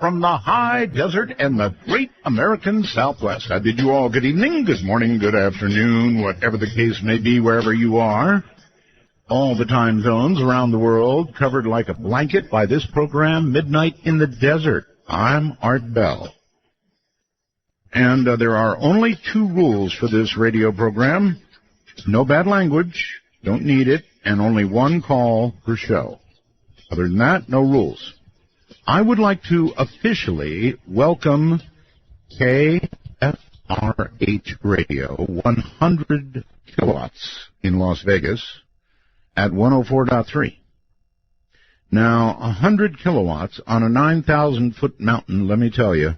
from the high desert and the great American Southwest. I bid you all good evening, good morning, good afternoon, whatever the case may be, wherever you are. All the time zones around the world covered like a blanket by this program, Midnight in the Desert. I'm Art Bell. And there are only 2 rules for this radio program. No bad language, don't need it, and only 1 call per show. Other than that, no rules. I would like to officially welcome KFRH Radio, 100 kilowatts in Las Vegas at 104.3. Now, 100 kilowatts on a 9,000-foot mountain, let me tell you,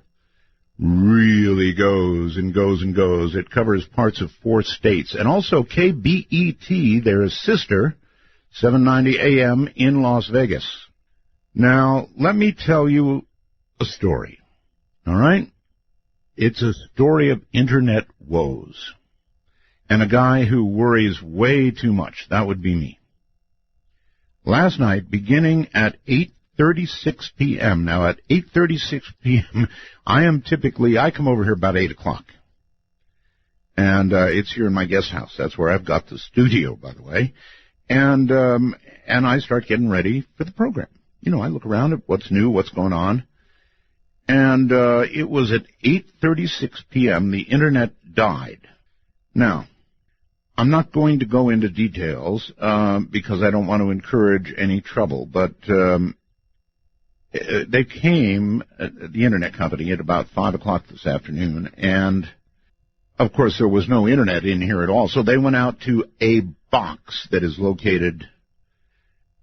really goes and goes and goes. It covers parts of 4 states. And also KBET, their sister, 790 AM in Las Vegas. Now, let me tell you a story, all right? It's a story of Internet woes. And a guy who worries way too much. That would be me. Last night, beginning at 8:36 p.m., now at 8:36 p.m., I come over here about 8 o'clock. And it's here in my guest house. That's where I've got the studio, by the way. And I start getting ready for the program. You know, I look around at what's new, what's going on. And it was at 8:36 p.m. the Internet died. Now, I'm not going to go into details because I don't want to encourage any trouble, but they came, the Internet company, at about 5 o'clock this afternoon, and, of course, there was no Internet in here at all, so they went out to a box that is located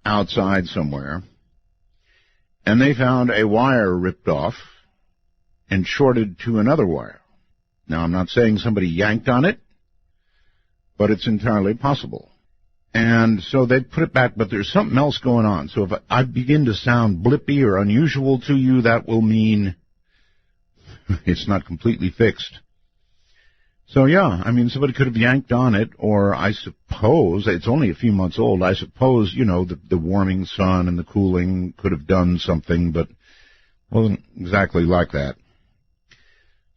outside somewhere, and they found a wire ripped off and shorted to another wire. Now, I'm not saying somebody yanked on it, but it's entirely possible. And so they put it back, but there's something else going on. So if I begin to sound blippy or unusual to you, that will mean it's not completely fixed. So, yeah, I mean, somebody could have yanked on it, or I suppose, it's only a few months old, I suppose, you know, the warming sun and the cooling could have done something, but wasn't exactly like that.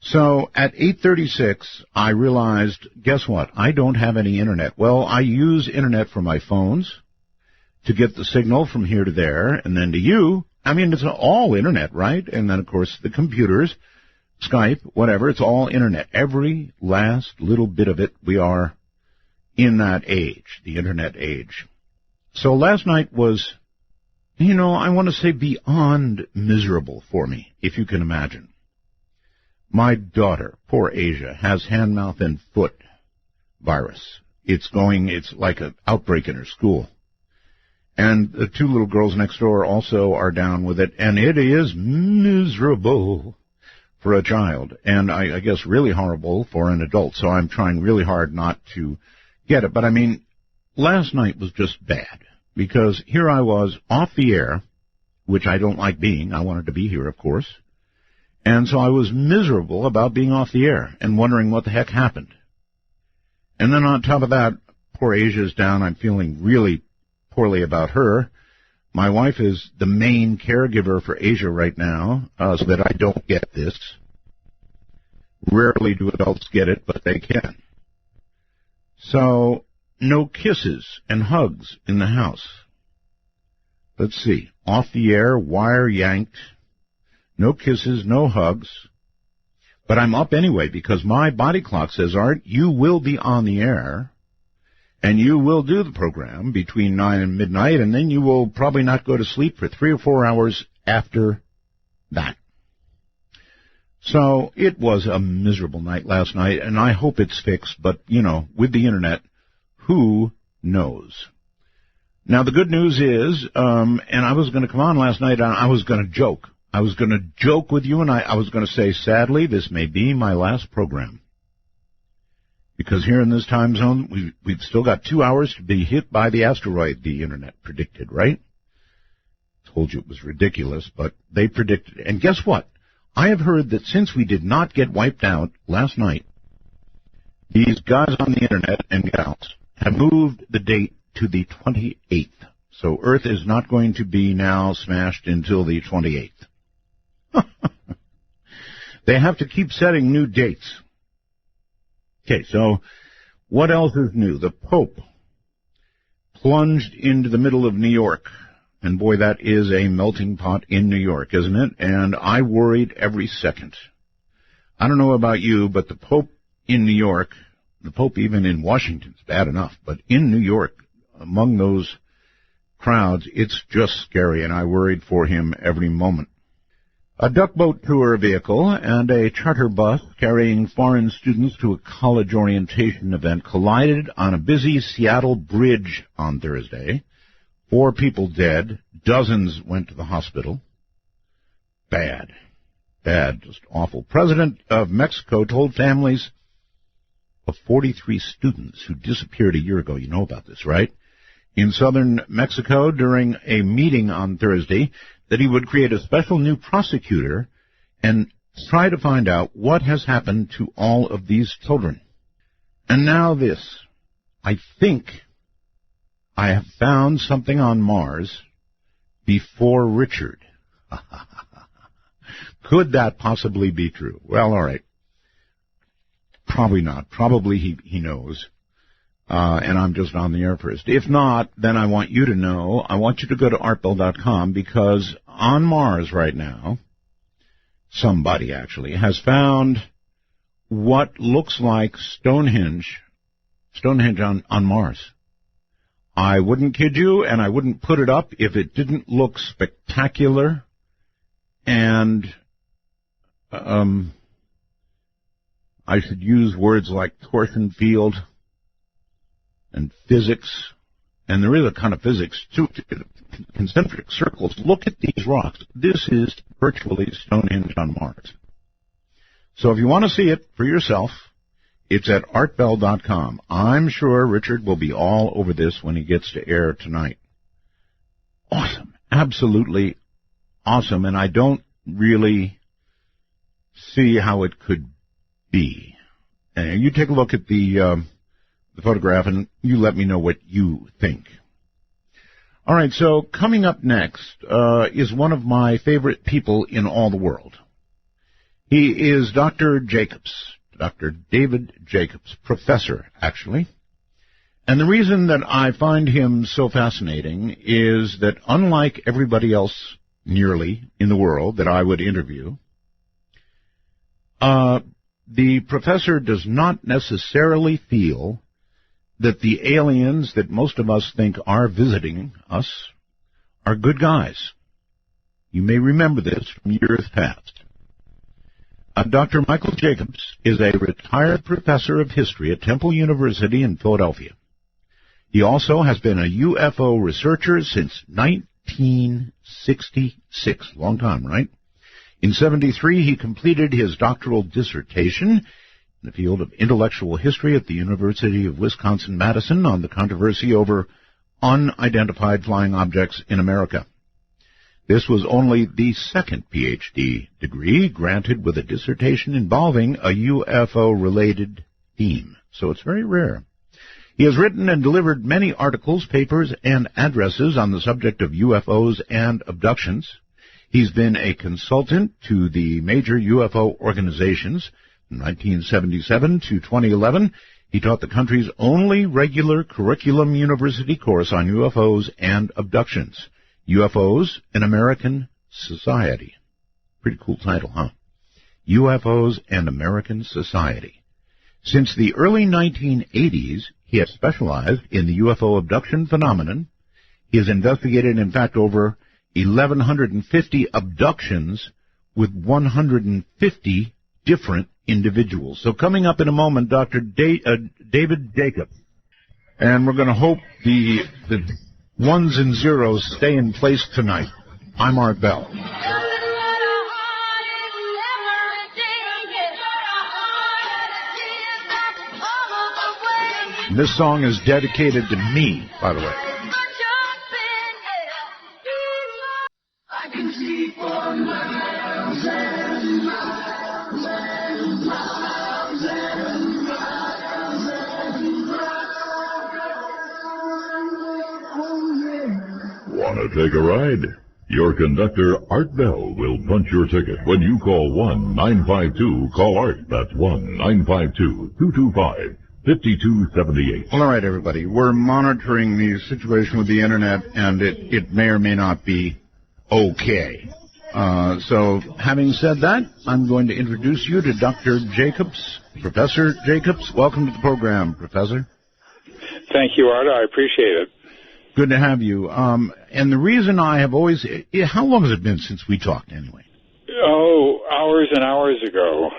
So at 8:36, I realized, guess what? I don't have any Internet. Well, I use Internet for my phones to get the signal from here to there, and then to you. I mean, it's all Internet, right? And then, of course, the computers, Skype, whatever, it's all Internet. Every last little bit of it, we are in that age, the Internet age. So last night was, you know, I want to say beyond miserable for me, if you can imagine. My daughter, poor Asia, has hand, mouth, and foot virus. It's like an outbreak in her school. And the 2 little girls next door also are down with it, and it is miserable for a child, and I guess really horrible for an adult, so I'm trying really hard not to get it. But I mean, last night was just bad, because here I was off the air, which I don't like being. I wanted to be here, of course. And so I was miserable about being off the air and wondering what the heck happened. And then on top of that, poor Asia's down. I'm feeling really poorly about her. My wife is the main caregiver for Asia right now, so that I don't get this. Rarely do adults get it, but they can. So, no kisses and hugs in the house. Let's see. Off the air, wire yanked. No kisses, no hugs. But I'm up anyway because my body clock says, Art, you will be on the air, and you will do the program between 9 and midnight, and then you will probably not go to sleep for 3 or 4 hours after that. So it was a miserable night last night, and I hope it's fixed, but, you know, with the Internet, who knows? Now, the good news is, and I was going to come on last night, and I was going to joke. I was going to joke with you, and I was going to say, sadly, this may be my last program. Because here in this time zone, we've still got 2 hours to be hit by the asteroid, the Internet predicted, right? Told you it was ridiculous, but they predicted it. And guess what? I have heard that since we did not get wiped out last night, these guys on the Internet and gals have moved the date to the 28th. So Earth is not going to be now smashed until the 28th. They have to keep setting new dates. Okay, so what else is new? The Pope plunged into the middle of New York. And boy, that is a melting pot in New York, isn't it? And I worried every second. I don't know about you, but the Pope in New York, the Pope even in Washington's bad enough, but in New York, among those crowds, it's just scary, and I worried for him every moment. A duckboat tour vehicle and a charter bus carrying foreign students to a college orientation event collided on a busy Seattle bridge on Thursday. 4 people dead, dozens went to the hospital. Bad, just awful. President of Mexico told families of 43 students who disappeared a year ago. You know about this, right? In southern Mexico during a meeting on Thursday that he would create a special new prosecutor and try to find out what has happened to all of these children. And now this. I think I have found something on Mars before Richard. Could that possibly be true? Well, all right. Probably not. Probably he knows. And I'm just on the air first. If not, then I want you to know. I want you to go to artbell.com because on Mars right now, somebody actually has found what looks like Stonehenge on Mars. I wouldn't kid you, and I wouldn't put it up if it didn't look spectacular and I should use words like torsion field and physics, and there is a kind of physics too, concentric circles. Look at these rocks. This is virtually Stonehenge on Mars. So if you want to see it for yourself, it's at artbell.com. I'm sure Richard will be all over this when he gets to air tonight. Awesome. Absolutely awesome. And I don't really see how it could be. And you take a look at the photograph and you let me know what you think. All right, so coming up next is one of my favorite people in all the world. He is Dr. Jacobs. Dr. David Jacobs, professor, actually. And the reason that I find him so fascinating is that unlike everybody else nearly in the world that I would interview, the professor does not necessarily feel that the aliens that most of us think are visiting us are good guys. You may remember this from years past. Dr. Michael Jacobs is a retired professor of history at Temple University in Philadelphia. He also has been a UFO researcher since 1966. Long time, right? In 1973, he completed his doctoral dissertation in the field of intellectual history at the University of Wisconsin-Madison on the controversy over unidentified flying objects in America. This was only the second PhD degree granted with a dissertation involving a UFO-related theme, so it's very rare. He has written and delivered many articles, papers, and addresses on the subject of UFOs and abductions. He's been a consultant to the major UFO organizations. From 1977 to 2011, he taught the country's only regular curriculum university course on UFOs and abductions. UFOs, an American Society. Pretty cool title, huh? UFOs and American Society. Since the early 1980s, he has specialized in the UFO abduction phenomenon. He has investigated, in fact, over 1,150 abductions with 150 different individuals. So coming up in a moment, Dr. David Jacobs. And we're going to hope the ones and zeros stay in place tonight. I'm Art Bell. This song is dedicated to me, by the way. I can see for miles and miles and miles and miles and miles. Wanna take a ride? Your conductor, Art Bell, will punch your ticket when you call 1-952-CALL-ART. That's 1-952-225-5278. Well, all right, everybody. We're monitoring the situation with the Internet, and it may or may not be okay. So, having said that, I'm going to introduce you to Dr. Jacobs. Professor Jacobs, welcome to the program, Professor. Thank you, Art. I appreciate it. Good to have you. And the reason I have always... How long has it been since we talked, anyway? Oh, hours and hours ago.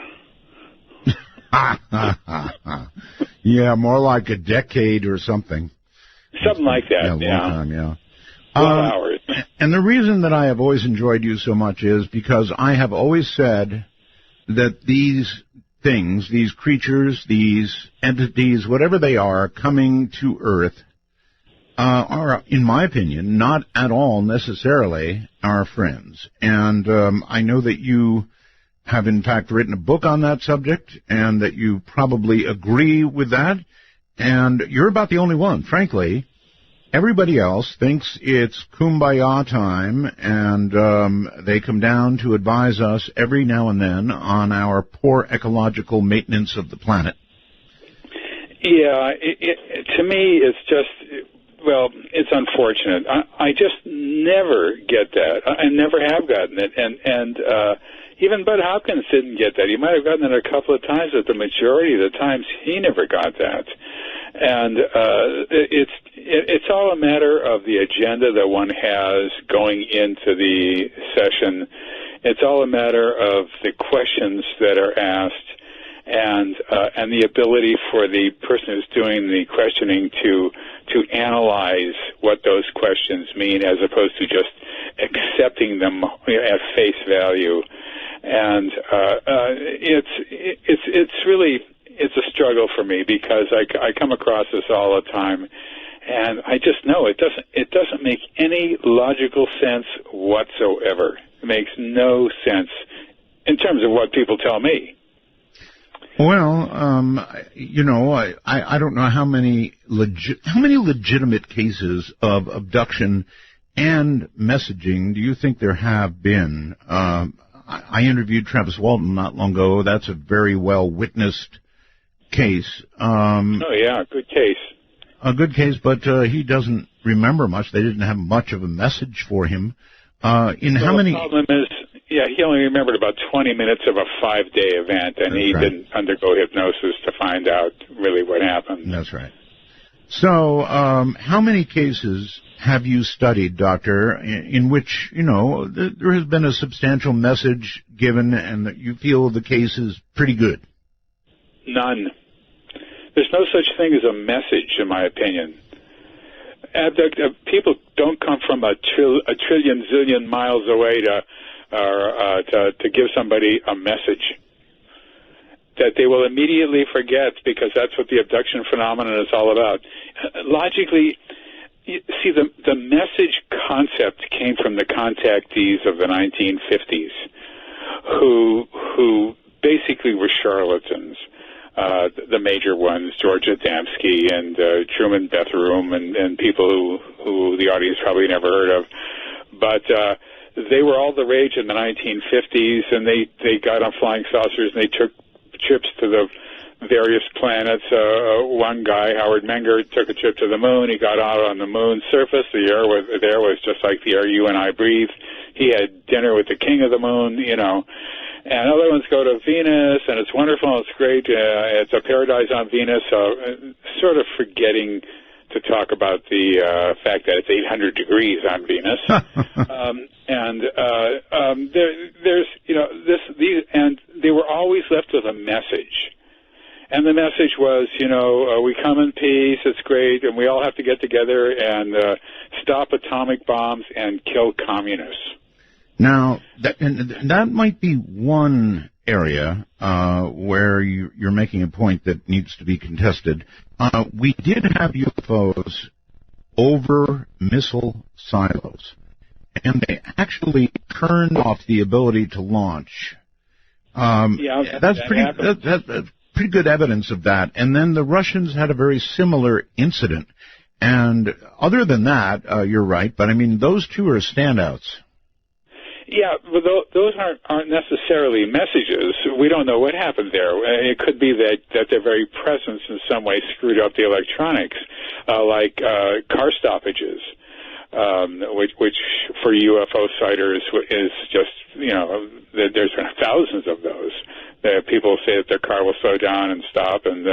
Yeah, more like a decade or something. Something like that, yeah. Long time, yeah. 12 hours. And the reason that I have always enjoyed you so much is because I have always said that these things, these creatures, these entities, whatever they are, coming to Earth, are, in my opinion, not at all necessarily our friends. And I know that you have, in fact, written a book on that subject, and that you probably agree with that. And you're about the only one, frankly. Everybody else thinks it's kumbaya time, and they come down to advise us every now and then on our poor ecological maintenance of the planet. Yeah, to me, it's just... Well, it's unfortunate. I just never get that. I never have gotten it. And even Bud Hopkins didn't get that. He might have gotten it a couple of times, but the majority of the times he never got that. And it's all a matter of the agenda that one has going into the session. It's all a matter of the questions that are asked, and the ability for the person who's doing the questioning to analyze what those questions mean, as opposed to just accepting them at face value. And it's really a struggle for me, because I come across this all the time, and I just know it doesn't make any logical sense whatsoever. It makes no sense in terms of what people tell me. Well, I don't know how many legitimate cases of abduction and messaging do you think there have been? I interviewed Travis Walton not long ago. That's a very well witnessed case. Oh yeah, good case. A good case, but he doesn't remember much. They didn't have much of a message for him. How many? The problem is, he only remembered about 20 minutes of a 5-day event, and he didn't undergo hypnosis to find out really what happened. That's right. So, how many cases have you studied, Doctor, in which, there has been a substantial message given and that you feel the case is pretty good? None. There's no such thing as a message, in my opinion. People don't come from a trillion zillion miles away to give somebody a message that they will immediately forget, because that's what the abduction phenomenon is all about. Logically, see, the message concept came from the contactees of the 1950s, who basically were charlatans. The major ones, George Adamski and Truman Bethroom, and people who the audience probably never heard of. But they were all the rage in the 1950s, and they got on flying saucers, and they took trips to the various planets. One guy, Howard Menger, took a trip to the moon. He got out on the moon's surface. The air was just like the air you and I breathe. He had dinner with the king of the moon, And other ones go to Venus, and it's wonderful, it's great, it's a paradise on Venus, so sort of forgetting to talk about the fact that it's 800 degrees on Venus. And they were always left with a message. And the message was, we come in peace, it's great, and we all have to get together and stop atomic bombs and kill communists. Now, that might be one area where you're making a point that needs to be contested. We did have UFOs over missile silos, and they actually turned off the ability to launch. That's pretty good evidence of that. And then the Russians had a very similar incident. And other than that, you're right, but I mean, those two are standouts. Yeah, but those aren't necessarily messages. We don't know what happened there. It could be that their very presence in some way screwed up the electronics, like car stoppages, which for UFO sighters is just, there's thousands of those. People say that their car will slow down and stop, and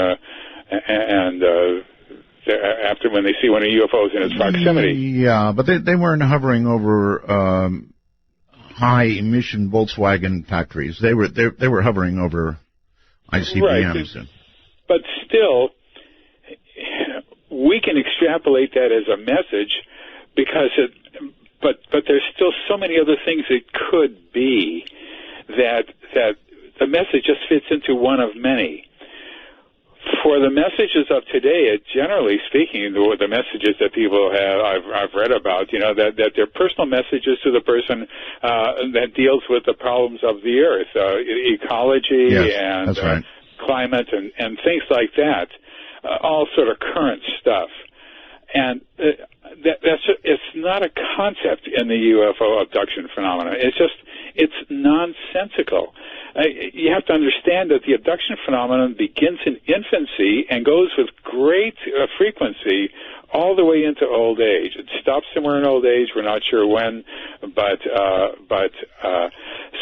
after when they see one of the UFOs in its proximity. Yeah, but they weren't hovering over high emission Volkswagen factories. They were hovering over ICBMs. Right. But still, we can extrapolate that as a message because but there's still so many other things it could be that the message just fits into one of many. For the messages of today, generally speaking, the messages that people have, I've read about, that they're personal messages to the person that deals with the problems of the earth, ecology and right. climate and things like that, all sort of current stuff. And it's not a concept in the UFO abduction phenomenon. It's nonsensical. You have to understand that the abduction phenomenon begins in infancy and goes with great frequency all the way into old age. It stops somewhere in old age. We're not sure when, but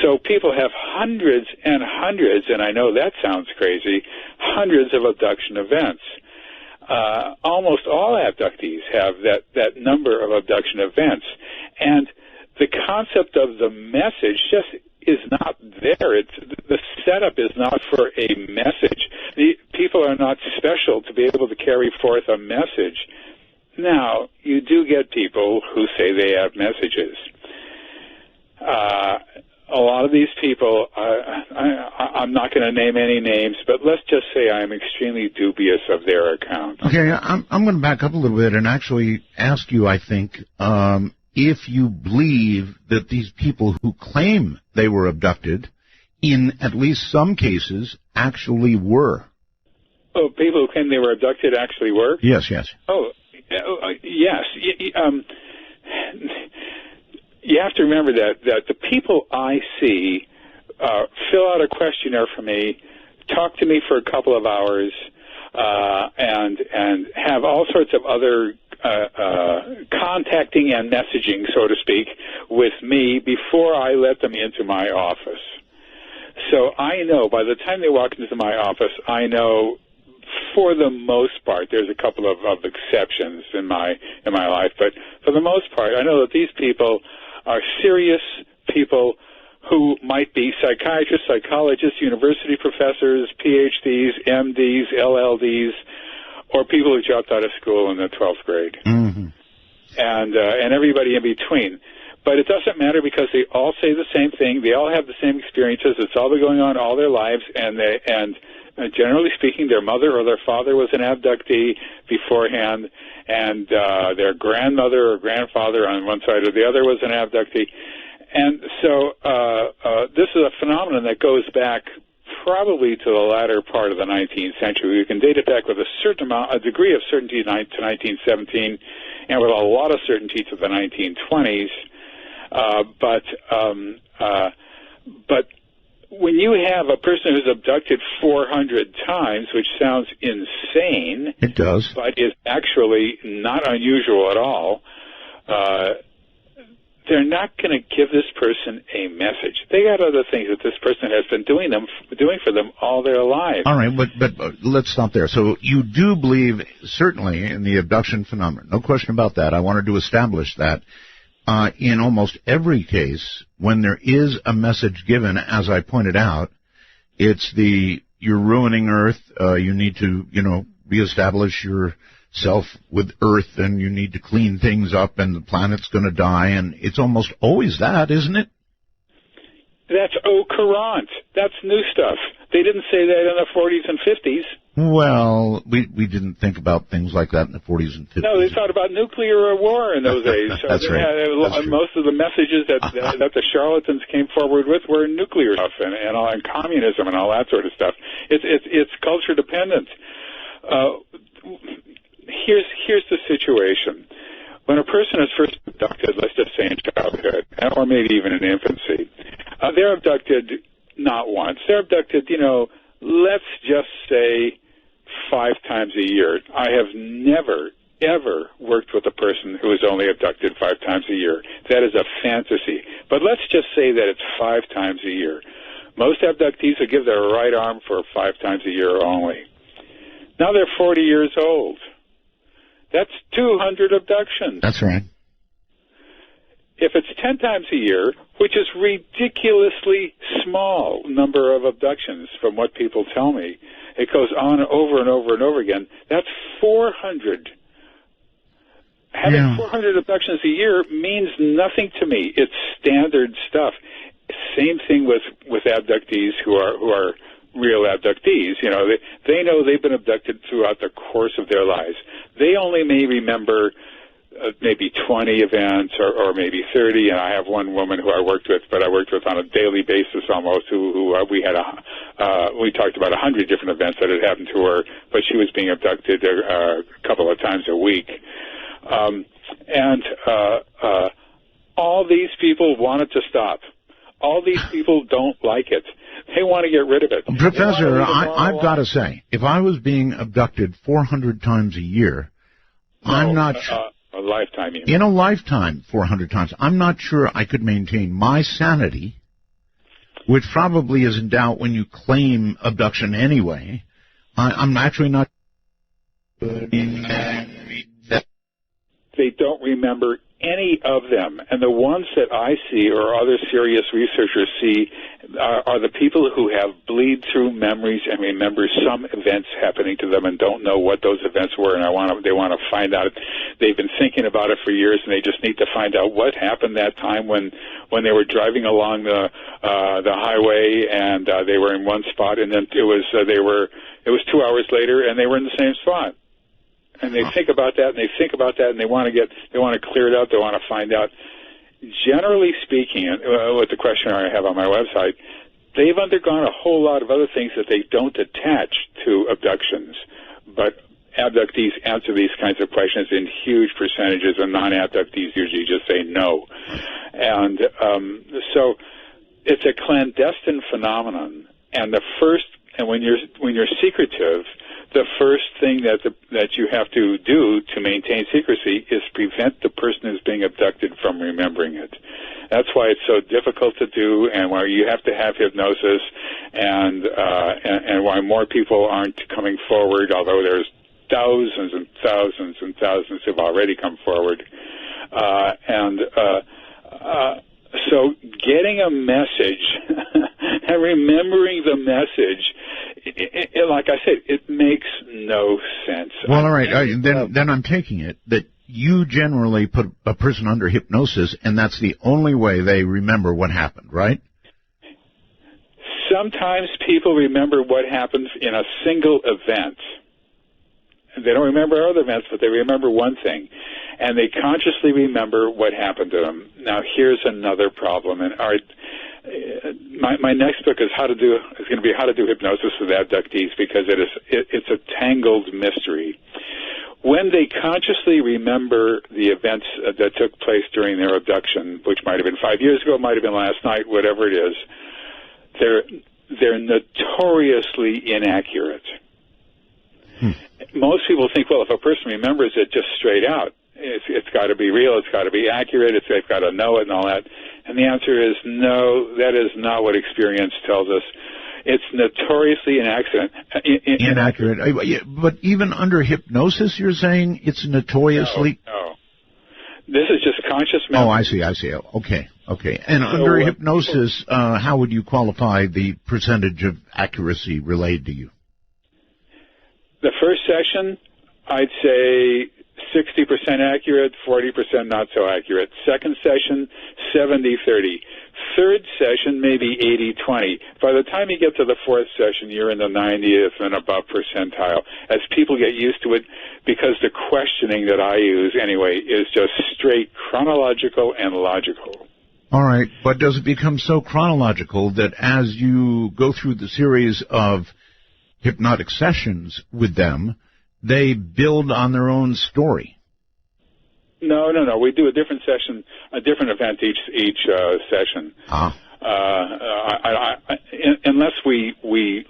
so people have hundreds and hundreds, and I know that sounds crazy, hundreds of abduction events. Almost all abductees have that number of abduction events, and the concept of the message just is not there. The setup is not for a message. People are not special to be able to carry forth a message. Now, you do get people who say they have messages. A lot of these people, I'm not going to name any names, but let's just say I'm extremely dubious of their account. Okay, I'm going to back up a little bit and actually ask you, I think, if you believe that these people who claim they were abducted, in at least some cases, actually were. Oh, people who claim they were abducted actually were? Yes, yes. Oh, yes. You have to remember that the people I see fill out a questionnaire for me, talk to me for a couple of hours, and have all sorts of other contacting and messaging, so to speak, with me before I let them into my office. So I know by the time they walk into my office, I know for the most part, there's a couple of exceptions in my life, but for the most part, I know that these people are serious people who might be psychiatrists, psychologists, university professors, PhDs, MDs, LLDs, or people who dropped out of school in the 12th grade, and everybody in between. But it doesn't matter because they all say the same thing. They all have the same experiences. It's all been going on all their lives, and generally speaking, their mother or their father was an abductee beforehand, and their grandmother or grandfather on one side or the other was an abductee. And so this is a phenomenon that goes back probably to the latter part of the 19th century. We can date it back with a degree of certainty to 1917, and with a lot of certainty to the 1920s. But when you have a person who's abducted 400 times, which sounds insane, it does, but is actually not unusual at all, they're not going to give this person a message. They got other things that this person has been doing for them all their lives. All right, but let's stop there. So you do believe, certainly, in the abduction phenomenon. No question about that. I wanted to establish that. In almost every case, when there is a message given, as I pointed out, it's you're ruining Earth, you need to, reestablish yourself with Earth, and you need to clean things up, and the planet's going to die, and it's almost always that, isn't it? That's au courant. That's new stuff. They didn't say that in the 40s and 50s. Well, we didn't think about things like that in the 40s and 50s. No, they thought about nuclear war in those days. So That's right. Most of the messages that the charlatans came forward with were nuclear stuff and communism and all that sort of stuff. It's culture dependent. Here's the situation. when a person is first abducted, let's just say in childhood, or maybe even in infancy, they're abducted not once. They're abducted, let's just say 5 times a year. I have never, ever worked with a person who is only abducted 5 times a year. That is a fantasy. But let's just say that it's 5 times a year. Most abductees will give their right arm for 5 times a year only. Now they're 40 years old. That's 200 abductions. That's right. If it's 10 times a year, which is ridiculously small number of abductions from what people tell me, it goes on over and over and over again. That's 400. Having 400 abductions a year means nothing to me. It's standard stuff. Same thing with abductees who are real abductees. They know they've been abducted throughout the course of their lives. They only may remember maybe 20 events or maybe 30, and I have one woman who I worked with on a daily basis almost, who we talked about 100 different events that had happened to her, but she was being abducted a couple of times a week. All these people want it to stop. All these people don't like it. They want to get rid of it. Professor, I've got to say, if I was being abducted 400 times a year, I'm not sure. A lifetime, you mean. In a lifetime, 400 times. I'm not sure I could maintain my sanity, which probably is in doubt when you claim abduction anyway. I'm actually not. They don't remember any of them. And the ones that I see or other serious researchers see are the people who have bleed-through memories and remember some events happening to them and don't know what those events were, and they want to find out. They've been thinking about it for years, and they just need to find out what happened that time when they were driving along the highway and they were in one spot, and then it was 2 hours later, and they were in the same spot. And they think about that, and they think about that, and they want to clear it out. They want to find out. Generally speaking, with the questionnaire I have on my website, they've undergone a whole lot of other things that they don't attach to abductions. But abductees answer these kinds of questions in huge percentages, and non-abductees usually just say no. And so it's a clandestine phenomenon. And when you're secretive, the first thing that you have to do to maintain secrecy is prevent the person who's being abducted from remembering it. That's why it's so difficult to do, and why you have to have hypnosis, and why more people aren't coming forward, although there's thousands and thousands and thousands who've already come forward. So getting a message and remembering the message, like I said, it makes no sense. Well, all right. Then I'm taking it that you generally put a person under hypnosis, and that's the only way they remember what happened, right? Sometimes people remember what happened in a single event. They don't remember other events, but they remember one thing, and they consciously remember what happened to them. Now, here's another problem. And my next book is going to be how to do hypnosis with abductees, because it's a tangled mystery. When they consciously remember the events that took place during their abduction, which might have been 5 years ago, might have been last night, whatever it is, they're notoriously inaccurate. Most people think, well, if a person remembers it just straight out, it's got to be real, it's got to be accurate, they've got to know it and all that. And the answer is no, that is not what experience tells us. It's notoriously inaccurate. But even under hypnosis, you're saying it's notoriously... No. This is just conscious memory. Oh, I see. Okay. And under hypnosis, how would you qualify the percentage of accuracy relayed to you? The first session, I'd say 60% accurate, 40% not so accurate. Second session, 70-30. Third session, maybe 80-20. By the time you get to the fourth session, you're in the 90th and above percentile. As people get used to it, because the questioning that I use anyway is just straight chronological and logical. All right, but does it become so chronological that as you go through the series of hypnotic sessions with them, they build on their own story? No. We do a different session, a different event each session. Unless we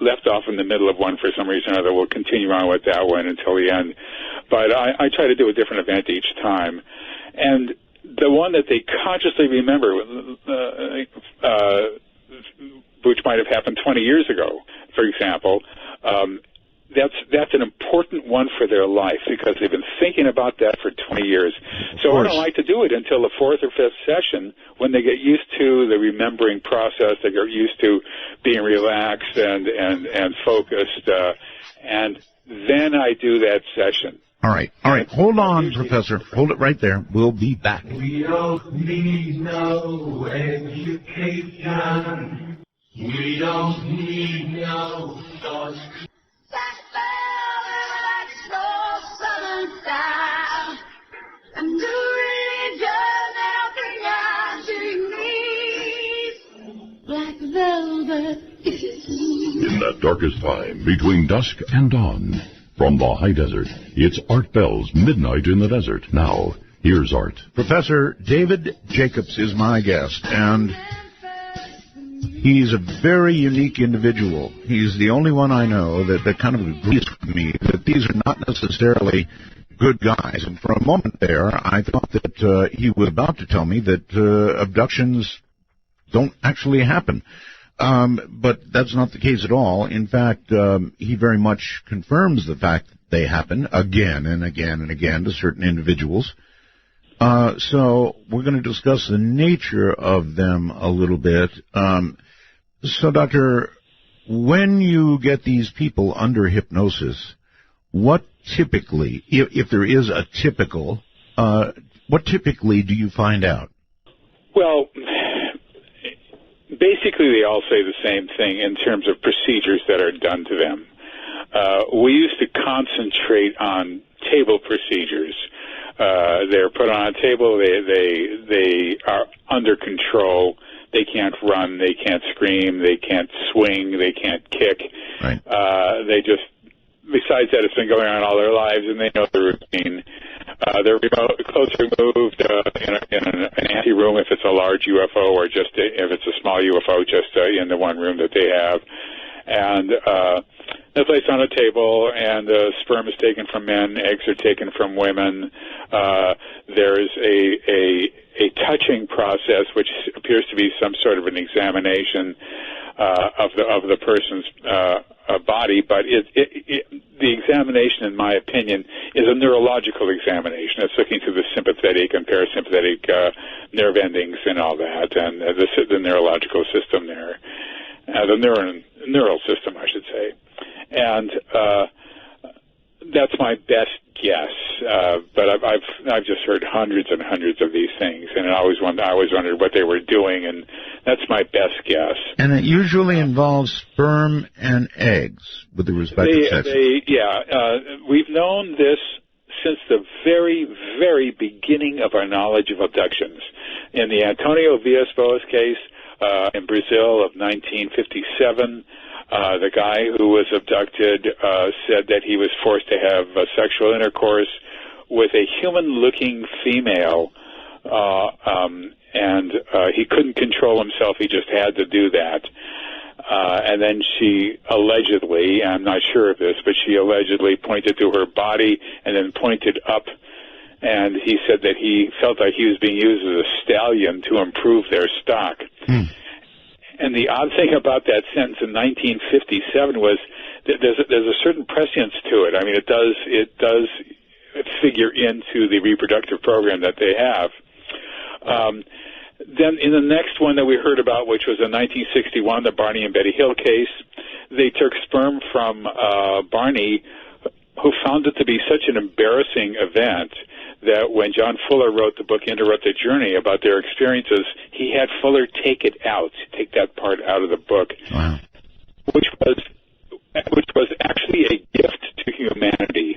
left off in the middle of one for some reason or other, we'll continue on with that one until the end. But I try to do a different event each time. And the one that they consciously remember, which might have happened 20 years ago, for example, that's an important one for their life because they've been thinking about that for 20 years. So I don't like to do it until the fourth or fifth session when they get used to the remembering process, they get used to being relaxed and focused, and then I do that session. All right. Hold on, Professor. Hold it right there. We'll be back. We don't need no education. We don't need no thoughts. In that darkest time, between dusk and dawn, from the high desert, it's Art Bell's Midnight in the Desert. Now, here's Art. Professor David Jacobs is my guest, and he's a very unique individual. He's the only one I know that kind of agrees with me that these are not necessarily good guys. And for a moment there, I thought that he was about to tell me that abductions don't actually happen. But that's not the case at all. In fact, he very much confirms the fact that they happen again and again and again to certain individuals. So we're going to discuss the nature of them a little bit. So, Doctor, when you get these people under hypnosis, what typically, if there is a typical, what typically do you find out? Well, basically they all say the same thing in terms of procedures that are done to them. We used to concentrate on table procedures. They're put on a table, they are under control. They can't run, they can't scream, they can't swing, they can't kick. Right. They just, besides that, it's been going on all their lives, and they know the routine. Their clothes are moved in an empty room if it's a large UFO, or just if it's a small UFO, just in the one room that they have. And they're placed on a table, and sperm is taken from men, eggs are taken from women. There's a touching process, which appears to be some sort of an examination of the person's body, but the examination, in my opinion, is a neurological examination. It's looking through the sympathetic and parasympathetic nerve endings and all that, and the neurological system there, the neural system, I should say. And that's my best guess, but I've just heard hundreds and hundreds of these things, and I always wondered what they were doing, and that's my best guess. And it usually involves sperm and eggs with the respective sexes. We've known this since the very, very beginning of our knowledge of abductions. In the Antonio Villas-Boas case in Brazil of 1957, the guy who was abducted said that he was forced to have sexual intercourse with a human-looking female, and he couldn't control himself. He just had to do that. And then she allegedly, I'm not sure of this, but she allegedly pointed to her body and then pointed up, and he said that he felt like he was being used as a stallion to improve their stock. And the odd thing about that sentence in 1957 was that there's a certain prescience to it. I mean, it does figure into the reproductive program that they have. Then in the next one that we heard about, which was in 1961, the Barney and Betty Hill case, they took sperm from Barney, who found it to be such an embarrassing event that when John Fuller wrote the book Interrupted Journey about their experiences, he had Fuller take it out, take that part out of the book, wow. which was actually a gift to humanity,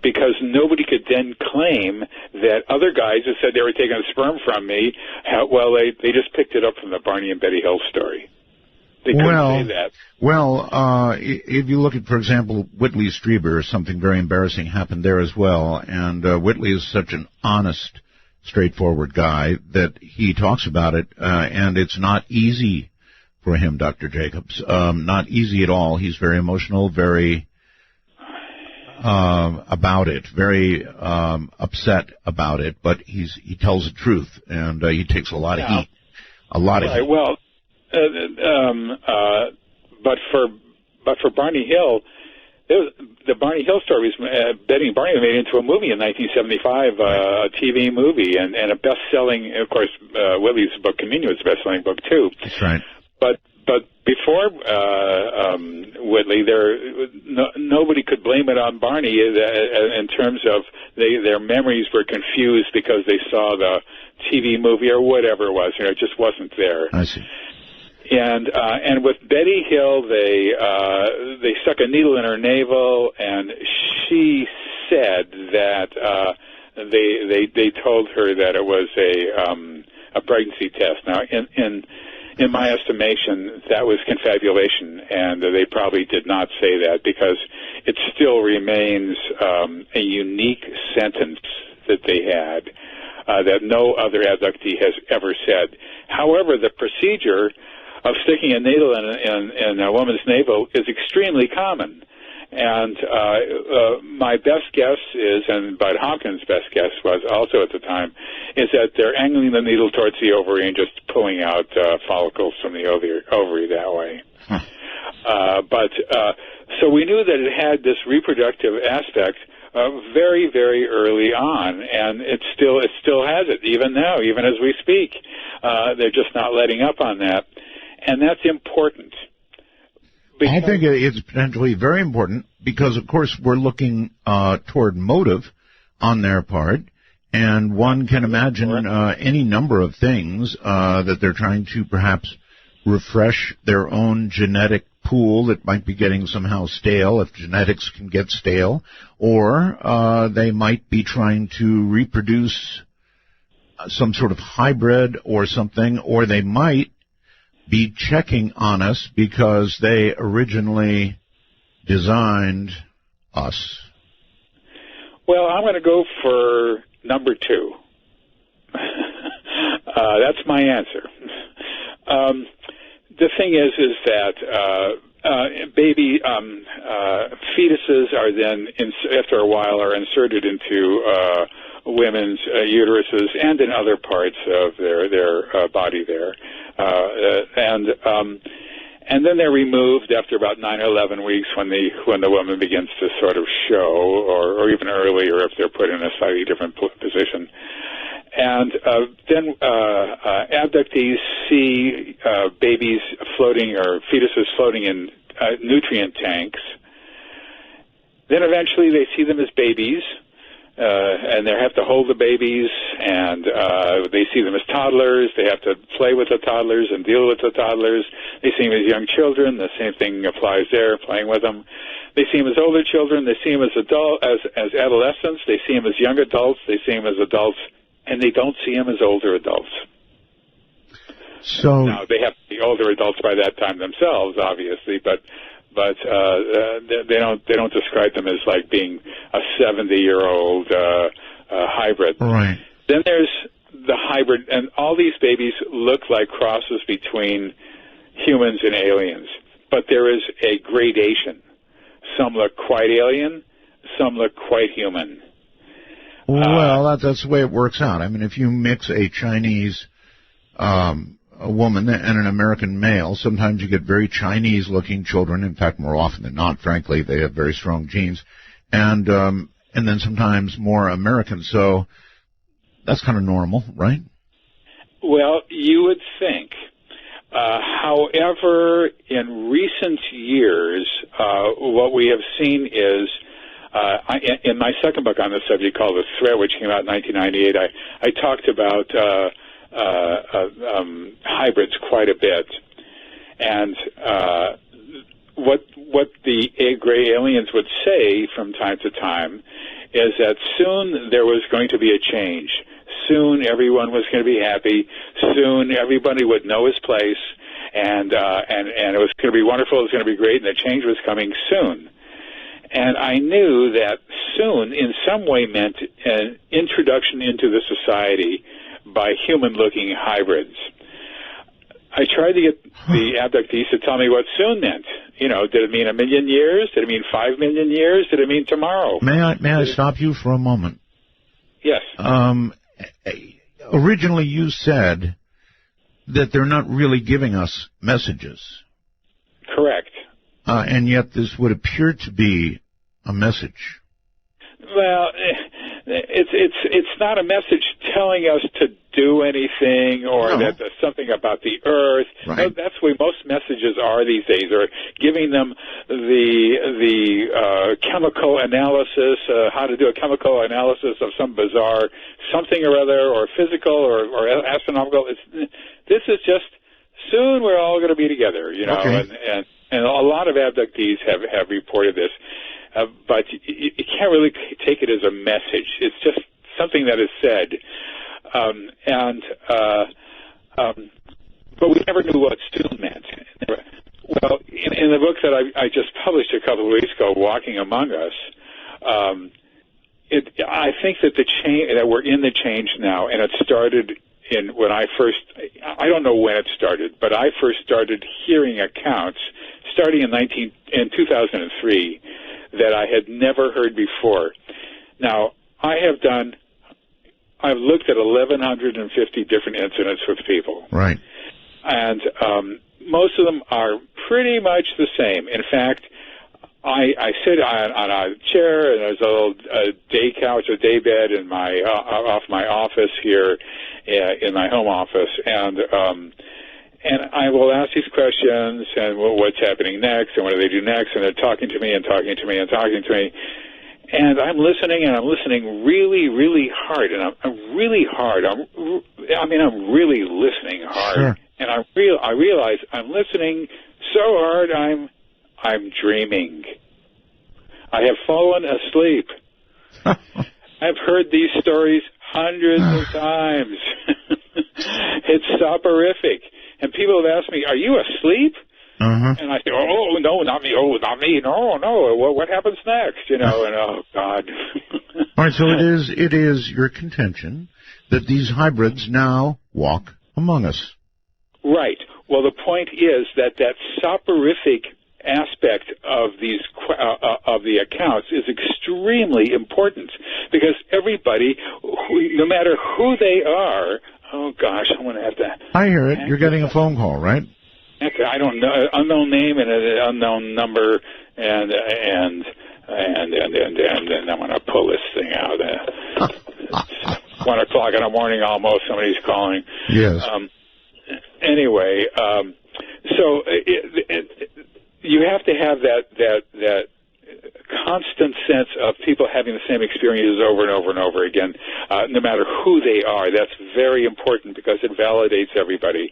because nobody could then claim that other guys that said they were taking sperm from me, they just picked it up from the Barney and Betty Hill story. They couldn't say that. Well, if you look at, for example, Whitley Strieber, something very embarrassing happened there as well. And Whitley is such an honest, straightforward guy that he talks about it, and it's not easy for him, Dr. Jacobs. Not easy at all. He's very emotional, very about it, very upset about it, but he tells the truth, and he takes a lot of heat. A lot of heat. Well, but for Barney Hill, the Barney Hill story was Betty and Barney made into a movie in 1975, a TV movie, and a best-selling. Of course, Willie's book Communion was a best-selling book too. That's right. But before Whitley, nobody could blame it on Barney in terms of their memories were confused because they saw the TV movie or whatever it was. It just wasn't there. I see. And with Betty Hill, they stuck a needle in her navel, and she said that they told her that it was a pregnancy test. Now, in my estimation, that was confabulation, and they probably did not say that because it still remains a unique sentence that they had that no other abductee has ever said. However, the procedure of sticking a needle in a woman's navel is extremely common. And my best guess is, and Bud Hopkins' best guess was also at the time, is that they're angling the needle towards the ovary and just pulling out follicles from the ovary that way. So we knew that it had this reproductive aspect very, very early on, and it still has it, even now, even as we speak. They're just not letting up on that. And that's important. I think it's potentially very important because, of course, we're looking toward motive on their part, and one can imagine any number of things that they're trying to perhaps refresh their own genetic pool that might be getting somehow stale, if genetics can get stale, or they might be trying to reproduce some sort of hybrid or something, or they might be checking on us because they originally designed us. Well, I'm going to go for number 2. That's my answer. The thing is that baby fetuses are then, after a while, are inserted into women's uteruses and in other parts of their body there. And then they're removed after about 9 or 11 weeks when the woman begins to sort of show, or even earlier if they're put in a slightly different position. And then abductees see babies floating or fetuses floating in nutrient tanks. Then eventually they see them as babies. And they have to hold the babies, and they see them as toddlers. They have to play with the toddlers and deal with the toddlers. They see them as young children. The same thing applies there, playing with them. They see them as older children. They see them as adolescents. They see them as young adults. They see them as adults, and they don't see them as older adults. So now they have to be older adults by that time themselves, obviously, but they don't describe them as like being a 70-year-old hybrid. Right. Then there's the hybrid, and all these babies look like crosses between humans and aliens, but there is a gradation. Some look quite alien, some look quite human. Well, that's the way it works out. I mean, if you mix a Chinese a woman and an American male, sometimes you get very Chinese-looking children. In fact, more often than not, frankly, they have very strong genes, and then sometimes more American. So that's kind of normal, right? Well, you would think. However, in recent years, what we have seen is, in my second book on this subject called The Threat, which came out in 1998, I talked about hybrids quite a bit, and what the gray aliens would say from time to time is that soon there was going to be a change. Soon everyone was going to be happy. Soon everybody would know his place, and it was going to be wonderful. It was going to be great, and the change was coming soon. And I knew that soon, in some way, meant an introduction into the society by human-looking hybrids. I tried to get the abductees to tell me what soon meant. You know, did it mean 1 million years? Did it mean 5 million years? Did it mean tomorrow? May I stop you for a moment? Yes. Originally, you said that they're not really giving us messages. Correct. And yet this would appear to be a message. Well, it's not a message telling us to do anything or that there's something about the Earth. Right. No, that's the way most messages are these days, or giving them the chemical analysis, how to do a chemical analysis of some bizarre something or other, or physical or astronomical. This is just soon we're all going to be together, you know. Okay. And a lot of abductees have reported this. But you can't really take it as a message. It's just something that is said. But we never knew what soon meant. Well, in the book that I just published a couple of weeks ago, Walking Among Us, I think that that we're in the change now, and it started when I don't know when it started, but I first started hearing accounts starting in 2003 that I had never heard before. Now, I've looked at 1,150 different incidents with people. Right. And most of them are pretty much the same. In fact, I sit on a chair, and there's a little day couch or day bed in off my office here in my home office, and I will ask these questions, and what's happening next, and what do they do next, and they're talking to me and talking to me and talking to me, and I'm listening, and I'm listening really, really hard, and I'm really hard. I'm really listening hard, sure. And I realize I'm listening so hard I'm dreaming. I have fallen asleep. I've heard these stories hundreds of times. It's soporific. And people have asked me, "Are you asleep?" Uh-huh. And I say, "Oh, no, not me. Oh, not me. No. What happens next?" You know, and oh, God. All right, so it is your contention that these hybrids now walk among us. Right. Well, the point is that soporific aspect of these of the accounts is extremely important, because everybody, no matter who they are, oh gosh, I'm going to have to. I hear it. You're getting a phone call, right? I don't know, unknown name and an unknown number, and I'm going to pull this thing out. It's 1 o'clock in the morning almost. Somebody's calling. Yes. Anyway, so you have to have that constant sense of people having the same experiences over and over and over again, no matter who they are. That's very important because it validates everybody.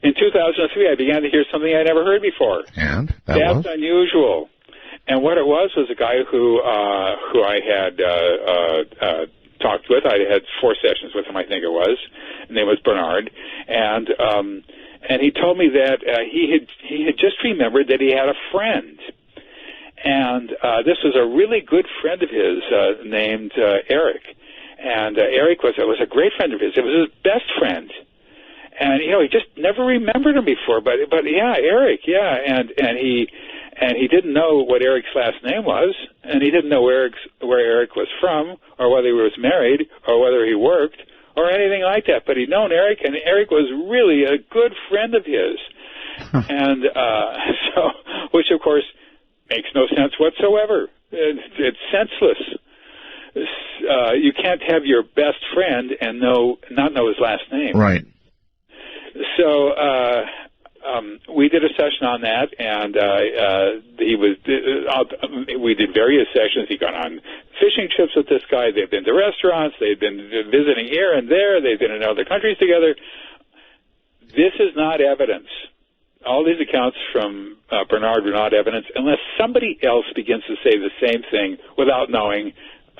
In 2003, I began to hear something I never heard before. And that's unusual. And what it was a guy who I had talked with. I had 4 sessions with him, I think it was. His name was Bernard, and he told me that he had just remembered that he had a friend, and this was a really good friend of his named Eric, and Eric was a great friend of his. It was his best friend, and he just never remembered him before. But yeah, Eric, yeah, and he didn't know what Eric's last name was, and he didn't know where Eric was from, or whether he was married, or whether he worked, or anything like that. But he'd known Eric, and Eric was really a good friend of his. And so, which of course makes no sense whatsoever. It's senseless. You can't have your best friend and not know his last name. Right. So we did a session on that, and we did various sessions. He got on fishing trips with this guy. They've been to restaurants. They've been visiting here and there. They've been in other countries together. This is not evidence. All these accounts from Bernard were not evidence unless somebody else begins to say the same thing without knowing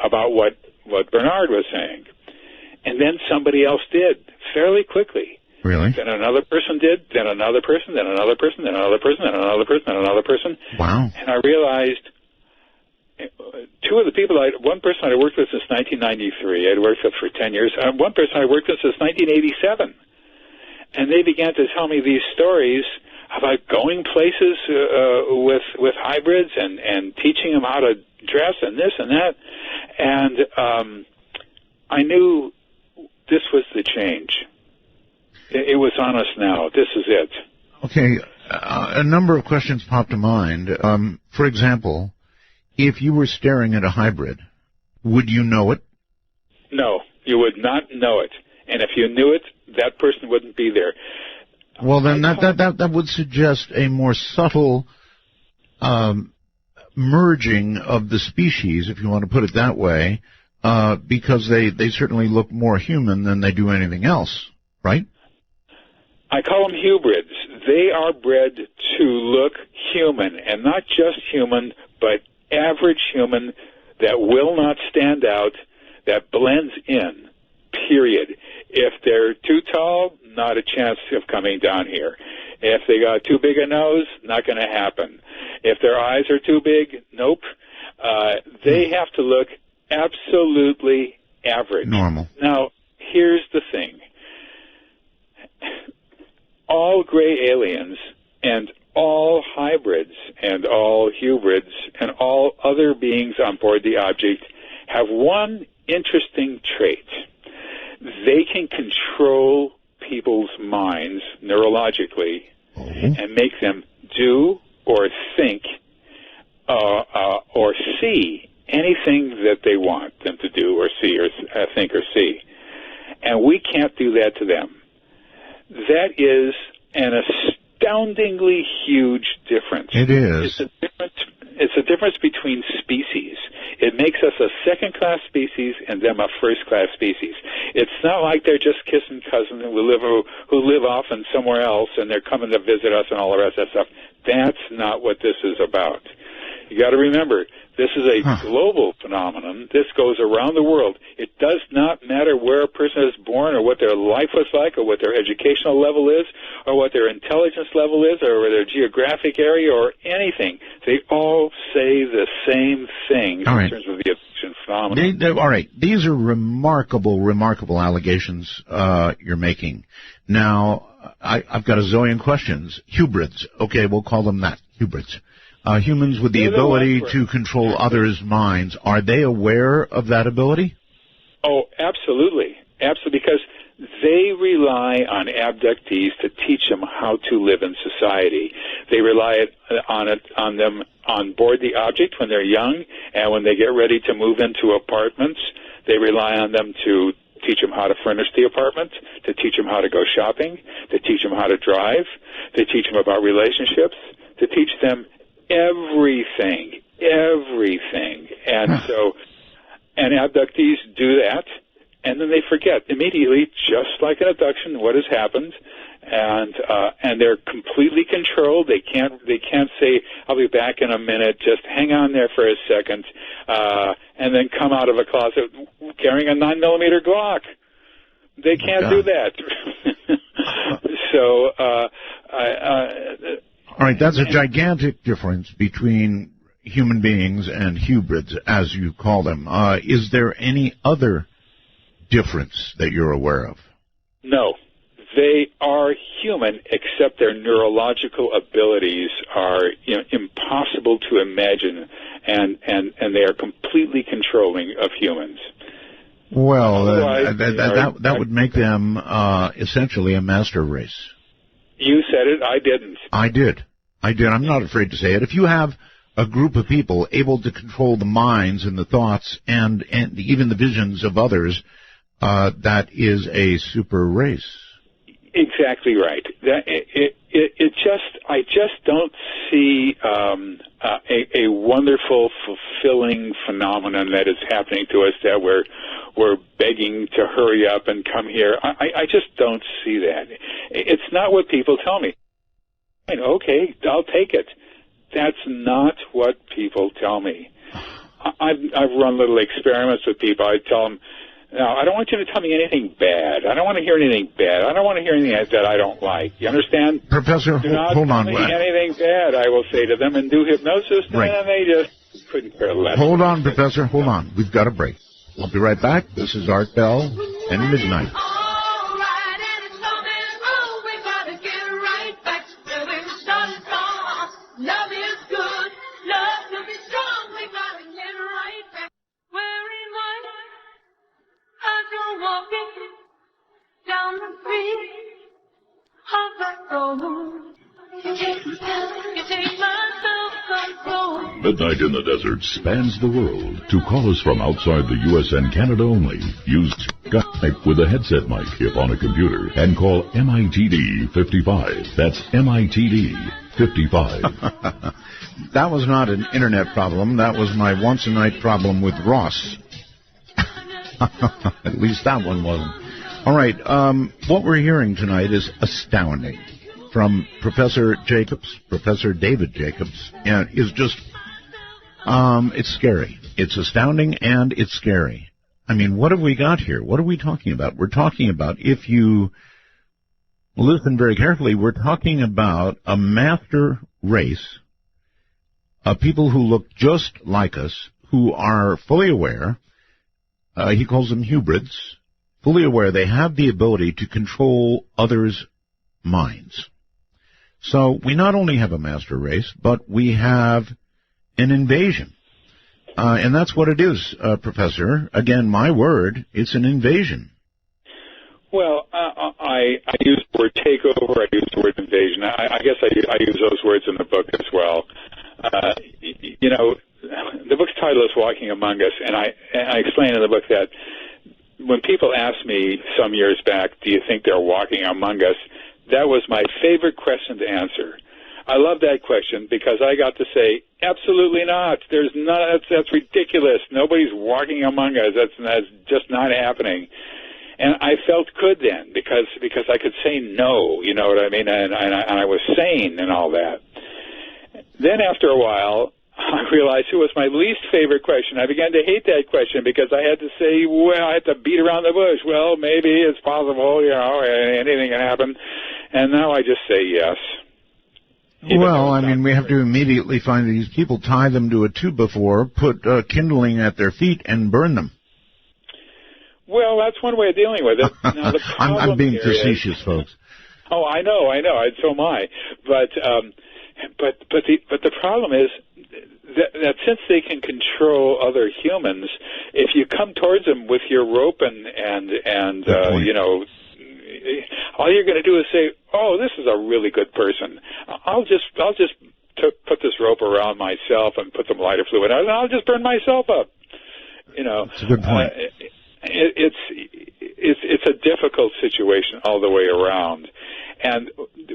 about what Bernard was saying. And then somebody else did fairly quickly. Really? Then another person did, then another person, then another person, then another person, then another person, then another person. Wow. And I realized two of the people, one person I worked with since 1993, I'd worked with for 10 years, one person I worked with since 1987. And they began to tell me these stories about going places with hybrids and teaching them how to dress and this and that. And I knew this was the change. It was on us now. This is it. Okay, a number of questions popped to mind. For example, if you were staring at a hybrid, would you know it? No, you would not know it. And if you knew it, that person wouldn't be there. Well, then that would suggest a more subtle merging of the species, if you want to put it that way, because they certainly look more human than they do anything else, right? I call them hybrids. They are bred to look human, and not just human, but average human that will not stand out, that blends in, period. If they're too tall, not a chance of coming down here. If they got too big a nose, not going to happen. If their eyes are too big, nope. They have to look absolutely average. Normal. Now, here's the thing. All gray aliens and all hybrids and all hybrids and all other beings on board the object have one interesting trait. They can control people's minds neurologically and make them do or think or see anything that they want them to do or see or think or see. And we can't do that to them. That is an astoundingly huge difference. It is. It's a difference between species. It makes us a second-class species and them a first-class species. It's not like they're just kissing cousins who live off and somewhere else and they're coming to visit us and all the rest of that stuff. That's not what this is about. You got to remember, this is a global phenomenon. This goes around the world. It does not matter where a person is born or what their life was like or what their educational level is or what their intelligence level is or their geographic area or anything. They all say the same thing in terms of the abduction phenomenon. All right. These are remarkable, remarkable allegations you're making. Now, I've got a zillion questions. Hybrids. Okay, we'll call them that. Hybrids. Humans with the ability to control others' minds, are they aware of that ability? Oh, absolutely. Absolutely, because they rely on abductees to teach them how to live in society. They rely on them on board the object when they're young, and when they get ready to move into apartments, they rely on them to teach them how to furnish the apartment, to teach them how to go shopping, to teach them how to drive, to teach them about relationships, to teach them everything. And so, and abductees do that, and then they forget immediately, just like an abduction, what has happened, and they're completely controlled. They can't say, "I'll be back in a minute." Just hang on there for a second, and then come out of a closet carrying a 9mm Glock. They can't do that. So, all right, that's a gigantic difference between human beings and hybrids, as you call them. Is there any other difference that you're aware of? No. They are human, except their neurological abilities are impossible to imagine, and they are completely controlling of humans. Well, that would make them essentially a master race. You said it. I didn't. I did. I'm not afraid to say it. If you have a group of people able to control the minds and the thoughts and even the visions of others, that is a super race. Exactly right. I just don't see a wonderful, fulfilling phenomenon that is happening to us that we're begging to hurry up and come here. I just don't see that. It's not what people tell me. Okay, I'll take it. That's not what people tell me. I've run little experiments with people. I tell them, Now, I don't want you to tell me anything bad. I don't want to hear anything bad. I don't want to hear anything that I don't like. You understand? Professor, do not hold tell on. me anything bad, I will say to them, and do hypnosis, Right. and they just couldn't care less. Hold on, Professor. Hold on. We've got a break. I'll be right back. This is Art Bell and Midnight. Midnight in the Desert spans the world. To call us from outside the U.S. and Canada only, use Skype with a headset mic if on a computer and call MITD 55. That's MITD 55. That was not an internet problem. That was my once-a-night problem with Ross. At least that one wasn't. All right, what we're hearing tonight is astounding from Professor Jacobs, Professor David Jacobs, and is just, it's scary. It's astounding and it's scary. I mean, what have we got here? What are we talking about? We're talking about, if you listen very carefully, we're talking about a master race of people who look just like us, who are fully aware, he calls them hybrids, fully aware they have the ability to control others' minds. So we not only have a master race, but we have an invasion. And that's what it is, Professor. Again, my word, it's an invasion. Well, I use the word takeover, I use the word invasion. I guess I use those words in the book as well. You know, the book's title is Walking Among Us, and I explain in the book that when people asked me some years back, do you think they're walking among us, that was my favorite question to answer. I love that question because I got to say, absolutely not. There's not. That's ridiculous. Nobody's walking among us. That's just not happening. And I felt good then because I could say no. You know what I mean? And I was sane and all that. Then after a while, I realized it was my least favorite question. I began to hate that question because I had to say, well, I had to beat around the bush. Well, maybe it's possible, you know, anything can happen. And now I just say yes. Well, I mean, we have to immediately find these people, tie them to a 2x4, put kindling at their feet, and burn them. Well, that's one way of dealing with it. Now, the problem I'm being here facetious, folks. Oh, I know, so am I. But the problem is that since they can control other humans, if you come towards them with your rope and you know, all you're going to do is say, "Oh, this is a really good person. I'll just put this rope around myself and put some lighter fluid, and I'll just burn myself up." You know, that's a good point. It's a difficult situation all the way around. And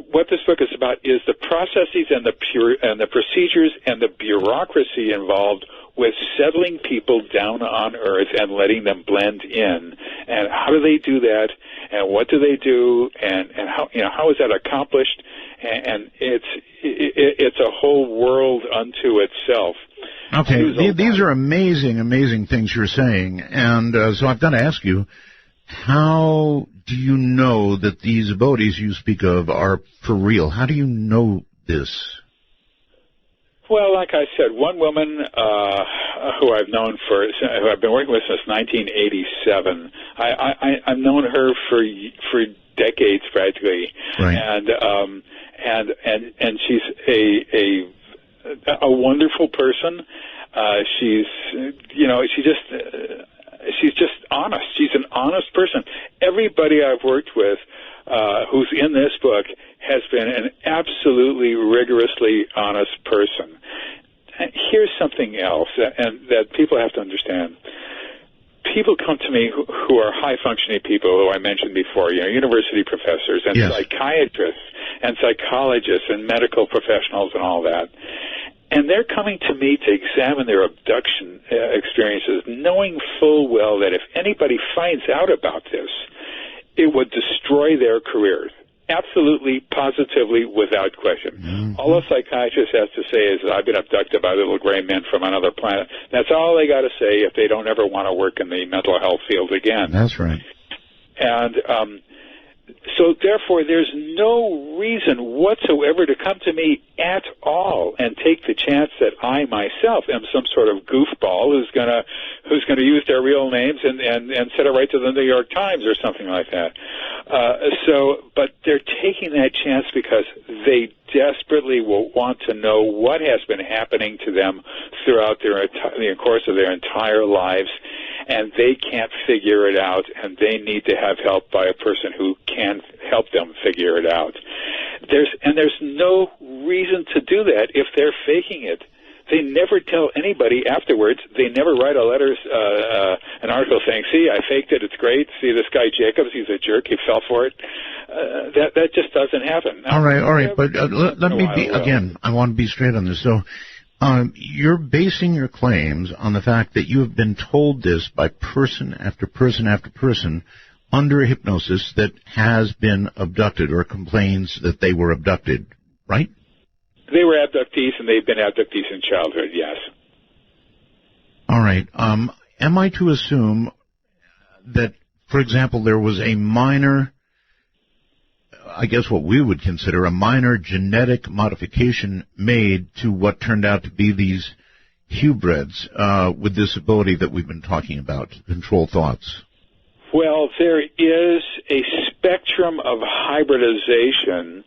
what this book is about is the processes and the procedures and the bureaucracy involved with settling people down on Earth and letting them blend in. And how do they do that? And what do they do? And how is that accomplished? And it's a whole world unto itself. Okay, these are amazing things you're saying. And so I've got to ask you, how do you know that these abilities you speak of are for real? How do you know this? Well, like I said, one woman who I've been working with since 1987. I've known her for decades practically, right. And she's a wonderful person. She's just honest. She's an honest person. Everybody I've worked with who's in this book has been an absolutely rigorously honest person. And here's something else that people have to understand. People come to me who are high-functioning people, who I mentioned before, university professors and yes. psychiatrists and psychologists and medical professionals and all that. And they're coming to me to examine their abduction experiences, knowing full well that if anybody finds out about this, it would destroy their careers. absolutely, positively, without question. Mm-hmm. All a psychiatrist has to say is that I've been abducted by little gray men from another planet. That's all they got to say if they don't ever want to work in the mental health field again. That's right. And so, therefore, there's no reason whatsoever to come to me at all and take the chance that I myself am some sort of goofball who's gonna use their real names and send it right to the New York Times or something like that. But they're taking that chance because they desperately will want to know what has been happening to them throughout the course of their entire lives, and they can't figure it out, and they need to have help by a person who can help them figure it out. There's no reason to do that if they're faking it. They never tell anybody afterwards. They never write an article saying, "See, I faked it. It's great. See, this guy Jacobs, he's a jerk. He fell for it." That just doesn't happen. All right. But let me be again. I want to be straight on this. So, you're basing your claims on the fact that you have been told this by person after person after person under hypnosis that has been abducted or complains that they were abducted, right? They were abductees, and they've been abductees in childhood, yes. All right. Am I to assume that, for example, there was a minor, I guess what we would consider a minor genetic modification made to what turned out to be these hybrids with this ability that we've been talking about, to control thoughts? Well, there is a spectrum of hybridization.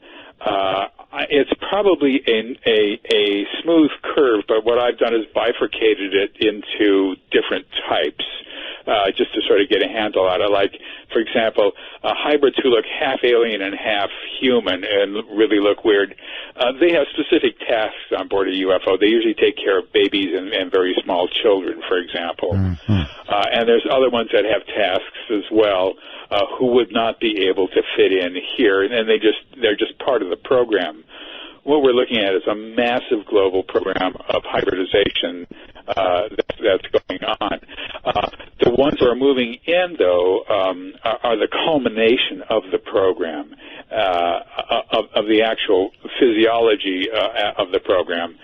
It's probably a smooth curve, but what I've done is bifurcated it into different types, just to sort of get a handle on it. Like, for example, hybrids who look half alien and half human and really look weird, they have specific tasks on board a UFO. They usually take care of babies and very small children, for example. Mm-hmm. And there's other ones that have tasks as well, who would not be able to fit in here, and they're just part of the program. What we're looking at is a massive global program of hybridization that's going on. The ones who are moving in, though, are the culmination of the program, of the actual physiology of the program.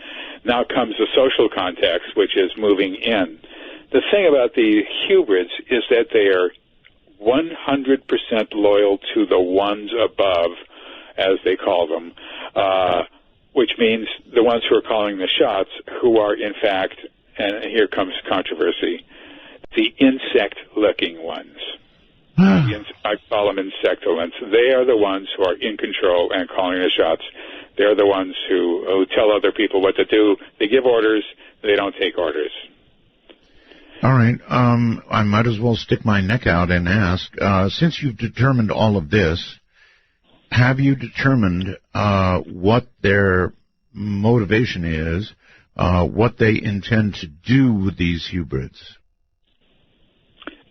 Now comes the social context, which is moving in. The thing about the hybrids is that they are 100% loyal to the ones above, as they call them, which means the ones who are calling the shots, who are in fact, and here comes controversy, the insect-looking ones. I call them insectoids. They are the ones who are in control and calling the shots. They're the ones who tell other people what to do. They give orders. They don't take orders. All right. I might as well stick my neck out and ask, since you've determined all of this, have you determined what their motivation is, what they intend to do with these hybrids?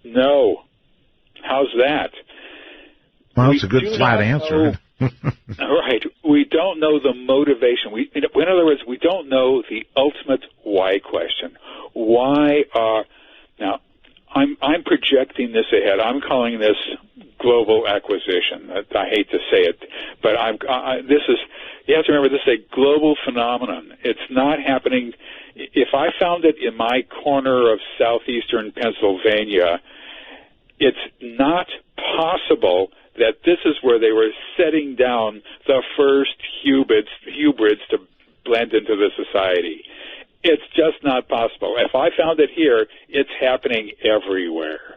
No. How's that? Well, it's a good flat answer. Right. We don't know the motivation. In other words, we don't know the ultimate why question. Why are... Now, I'm projecting this ahead. I'm calling this global acquisition. I hate to say it, but you have to remember, this is a global phenomenon. It's not happening. If I found it in my corner of southeastern Pennsylvania, it's not possible that this is where they were setting down the first hybrids to blend into the society. It's just not possible. If I found it here, it's happening everywhere.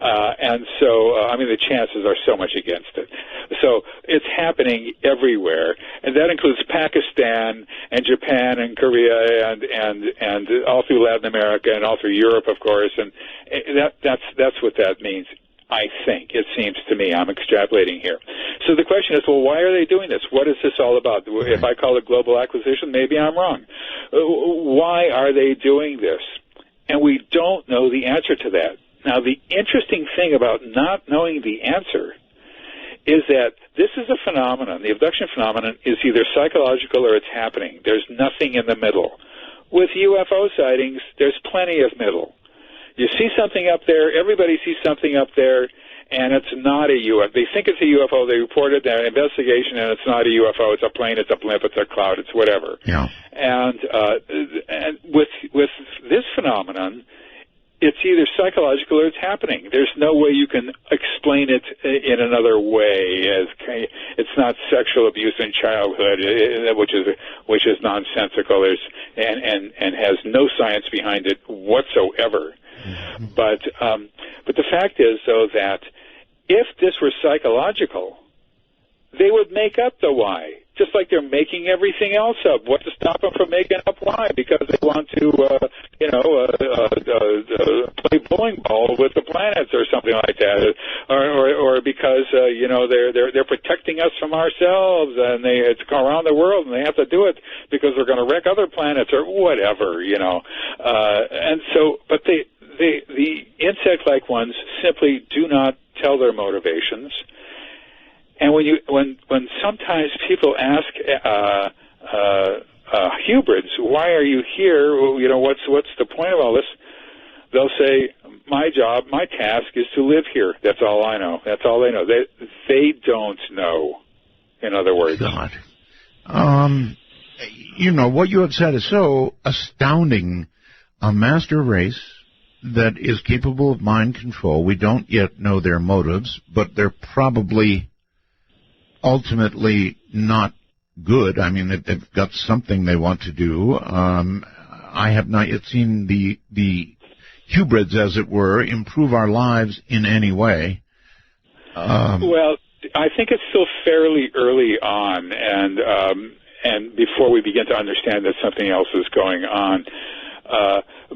And so, the chances are so much against it. So it's happening everywhere, and that includes Pakistan and Japan and Korea and all through Latin America and all through Europe, of course. And that's what that means. I think. It seems to me. I'm extrapolating here. So the question is, well, why are they doing this? What is this all about? If I call it global acquisition, maybe I'm wrong. Why are they doing this? And we don't know the answer to that. Now, the interesting thing about not knowing the answer is that this is a phenomenon. The abduction phenomenon is either psychological or it's happening. There's nothing in the middle. With UFO sightings, there's plenty of middle. You see something up there, everybody sees something up there, and it's not a UFO. They think it's a UFO. They reported their investigation, and it's not a UFO. It's a plane. It's a blimp. It's a cloud. It's whatever. Yeah. And with this phenomenon, it's either psychological or it's happening. There's no way you can explain it in another way. It's not sexual abuse in childhood, which is nonsensical. And has no science behind it whatsoever. Mm-hmm. But the fact is, though, that if this were psychological, they would make up the why, just like they're making everything else up. What to stop them from making up why? Because they want to, play bowling ball with the planets or something like that, or because they're protecting us from ourselves, and it's around the world, and they have to do it because they're going to wreck other planets or whatever, And so, but the insect-like ones simply do not tell their motivations. And when sometimes people ask hybrids, why are you here? What's the point of all this? They'll say, my task is to live here. That's all I know. That's all they know. They don't know. In other words, God. What you have said is so astounding. A master race that is capable of mind control. We don't yet know their motives, but they're probably ultimately not good. I mean, they've got something they want to do. I have not yet seen the hybrids, as it were, improve our lives in any way. Well, I think it's still fairly early on, and before we begin to understand that something else is going on.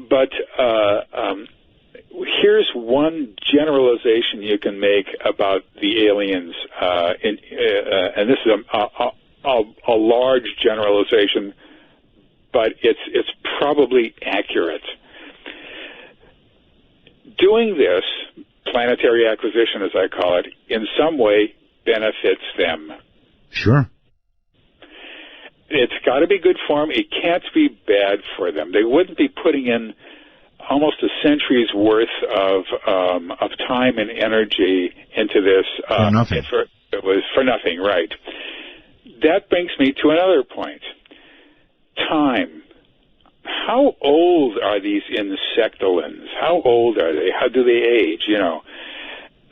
But here's one generalization you can make about the aliens, and this is a large generalization, but it's probably accurate. Doing this, planetary acquisition, as I call it, in some way benefits them. Sure. It's got to be good for them. It can't be bad for them. They wouldn't be putting in almost a century's worth of time and energy into this. For nothing. It was for nothing, right. That brings me to another point. Time. How old are these insectolins? How old are they? How do they age,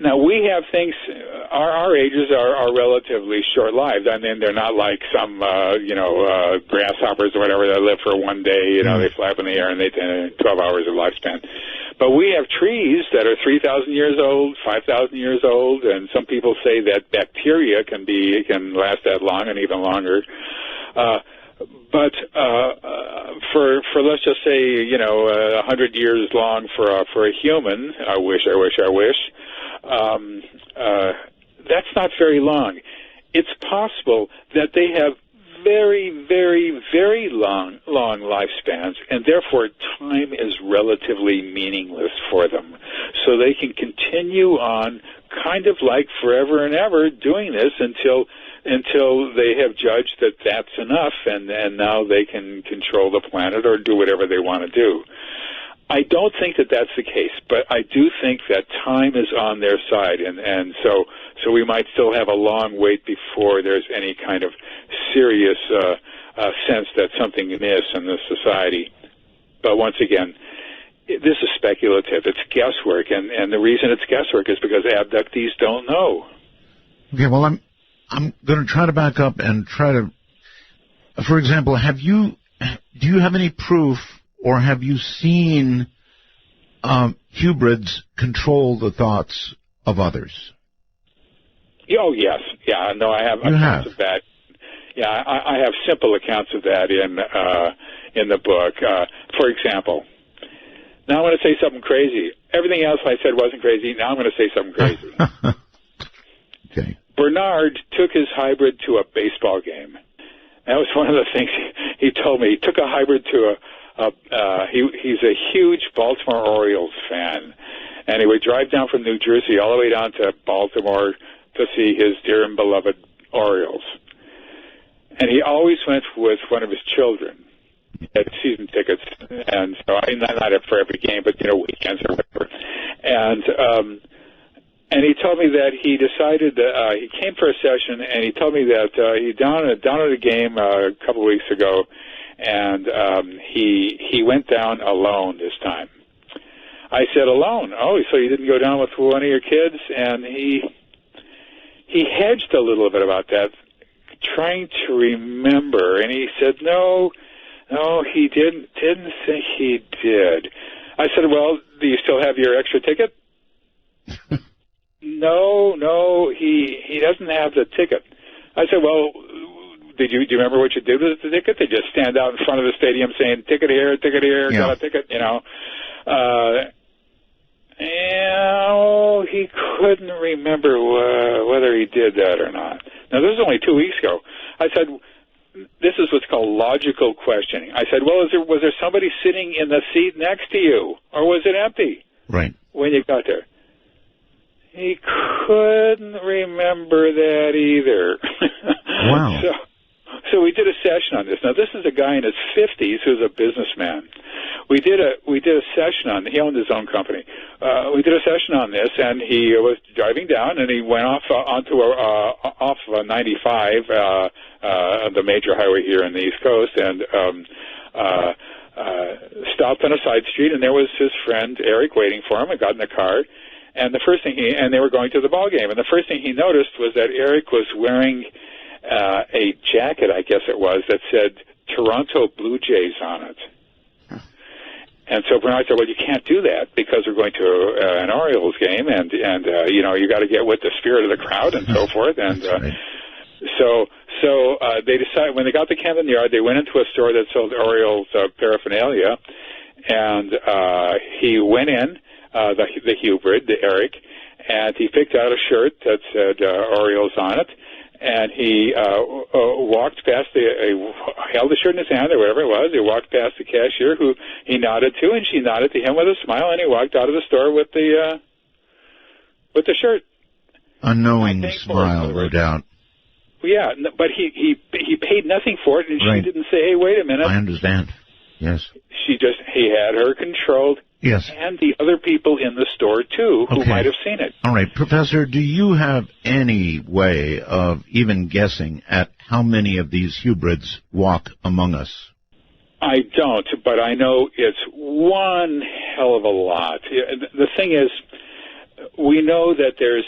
Now, we have things, our ages are relatively short-lived. I mean, they're not like some, grasshoppers or whatever that live for one day. They fly up in the air and they 12 hours of lifespan. But we have trees that are 3,000 years old, 5,000 years old, and some people say that bacteria can last that long and even longer. But for let's just say 100 years long for a human, I wish. That's not very long. It's possible that they have very, very, very long lifespans, and therefore time is relatively meaningless for them. So they can continue on kind of like forever and ever doing this until they have judged that that's enough, and now they can control the planet or do whatever they want to do. I don't think that that's the case, but I do think that time is on their side, and so we might still have a long wait before there's any kind of serious sense that something amiss in this society. But once again, this is speculative. It's guesswork, and the reason it's guesswork is because abductees don't know. Okay, well, I'm going to try to back up and try to, for example, do you have any proof, or have you seen hybrids control the thoughts of others? Oh, yes. Yeah, no, I have accounts of that. Yeah, I have simple accounts of that in the book. For example, now I'm going to say something crazy. Everything else I said wasn't crazy. Now I'm going to say something crazy. Okay. Bernard took his hybrid to a baseball game. That was one of the things he told me. He took a hybrid to he's a huge Baltimore Orioles fan, and he would drive down from New Jersey all the way down to Baltimore to see his dear and beloved Orioles. And he always went with one of his children. He had season tickets, and so not for every game, but weekends or whatever. And And he told me that he decided that he came for a session, and he told me that he down at a game a couple of weeks ago, and he went down alone this time. I said, alone? Oh, so you didn't go down with one of your kids? And he hedged a little bit about that, trying to remember, and he said, no, he didn't think he did. I said, well, do you still have your extra ticket? No, he doesn't have the ticket. I said, well, do you remember what you did with the ticket? They just stand out in front of the stadium saying, ticket here, yeah. got a ticket, you know. He couldn't remember whether he did that or not. Now, this was only 2 weeks ago. I said, this is what's called logical questioning. I said, well, was there somebody sitting in the seat next to you, or was it empty? Right. When you got there? He couldn't remember that either. Wow. So we did a session on this. Now, this is a guy in his 50s who's a businessman. We did a session on. He owned his own company. We did a session on this, and he was driving down, and he went off onto off 95, the major highway here in the East Coast, and stopped on a side street, and there was his friend Eric waiting for him. I got in the car. And the first thing and they were going to the ball game. And the first thing he noticed was that Eric was wearing a jacket, I guess it was, that said Toronto Blue Jays on it. And so Bernard said, well, you can't do that because we're going to an Orioles game, and you know, you got to get with the spirit of the crowd and so forth. And so they decided, when they got to Camden Yard, they went into a store that sold Orioles paraphernalia, and he went in, the hubrid, the Eric, and he picked out a shirt that said Orioles on it, and he walked past held the shirt in his hand or whatever it was. He walked past the cashier, who he nodded to, and she nodded to him with a smile, and he walked out of the store with the shirt. A knowing smile, no doubt. Yeah, but he paid nothing for it, and right. She didn't say, hey, wait a minute. I understand. Yes. He had her controlled. Yes. And the other people in the store, too, who might have seen it. All right. Professor, do you have any way of even guessing at how many of these hybrids walk among us? I don't, but I know it's one hell of a lot. The thing is, we know that there's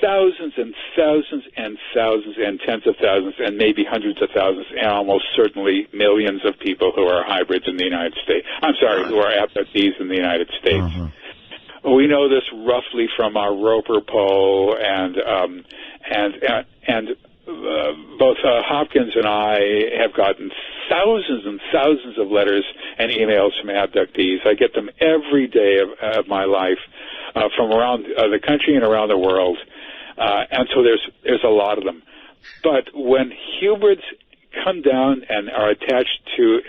thousands and thousands and thousands and tens of thousands and maybe hundreds of thousands and almost certainly millions of people who are hybrids in the United States. I'm sorry, who are abductees in the United States. We know this roughly from our Roper poll, and both Hopkins and I have gotten thousands and thousands of letters and emails from abductees. I get them every day of my life from around the country and around the world. And so there's a lot of them. But when hybrids come down and are attached to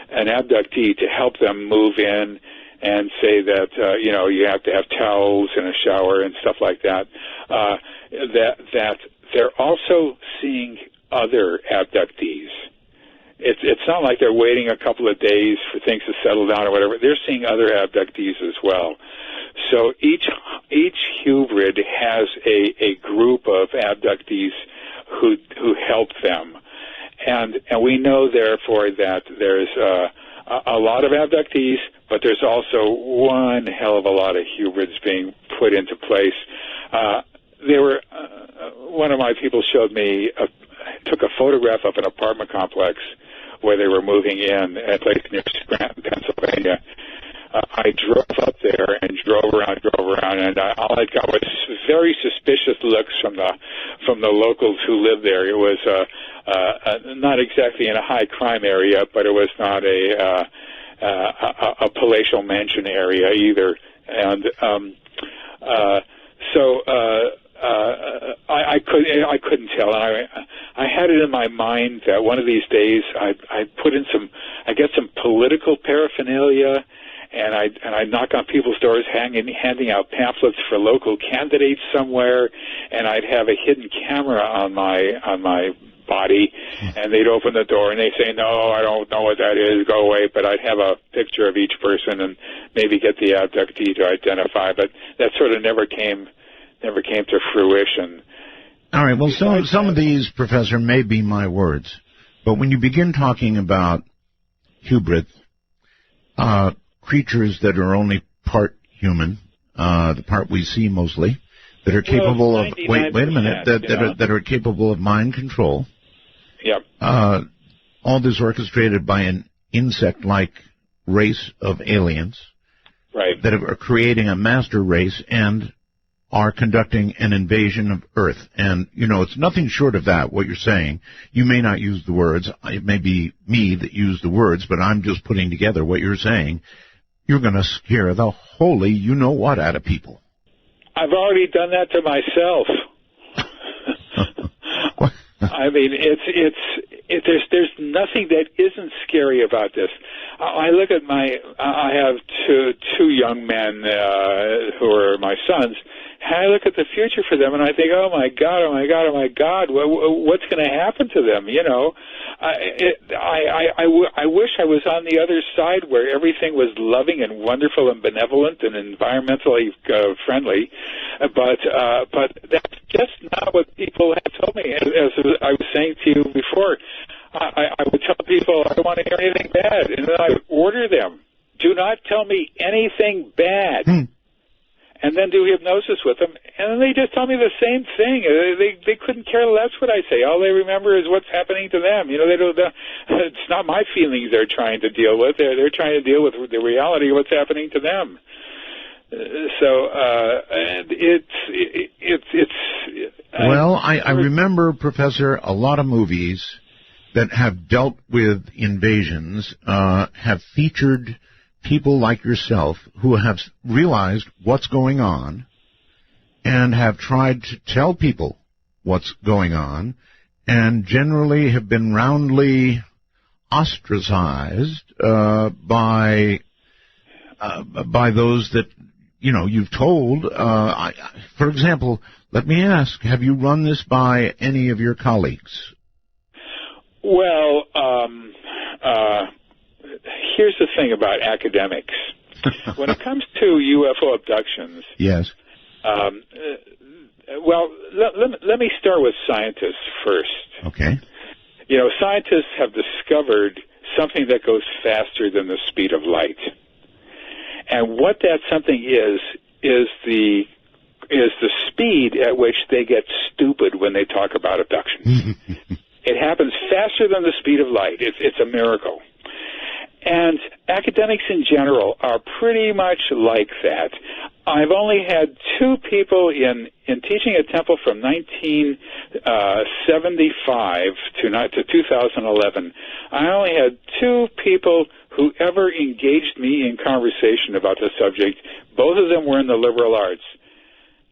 an abductee to help them move in and say that, you know, you have to have towels and a shower and stuff like that, that they're also seeing other abductees. It's not like they're waiting a couple of days for things to settle down or whatever. They're seeing other abductees as well. So each hybrid has a group of abductees who help them, and we know therefore that there's a lot of abductees, but there's also one hell of a lot of hybrids being put into place. One of my people showed me took a photograph of an apartment complex where they were moving in at a place near Scranton, Pennsylvania. I drove up there and drove around, and all I got was very suspicious looks from the locals who lived there. It was not exactly in a high crime area, but it was not a palatial mansion area either. And I couldn't tell. And I had it in my mind that one of these days I get some political paraphernalia, and I knock on people's doors handing out pamphlets for local candidates somewhere, and I'd have a hidden camera on my body, and they'd open the door and they say, no, I don't know what that is, go away, but I'd have a picture of each person and maybe get the abductee to identify, but that sort of never came never came to fruition. All right. Well, some of these, Professor, may be my words, but when you begin talking about hubris, creatures that are only part human, the part we see mostly, that are capable of wait a minute, that are capable of mind control. Yep. All this orchestrated by an insect-like race of aliens, right? That are creating a master race and are conducting an invasion of Earth. And, you know, it's nothing short of that, what you're saying. You may not use the words. It may be me that used the words, but I'm just putting together what you're saying. You're going to scare the holy you-know-what out of people. I've already done that to myself. I mean, there's nothing that isn't scary about this. I look at I have two young men who are my sons. I look at the future for them, and I think, oh my God, what's going to happen to them? You know, I wish I was on the other side where everything was loving and wonderful and benevolent and environmentally friendly, but that's just not what people have told me. As I was saying to you before, I would tell people I don't want to hear anything bad, and then I would order them, do not tell me anything bad. And then do hypnosis with them, and then they just tell me the same thing. They couldn't care less what I say. All they remember is what's happening to them. You know, it's not my feelings they're trying to deal with. They're trying to deal with the reality of what's happening to them. Well, I remember, Professor, a lot of movies that have dealt with invasions have featured people like yourself who have realized what's going on and have tried to tell people what's going on and generally have been roundly ostracized by those that, you know, you've told. For example, let me ask, have you run this by any of your colleagues? Well, here's the thing about academics. When it comes to UFO abductions, yes. Well, let me start with scientists first. Okay. You know, scientists have discovered something that goes faster than the speed of light, and what that something is the speed at which they get stupid when they talk about abductions. It happens faster than the speed of light. It's a miracle. And academics in general are pretty much like that. I've only had two people in teaching at Temple from 1975 to 2011. I only had two people who ever engaged me in conversation about the subject. Both of them were in the liberal arts.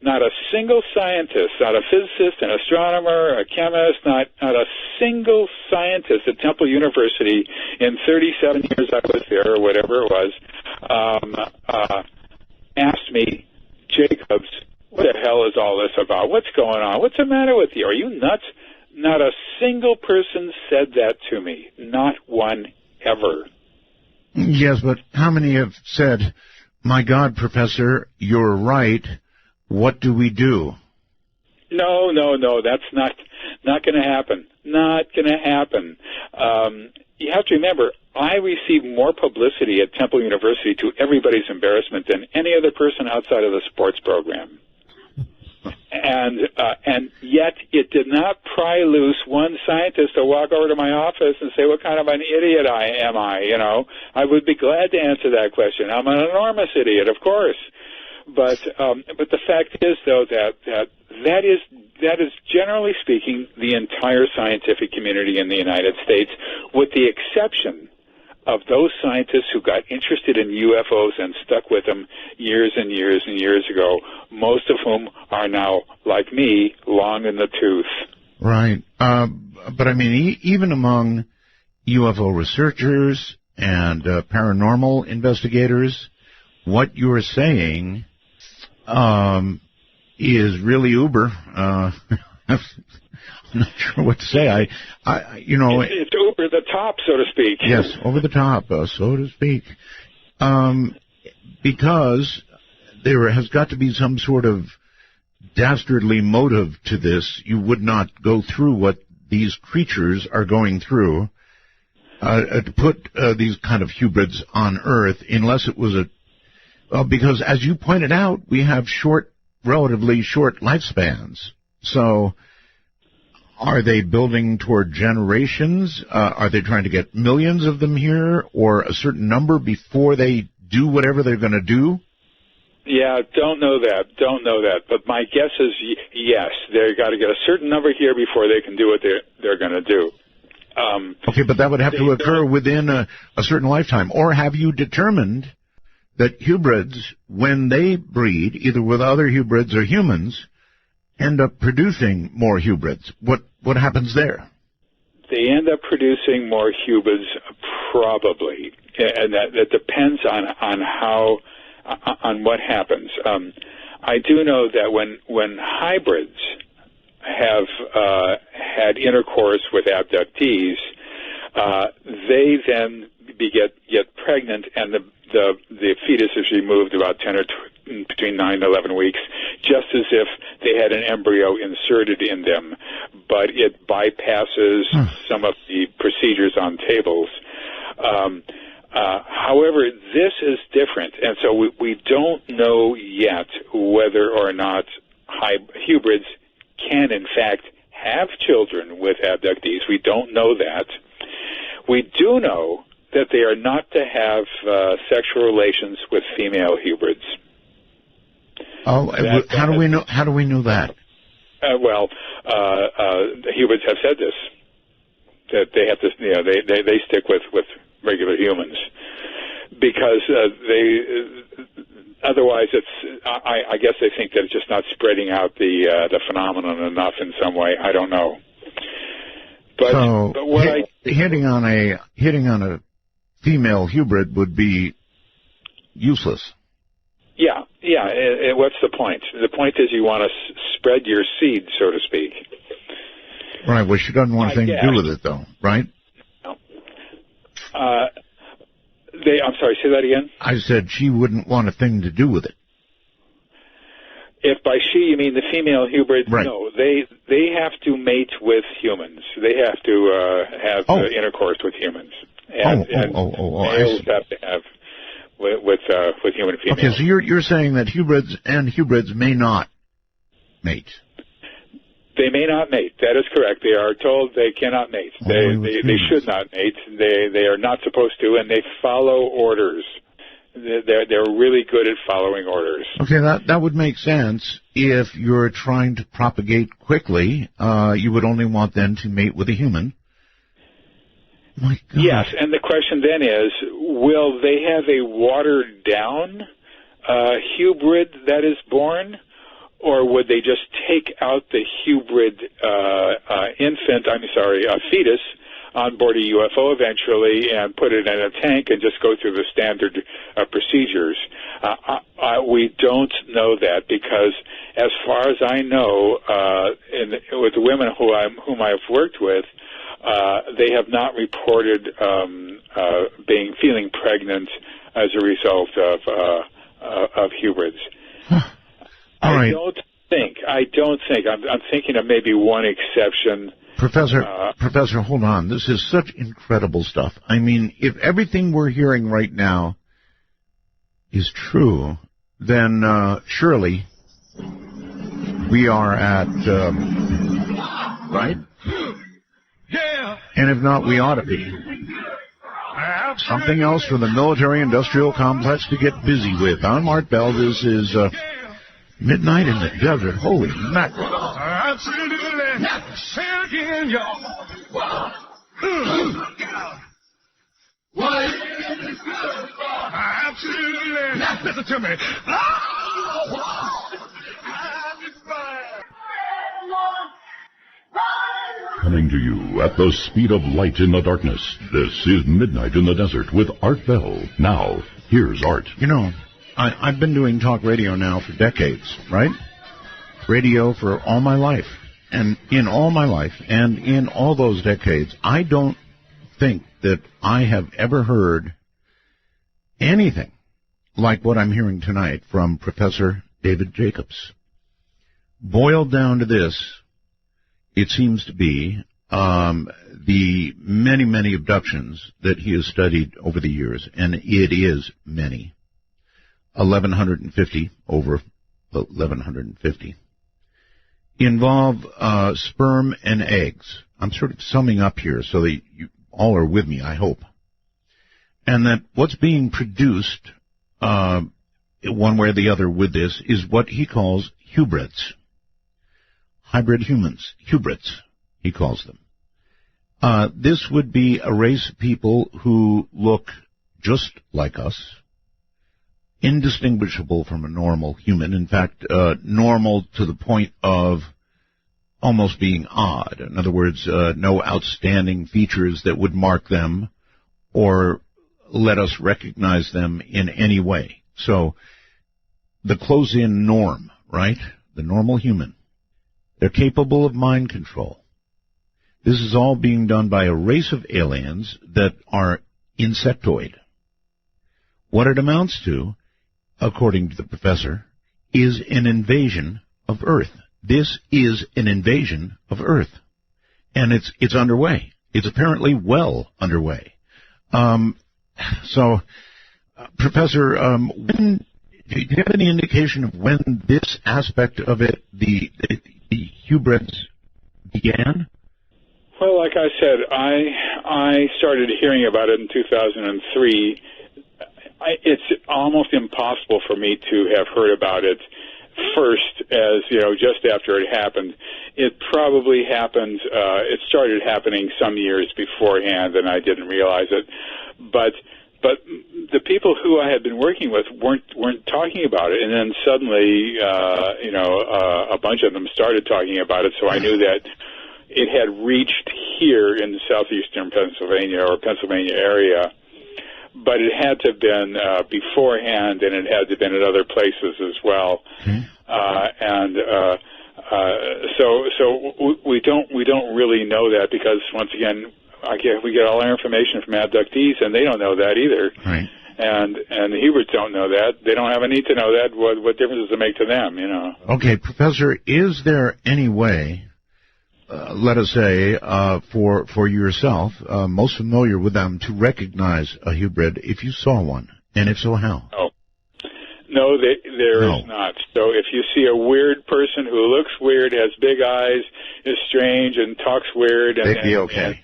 Not a single scientist, not a physicist, an astronomer, a chemist, not a single scientist at Temple University in 37 years I was there, or whatever it was, asked me, Jacobs, what the hell is all this about? What's going on? What's the matter with you? Are you nuts? Not a single person said that to me. Not one ever. Yes, but how many have said, my God, Professor, you're right. What do we do? No, that's not going to happen. Not going to happen. You have to remember, I received more publicity at Temple University to everybody's embarrassment than any other person outside of the sports program. And yet it did not pry loose one scientist to walk over to my office and say, what kind of an idiot am I? You know, I would be glad to answer that question. I'm an enormous idiot, of course. But the fact is, though, that is generally speaking the entire scientific community in the United States, with the exception of those scientists who got interested in UFOs and stuck with them years and years and years ago, most of whom are now, like me, long in the tooth. Right. But I mean, even among UFO researchers and paranormal investigators, what you're saying is really uber. I'm not sure what to say. It's over the top, so to speak. Yes, over the top, so to speak. Because there has got to be some sort of dastardly motive to this, you would not go through what these creatures are going through to put these kind of hybrids on Earth, unless it was because, as you pointed out, we have relatively short lifespans. So, are they building toward generations? Are they trying to get millions of them here, or a certain number before they do whatever they're going to do? Yeah, don't know that. But my guess is yes, they've got to get a certain number here before they can do what they're going to do. Okay, but that would have to occur within a certain lifetime. Or have you determined that hybrids, when they breed, either with other hybrids or humans, end up producing more hybrids? What happens there? They end up producing more hybrids, probably, and that depends on what happens. I do know that when hybrids have had intercourse with abductees, they then get pregnant, and the fetus is removed about 10 or between 9 and 11 weeks, just as if they had an embryo inserted in them, but it bypasses some of the procedures on tables. However, this is different, and so we don't know yet whether or not hybrids can, in fact, have children with abductees. We don't know that. We do know that they are not to have sexual relations with female hybrids. Oh, how do we know? How do we know that? The hybrids have said this, that they have to, they stick with regular humans, because otherwise I guess they think that it's just not spreading out the phenomenon enough in some way. I don't know. But what hitting on a female hybrid would be useless. Yeah. What's the point? The point is you want to spread your seed, so to speak. Right. Well, she doesn't want anything to do with it, though, right? No. I'm sorry. Say that again. I said she wouldn't want a thing to do with it. If by she you mean the female hybrids, right. No, they have to mate with humans. They have to have intercourse with humans. And males have to have with human females. Okay, so you're saying that hybrids may not mate. They may not mate. That is correct. They are told they cannot mate. They should not mate. They are not supposed to, and they follow orders. They're really good at following orders. Okay, that would make sense. If you're trying to propagate quickly, you would only want them to mate with a human. My God. Yes, and the question then is, will they have a watered-down hybrid that is born, or would they just take out the hybrid fetus on board a UFO eventually and put it in a tank and just go through the standard procedures? We don't know that, because as far as I know, with the women whom I've worked with, they have not reported feeling pregnant as a result of hybrids. All right. I don't think. I'm thinking of maybe one exception. Professor, hold on. This is such incredible stuff. I mean, if everything we're hearing right now is true, then surely we are at right? Yeah. And if not, we ought to be. Something else for the military-industrial complex to get busy with. I'm Art Bell. This is Midnight in the Desert. Holy mackerel. Absolutely. Say it again, y'all. What is good for? Absolutely. Listen to me. Coming to you at the speed of light in the darkness, this is Midnight in the Desert with Art Bell. Now, here's Art. You know, I've been doing talk radio now for decades, right? Radio for all my life. And in all my life, and in all those decades, I don't think that I have ever heard anything like what I'm hearing tonight from Professor David Jacobs. boiled down to this, it seems to be the many, many abductions that he has studied over the years, and it is many, 1,150, over 1,150, involve sperm and eggs. I'm sort of summing up here so that you all are with me, I hope. And that what's being produced, one way or the other with this, is what he calls hybrids. Hybrid humans, hybrids, he calls them. This would be a race of people who look just like us, indistinguishable from a normal human. In fact, normal to the point of almost being odd. In other words, no outstanding features that would mark them or let us recognize them in any way. So, the close-in norm, right? The normal human. They're capable of mind control. This is all being done by a race of aliens that are insectoid. What it amounts to, according to the professor, is an invasion of Earth. This is an invasion of Earth. And it's underway. It's apparently well underway. Professor, when, do you have any indication of when this aspect of it, the hybrids, began? Well, like I said, I started hearing about it in 2003. It's almost impossible for me to have heard about it first, as just after it happened. It probably happened. It started happening some years beforehand, and I didn't realize it. But the people who I had been working with weren't talking about it, and then suddenly, a bunch of them started talking about it. So I knew that it had reached here in southeastern Pennsylvania or Pennsylvania area, but it had to have been beforehand, and it had to have been at other places as well. Mm-hmm. So we don't really know that, because once again, we get all our information from abductees, and they don't know that either. Right. And the hybrids don't know that. They don't have a need to know that. What difference does it make to them? Okay, Professor, is there any way, let us say, for yourself, most familiar with them, to recognize a hybrid if you saw one? And if so, how? No, there is not. So if you see a weird person who looks weird, has big eyes, is strange, and talks weird, they'd be okay.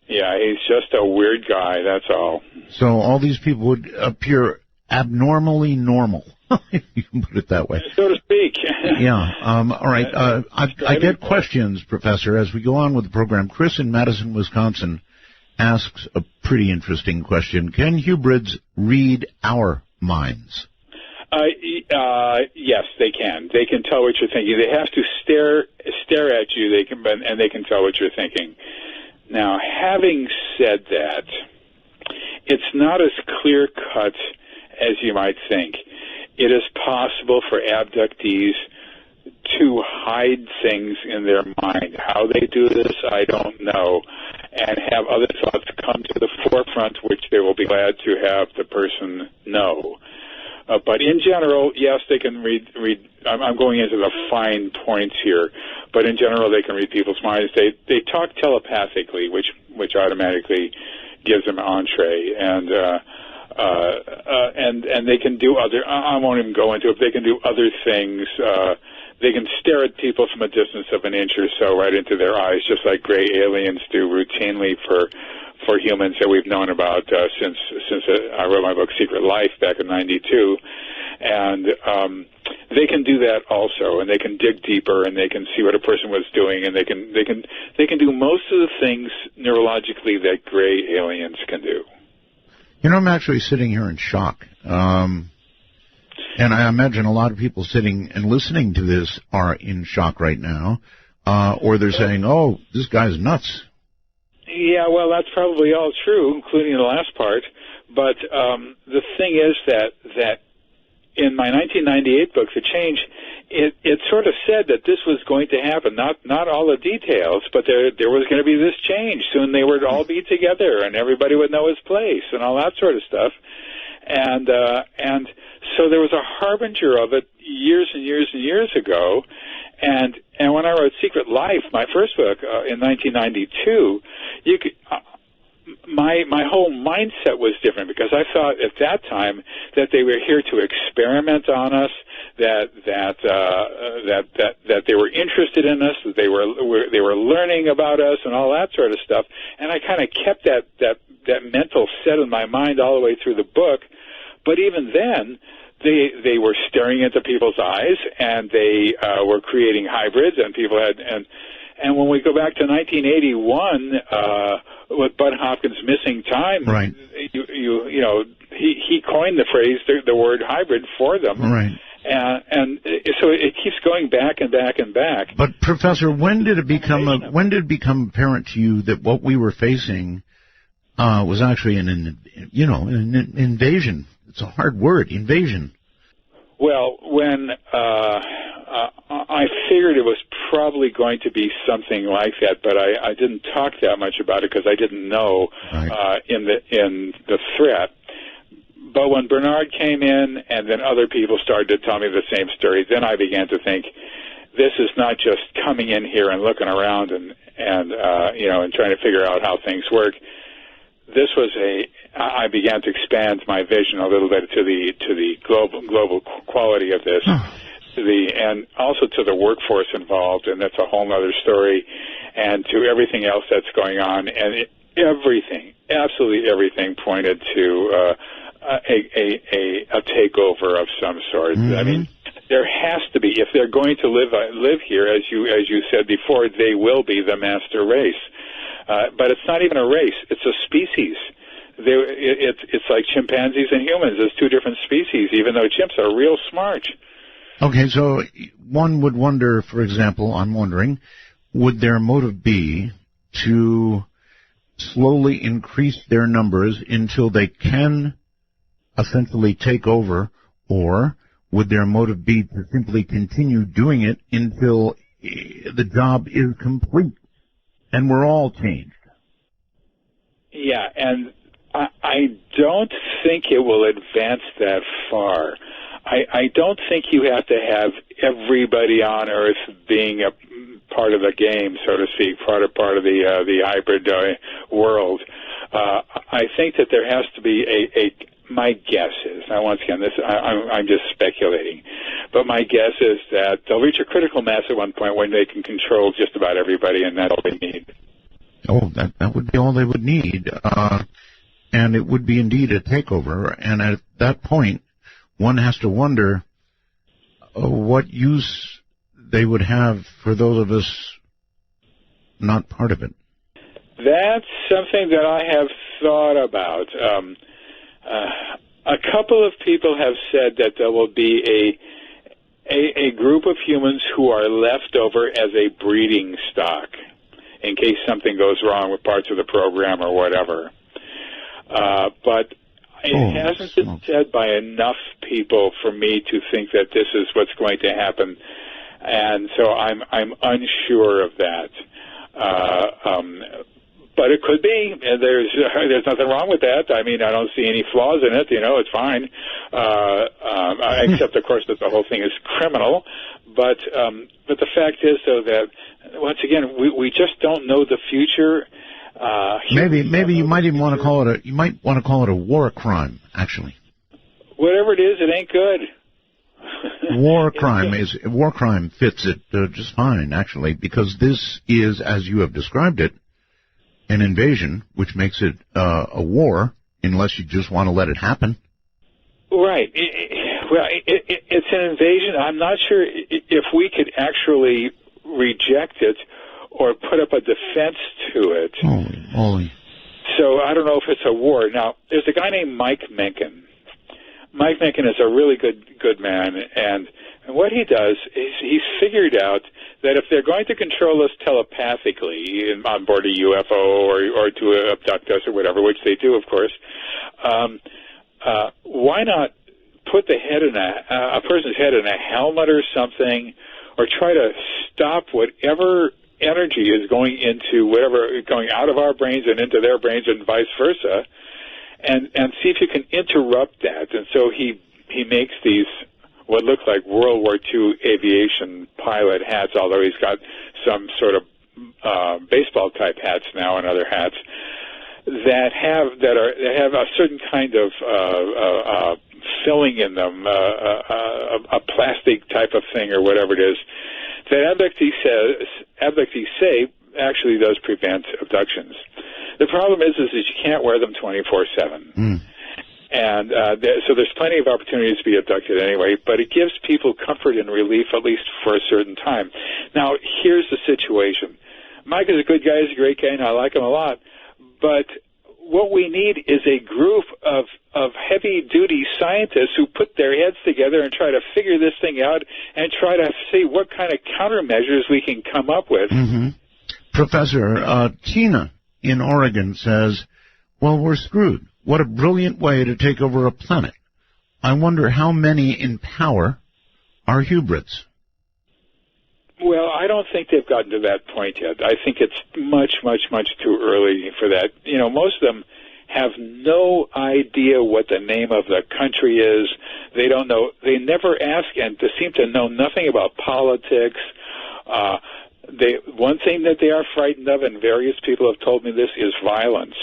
Yeah, he's just a weird guy, that's all. So all these people would appear abnormally normal, if you can put it that way. So to speak. Yeah. All right. I get questions, Professor, as we go on with the program. Chris in Madison, Wisconsin, asks a pretty interesting question. Can hybrids read our minds? Yes, they can. They can tell what you're thinking. They have to stare at you. And they can tell what you're thinking. Now, having said that, it's not as clear-cut as you might think. It is possible for abductees to hide things in their mind. How they do this, I don't know, and have other thoughts come to the forefront, which they will be glad to have the person know. But in general, yes, they can read. I'm going into the fine points here, but in general, they can read people's minds. They talk telepathically, which automatically gives them entree, and they can do other. I won't even go into it. They can do other things. They can stare at people from a distance of an inch or so right into their eyes, just like gray aliens do routinely for humans that we've known about since I wrote my book Secret Life back in '92, and they can do that also, and they can dig deeper, and they can see what a person was doing, and they can do most of the things neurologically that gray aliens can do. I'm actually sitting here in shock, and I imagine a lot of people sitting and listening to this are in shock right now, or they're saying, "Oh, this guy's nuts." Yeah, well, that's probably all true, including the last part. But the thing is that in my 1998 book, The Change, it sort of said that this was going to happen. Not all the details, but there was going to be this change. Soon they would all be together, and everybody would know his place, and all that sort of stuff. And so there was a harbinger of it years and years and years ago. And when I wrote Secret Life, my first book in 1992, you could. My whole mindset was different because I thought at that time that they were here to experiment on us, that they were interested in us, that they were learning about us and all that sort of stuff. And I kind of kept that mental set in my mind all the way through the book. But even then, they were staring into people's eyes, and they were creating hybrids, and people had and when we go back to 1981. With Bud Hopkins' Missing Time, right? You know, he coined the phrase, the word hybrid for them, right? And so it keeps going back and back and back. But Professor, when did it become apparent to you that what we were facing was actually an invasion? It's a hard word, invasion. Well, when I figured it was probably going to be something like that, but I didn't talk that much about it because I didn't know in the threat. But when Bernard came in, and then other people started to tell me the same story, then I began to think, this is not just coming in here and looking around and trying to figure out how things work. This was I began to expand my vision a little bit to the global quality of this. And also to the workforce involved, and that's a whole other story, and to everything else that's going on, and absolutely everything pointed to a takeover of some sort. Mm-hmm. I mean, there has to be, if they're going to live here, as you said before, they will be the master race. But it's not even a race; it's a species. It's like chimpanzees and humans. It's two different species, even though chimps are real smart. Okay, so one would wonder, for example, I'm wondering, would their motive be to slowly increase their numbers until they can essentially take over, or would their motive be to simply continue doing it until the job is complete and we're all changed? Yeah, and I don't think it will advance that far. I don't think you have to have everybody on Earth being a part of the game, so to speak, part of the hybrid world. I think that there has to be my guess is, now once again, I'm just speculating, but my guess is that they'll reach a critical mass at one point when they can control just about everybody, and that's all they need. Oh, that would be all they would need. And it would be indeed a takeover, and at that point, one has to wonder what use they would have for those of us not part of it. That's something that I have thought about. A couple of people have said that there will be a group of humans who are left over as a breeding stock in case something goes wrong with parts of the program or whatever. But it hasn't been said by enough people for me to think that this is what's going to happen, and so I'm unsure of that. But it could be. There's nothing wrong with that. I mean, I don't see any flaws in it. It's fine. Except, of course, that the whole thing is criminal. But the fact is, though, that once again, we just don't know the future. Maybe you might even want to call it a war crime, actually. Whatever it is, it ain't good. War crime fits it just fine, actually, because this is, as you have described it, an invasion, which makes it a war, unless you just want to let it happen. Right. It's an invasion. I'm not sure if we could actually reject it or put up a defense to it. Holy. So I don't know if it's a war. Now, there's a guy named Mike Mencken. Mike Mencken is a really good man, and what he does is he's figured out that if they're going to control us telepathically on board a UFO or to abduct us or whatever, which they do, of course, why not put the head in a person's head in a helmet or something, or try to stop whatever energy is going out of our brains and into their brains and vice versa, and see if you can interrupt that. And so he makes these what look like World War II aviation pilot hats, although he's got some sort of baseball type hats now and other hats that have a certain kind of filling in them, a plastic type of thing or whatever it is, that abductees say actually does prevent abductions. The problem is that you can't wear them 24/7. And so there's plenty of opportunities to be abducted anyway, but it gives people comfort and relief, at least for a certain time. Now, here's the situation. Mike is a good guy, he's a great guy, and I like him a lot, but what we need is a group of heavy-duty scientists who put their heads together and try to figure this thing out and try to see what kind of countermeasures we can come up with. Professor, Tina in Oregon says, well, we're screwed. What a brilliant way to take over a planet. I wonder how many in power are hybrids. Well, I don't think they've gotten to that point yet. I think it's much, much, much too early for that. You know, most of them have no idea what the name of the country is. They don't know. They never ask, and they seem to know nothing about politics. One thing that they are frightened of, and various people have told me this, is violence.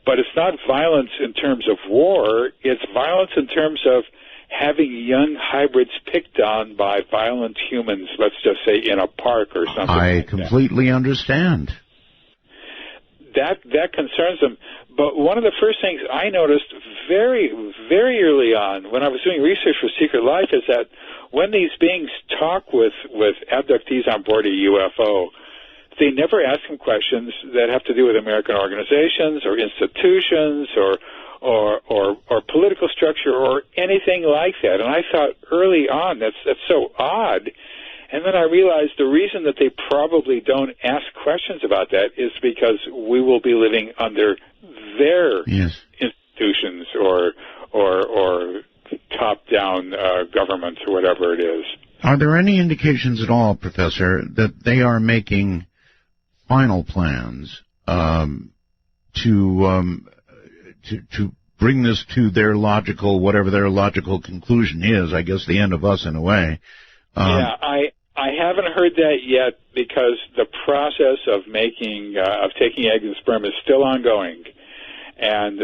But it's not violence in terms of war. It's violence in terms of having young hybrids picked on by violent humans, let's just say in a park or something. I completely understand. That concerns them. But one of the first things I noticed very, very early on when I was doing research for Secret Life is that when these beings talk with abductees on board a UFO, they never ask them questions that have to do with American organizations or institutions or political structure or anything like that. And I thought early on, that's so odd. And then I realized the reason that they probably don't ask questions about that is because we will be living under their institutions or top-down governments or whatever it is. Are there any indications at all, Professor, that they are making final plans to bring this to their logical, whatever their logical conclusion is, I guess the end of us in a way? I haven't heard that yet because the process of taking egg and sperm is still ongoing, and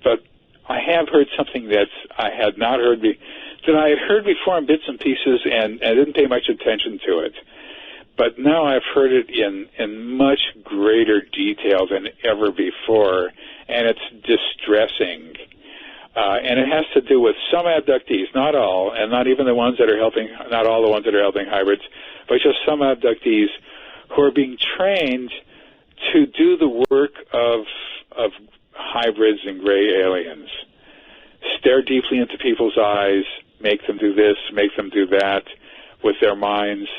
but I have heard something that I had not heard that I had heard before in bits and pieces, and I didn't pay much attention to it. But now I've heard it in much greater detail than ever before, and it's distressing. And it has to do with some abductees, not all, and not even the ones that are helping, not all the ones that are helping hybrids, but just some abductees who are being trained to do the work of hybrids and gray aliens. Stare deeply into people's eyes, make them do this, make them do that with their minds.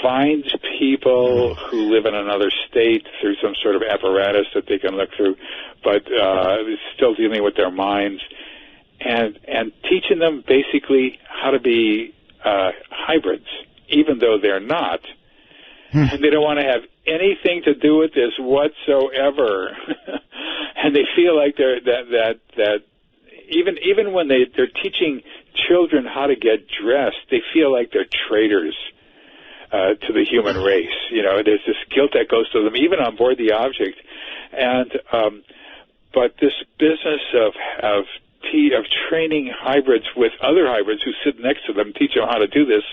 Find people who live in another state through some sort of apparatus that they can look through, but still dealing with their minds, and teaching them basically how to be hybrids, even though they're not. And they don't want to have anything to do with this whatsoever. And they feel like they're that even when they're teaching children how to get dressed, they feel like they're traitors to the human race. You know, there's this guilt that goes to them, even on board the object. And but this business of training hybrids with other hybrids who sit next to them, teach them how to do this,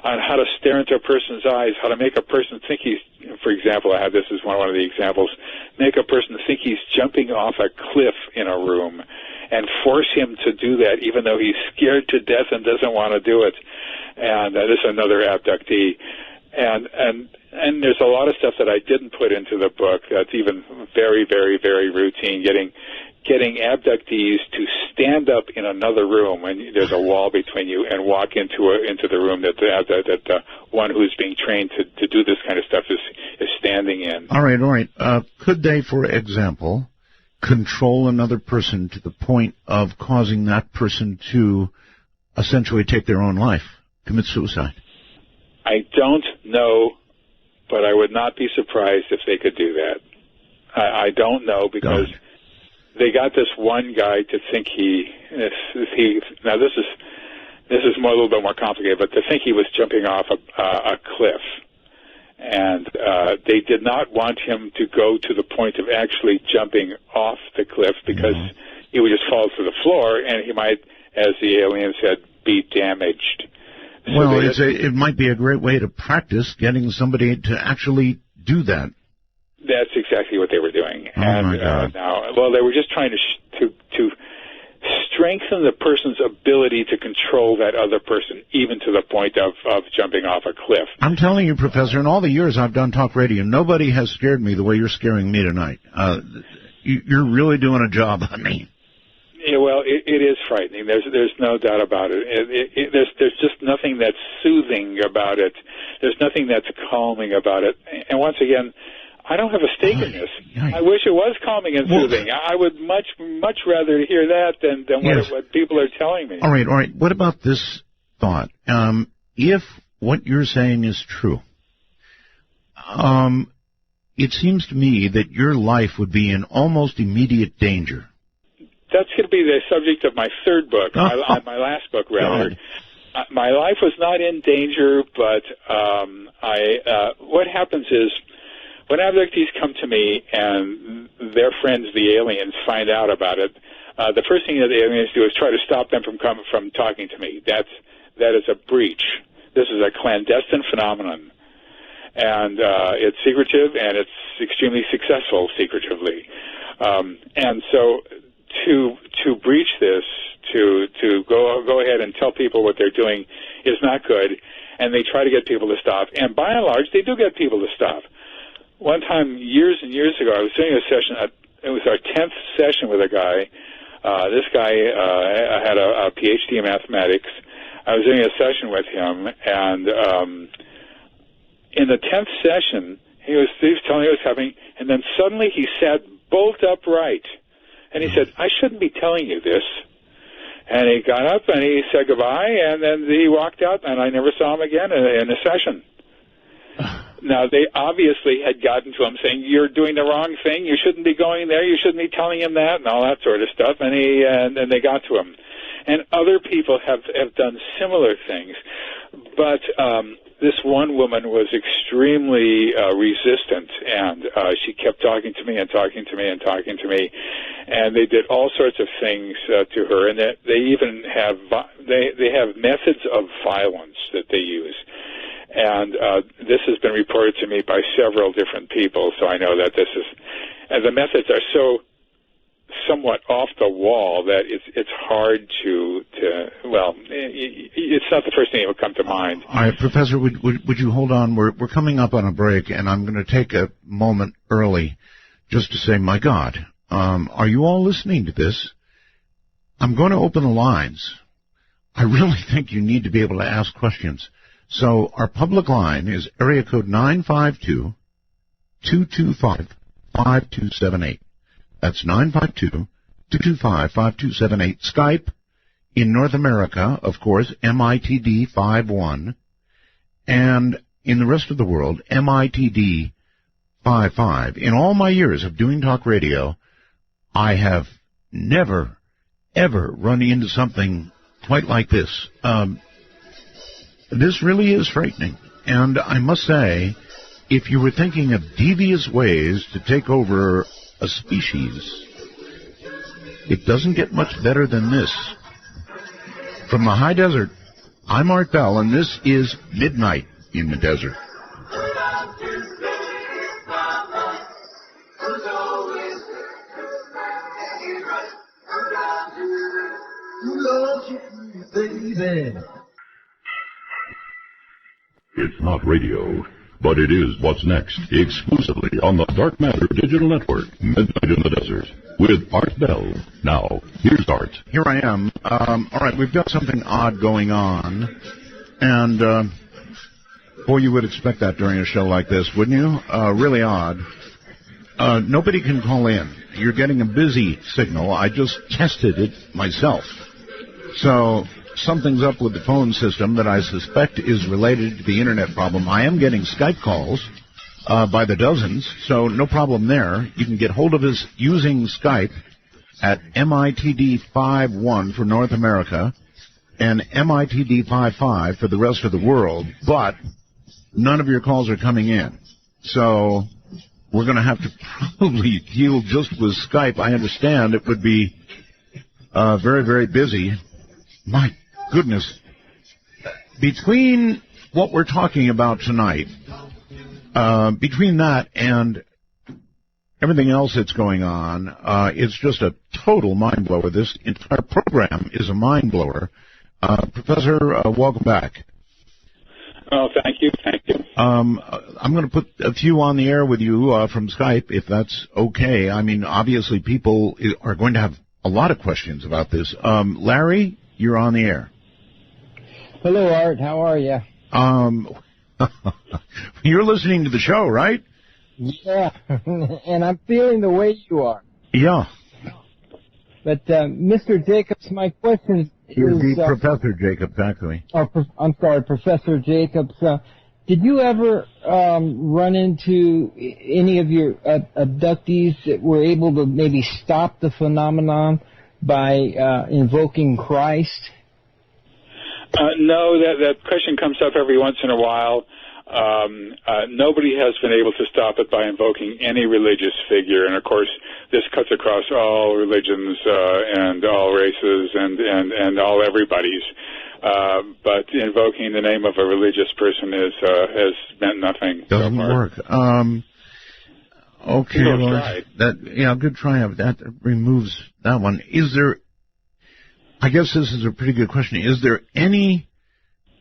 on how to stare into a person's eyes, how to make a person think he's, for example, I have this as one of the examples, make a person think he's jumping off a cliff in a room, and force him to do that even though he's scared to death and doesn't want to do it. And this is another abductee. And there's a lot of stuff that I didn't put into the book that's even very, very, very routine, getting abductees to stand up in another room when there's a wall between you and walk into the room that the one who's being trained to do this kind of stuff is standing in. All right. Could they, for example, control another person to the point of causing that person to essentially take their own life, commit suicide? I don't know, but I would not be surprised if they could do that. I don't know because they got this one guy to think now this is a little bit more complicated, but to think he was jumping off a cliff. And they did not want him to go to the point of actually jumping off the cliff because he would just fall to the floor and he might, as the alien said, be damaged. So well, it might be a great way to practice getting somebody to actually do that. That's exactly what they were doing. Oh, my God. They were just trying to strengthen the person's ability to control that other person, even to the point of jumping off a cliff. I'm telling you, Professor, in all the years I've done talk radio, nobody has scared me the way you're scaring me tonight. You're really doing a job on me. Yeah, well, it is frightening. There's no doubt about it. There's just nothing that's soothing about it. There's nothing that's calming about it. And once again, I don't have a stake in this. I wish it was calming and soothing. I would much rather hear that than what people are telling me. All right. What about this thought? If what you're saying is true, it seems to me that your life would be in almost immediate danger. That's going to be the subject of my third book, my last book, rather. My life was not in danger, but what happens is, when abductees come to me and their friends, the aliens, find out about it, the first thing that the aliens do is try to stop them from talking to me. That is a breach. This is a clandestine phenomenon, and it's secretive and it's extremely successful secretively. And so to breach this, to go ahead and tell people what they're doing is not good, and they try to get people to stop. And by and large, they do get people to stop. One time, years and years ago, I was doing a session. It was our 10th session with a guy. This guy had a PhD in mathematics. I was doing a session with him, and in the 10th session, he was telling me what was happening, and then suddenly he sat bolt upright, and he said, "I shouldn't be telling you this." And he got up and he said goodbye, and then he walked out, and I never saw him again in a session. Now, they obviously had gotten to him saying, "You're doing the wrong thing. You shouldn't be going there. You shouldn't be telling him that," and all that sort of stuff. And they got to him. And other people have done similar things. But this one woman was extremely resistant, and she kept talking to me and talking to me and talking to me. And they did all sorts of things to her. And they even have they have methods of violence that they use. And this has been reported to me by several different people, so I know that this is... And the methods are so somewhat off the wall that it's hard to it's not the first thing that would come to mind. All right, Professor, would you hold on? We're coming up on a break, and I'm going to take a moment early just to say, my God, are you all listening to this? I'm going to open the lines. I really think you need to be able to ask questions. So our public line is area code 952-225-5278. That's 952-225-5278. Skype in North America, of course, MITD51. And in the rest of the world, MITD55. In all my years of doing talk radio, I have never, ever run into something quite like this. This really is frightening. And I must say, if you were thinking of devious ways to take over a species, it doesn't get much better than this. From the high desert, I'm Art Bell, and this is Midnight in the Desert. Baby. It's not radio, but it is what's next, exclusively on the Dark Matter Digital Network, Midnight in the Desert, with Art Bell. Now, here's Art. Here I am. All right, we've got something odd going on, and boy, you would expect that during a show like this, wouldn't you? Really odd. Nobody can call in. You're getting a busy signal. I just tested it myself. So something's up with the phone system that I suspect is related to the internet problem. I am getting Skype calls by the dozens, so no problem there. You can get hold of us using Skype at MITD51 for North America and MITD55 for the rest of the world, but none of your calls are coming in. So we're going to have to probably deal just with Skype. I understand it would be very, very busy. My goodness. Between what we're talking about tonight, between that and everything else that's going on, it's just a total mind blower. This entire program is a mind blower. Professor, welcome back. Oh, thank you. I'm going to put a few on the air with you from Skype, if that's okay. I mean, obviously people are going to have a lot of questions about this. Larry, you're on the air. Hello, Art. How are you? You're listening to the show, right? Yeah, and I'm feeling the way you are. Yeah. But, Mr. Jacobs, my question is... Professor Jacobs, actually. I'm sorry, Professor Jacobs. Did you ever run into any of your abductees that were able to maybe stop the phenomenon by invoking Christ? No, that question comes up every once in a while. Nobody has been able to stop it by invoking any religious figure, and of course this cuts across all religions and all races and all everybody's. But invoking the name of a religious person has meant nothing. Doesn't so far. work. Okay, well, good try. That removes that one. Is there? I guess this is a pretty good question. Is there any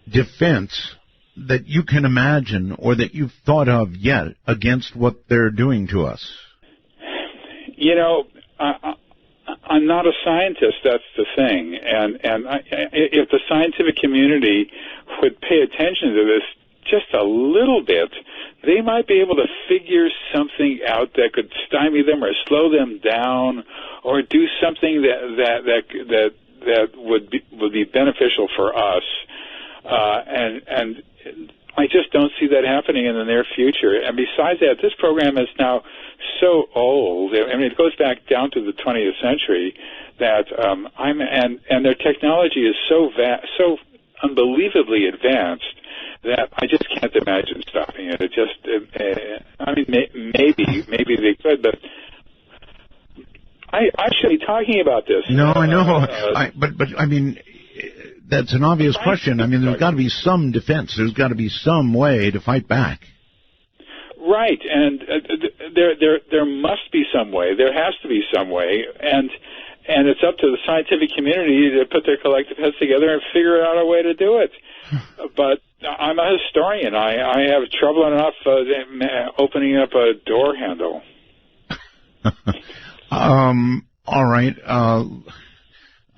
defense that you can imagine or that you've thought of yet against what they're doing to us? You know, I'm not a scientist, that's the thing. And if the scientific community would pay attention to this just a little bit, they might be able to figure something out that could stymie them or slow them down or do something that would be beneficial for us. And I just don't see that happening in the near future. And besides that, this program is now so old. I mean, it goes back down to the 20th century that and their technology is so unbelievably advanced that I just can't imagine stopping it. It just, I mean, maybe they could, but I should be talking about this. No, I know, but I mean, that's an obvious question. I mean, there's got to be some defense. There's got to be some way to fight back. Right, and there must be some way. There has to be some way, and it's up to the scientific community to put their collective heads together and figure out a way to do it. But I'm a historian. I have trouble enough opening up a door handle. All right.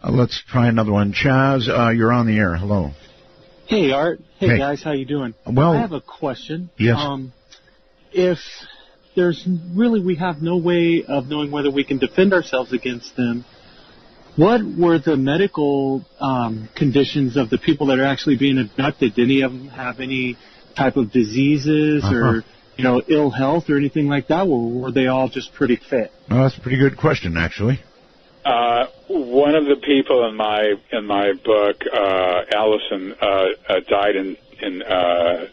Let's try another one. Chaz, you're on the air. Hello. Hey, Art. Hey, guys. How you doing? Well, I have a question. Yes. If we have no way of knowing whether we can defend ourselves against them, what were the medical conditions of the people that are actually being abducted? Did any of them have any type of diseases or, ill health or anything like that? Or were they all just pretty fit? Well, that's a pretty good question, actually. One of the people in my book, Allison, died in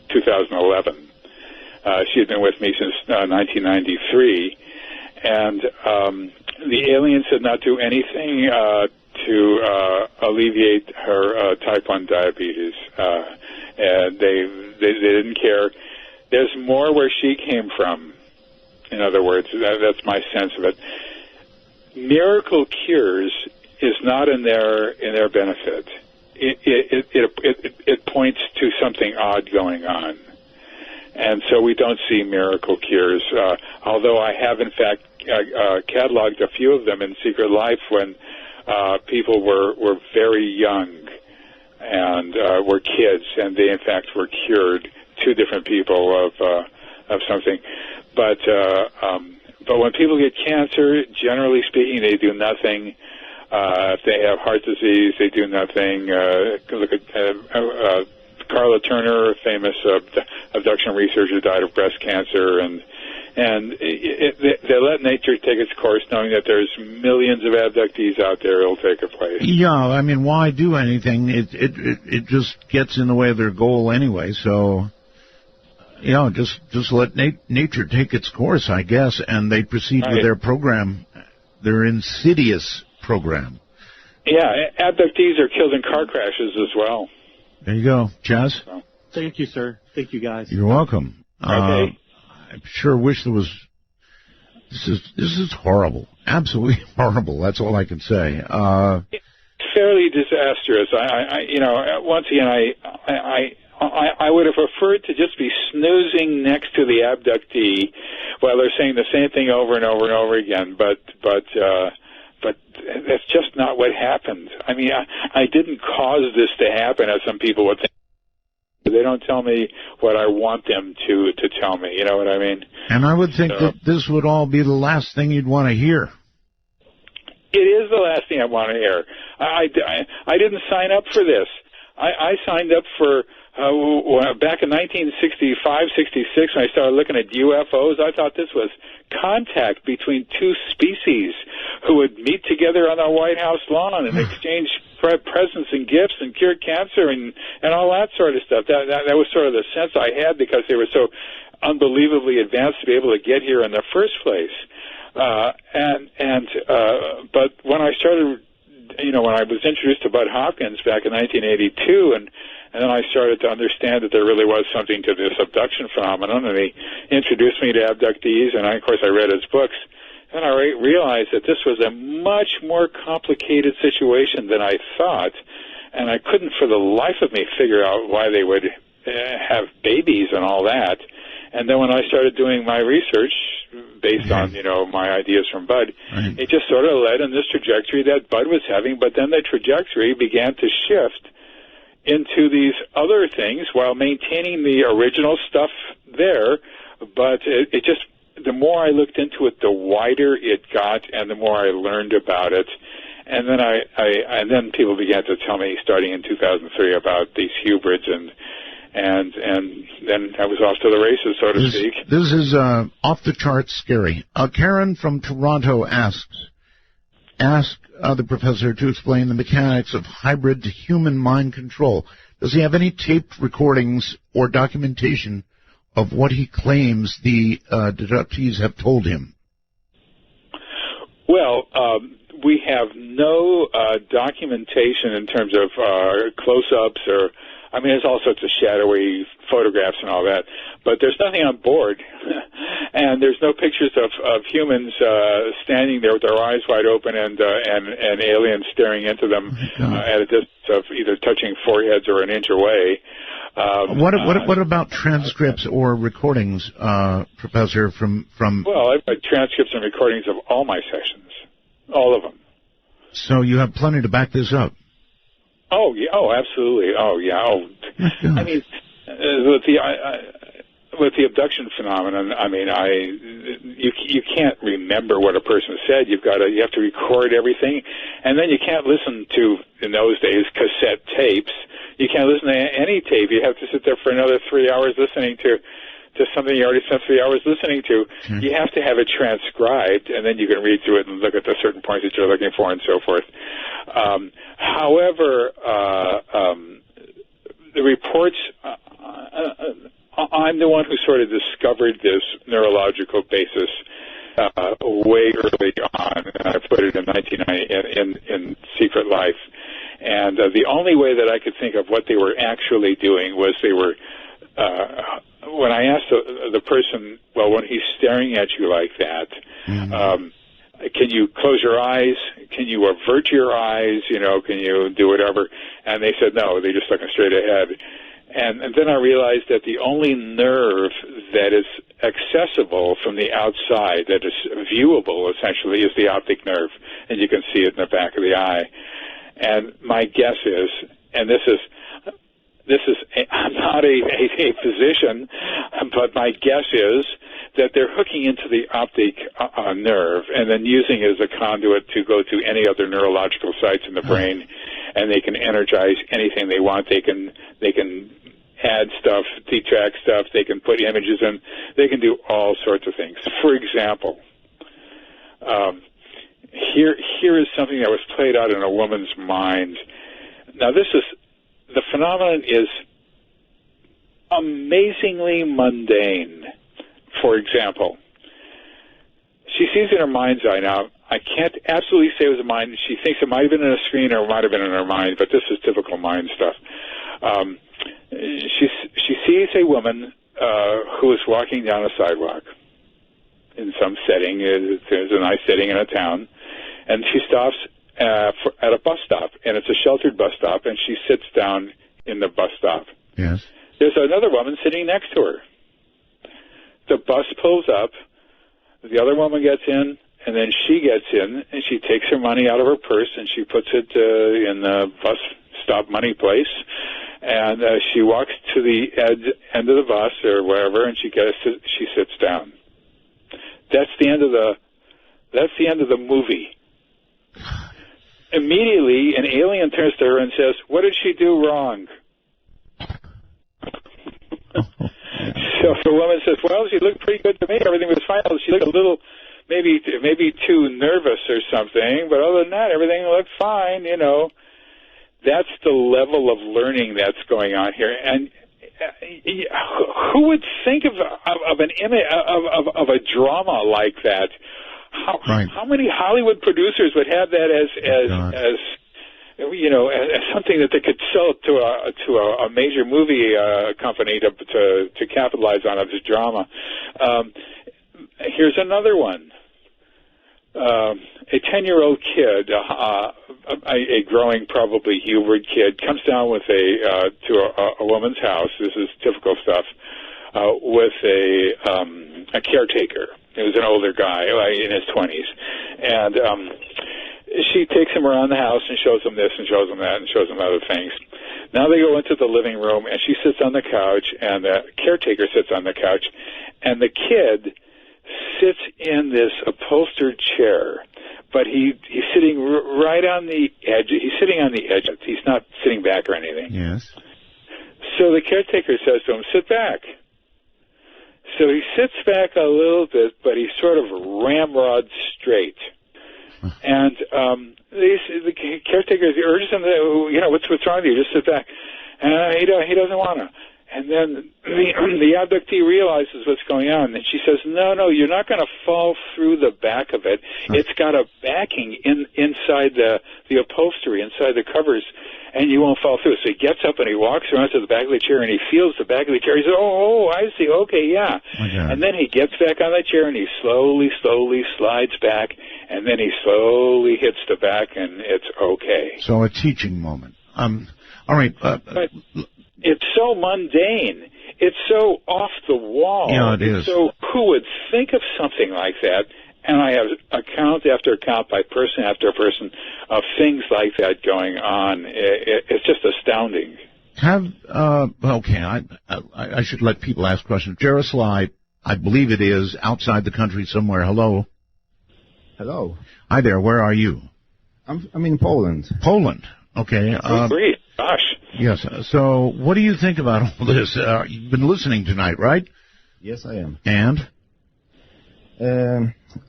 2011. She had been with me since 1993, and the aliens did not do anything to alleviate her type 1 diabetes. And they didn't care. There's more where she came from. In other words, that's my sense of it. Miracle cures is not in their benefit. It points to something odd going on, and so we don't see miracle cures. Although I have in fact cataloged a few of them in Secret Life when people were very young and were kids, and they in fact were cured. 2 different people of something, but when people get cancer, generally speaking, they do nothing. If they have heart disease, they do nothing. Look at Carla Turner, a famous abduction researcher, died of breast cancer, and And they let nature take its course, knowing that there's millions of abductees out there who'll take a place. Yeah, I mean, why do anything? It just gets in the way of their goal anyway. So, just let nature take its course, I guess, and they proceed with their program, their insidious program. Yeah, abductees are killed in car crashes as well. There you go, Chaz. So. Thank you, sir. Thank you, guys. You're welcome. Okay. I sure wish there was. This is horrible, absolutely horrible. That's all I can say. It's fairly disastrous. Once again, I would have preferred to just be snoozing next to the abductee while they're saying the same thing over and over and over again. But that's just not what happened. I mean, I didn't cause this to happen, as some people would think. They don't tell me what I want them to tell me. You know what I mean? And I would think that this would all be the last thing you'd want to hear. It is the last thing I want to hear. I didn't sign up for this. I signed up for back in 1965, 66, when I started looking at UFOs. I thought this was contact between two species who would meet together on the White House lawn and exchange presents and gifts and cure cancer and all that sort of stuff. That was sort of the sense I had, because they were so unbelievably advanced to be able to get here in the first place. But when I started, when I was introduced to Bud Hopkins back in 1982, and then I started to understand that there really was something to this abduction phenomenon, and he introduced me to abductees, and of course I read his books, and I realized that this was a much more complicated situation than I thought, and I couldn't for the life of me figure out why they would have babies and all that. And then when I started doing my research based on, my ideas from Bud, it just sort of led in this trajectory that Bud was having, but then the trajectory began to shift into these other things while maintaining the original stuff there, but it just, the more I looked into it, the wider it got, and the more I learned about it. And then and then people began to tell me, starting in 2003, about these hybrids, and then I was off to the races, so to speak. This is off the charts scary. Karen from Toronto asks, ask the professor to explain the mechanics of hybrid human mind control. Does he have any taped recordings or documentation of what he claims the abductees have told him? Well, we have no documentation in terms of close-ups or, there's all sorts of shadowy photographs and all that, but there's nothing on board, and there's no pictures of humans standing there with their eyes wide open and aliens staring into them at a distance of either touching foreheads or an inch away. What about transcripts or recordings, Professor, from... Well, I've got transcripts and recordings of all my sessions, all of them. So you have plenty to back this up? Oh, yeah. Oh, absolutely. Oh, yeah. Oh, I mean, with the abduction phenomenon, you can't remember what a person said. You have to record everything, and then you can't listen to, in those days, cassette tapes. You can't listen to any tape. You have to sit there for another 3 hours listening to something you already spent 3 hours listening to. Mm-hmm. You have to have it transcribed, and then you can read through it and look at the certain points that you're looking for and so forth. However, the reports, I'm the one who sort of discovered this neurological basis way early on, and I put it in 1990 in Secret Life. And the only way that I could think of what they were actually doing was they were, when I asked the person, well, when he's staring at you like that, mm-hmm. Can you close your eyes? Can you avert your eyes? Can you do whatever? And they said no, they're just looking straight ahead. And then I realized that the only nerve that is accessible from the outside, that is viewable essentially, is the optic nerve, and you can see it in the back of the eye. And my guess is, and this is I'm not a physician, but my guess is that they're hooking into the optic nerve and then using it as a conduit to go to any other neurological sites in the brain, and they can energize anything they want. They can add stuff, detract stuff. They can put images in. They can do all sorts of things. For example, here is something that was played out in a woman's mind. Now, the phenomenon is amazingly mundane. For example, she sees in her mind's eye now. I can't absolutely say it was a mind. She thinks it might have been in a screen or it might have been in her mind, but this is typical mind stuff. She sees a woman who is walking down a sidewalk in some setting. There's a nice setting in a town, and she stops at a bus stop, and it's a sheltered bus stop, and she sits down in the bus stop. Yes. There's another woman sitting next to her. The bus pulls up. The other woman gets in, and then she gets in, and she takes her money out of her purse, and she puts it in the bus stop money place, and she walks to the end of the bus or wherever, and she sits down. That's the end of the movie. Immediately, an alien turns to her and says, "What did she do wrong?" So the woman says, "Well, she looked pretty good to me. Everything was fine. She looked a little, maybe too nervous or something, but other than that, everything looked fine, you know." That's the level of learning that's going on here. And who would think of an image of a drama like that? How many Hollywood producers would have that as something that they could sell to a major movie company to capitalize on this drama? Here's another one. A 10-year-old kid, a growing, probably humored kid, comes down with to a woman's house. This is typical stuff. With a caretaker. He was an older guy in his 20s, and she takes him around the house and shows him this and shows him that and shows him other things. Now they go into the living room, and she sits on the couch, and the caretaker sits on the couch, and the kid sits in this upholstered chair, but he's sitting right on the edge. He's sitting on the edge. He's not sitting back or anything. Yes. So the caretaker says to him, "Sit back." So he sits back a little bit, but he's sort of ramrod straight. And the caretaker urges him, what's wrong with you? Just sit back. And he doesn't want to. And then the abductee realizes what's going on, and she says, no, you're not going to fall through the back of it. It's got a backing inside the upholstery, inside the covers, and you won't fall through. So he gets up and he walks around to the back of the chair, and he feels the back of the chair. He says, oh, I see. Okay, yeah. And then he gets back on the chair, and he slowly slides back, and then he slowly hits the back, and it's okay. So a teaching moment. All right. But it's so mundane. It's so off the wall. Yeah, it is. So who would think of something like that? And I have account after account by person after person of things like that going on. It's just astounding. I should let people ask questions. Jaroslav, I believe it is, outside the country somewhere. Hello. Hello. Hi there. Where are you? I'm in Poland. Poland. Okay. Great. Gosh. Yes. So what do you think about all this? You've been listening tonight, right? Yes, I am. And?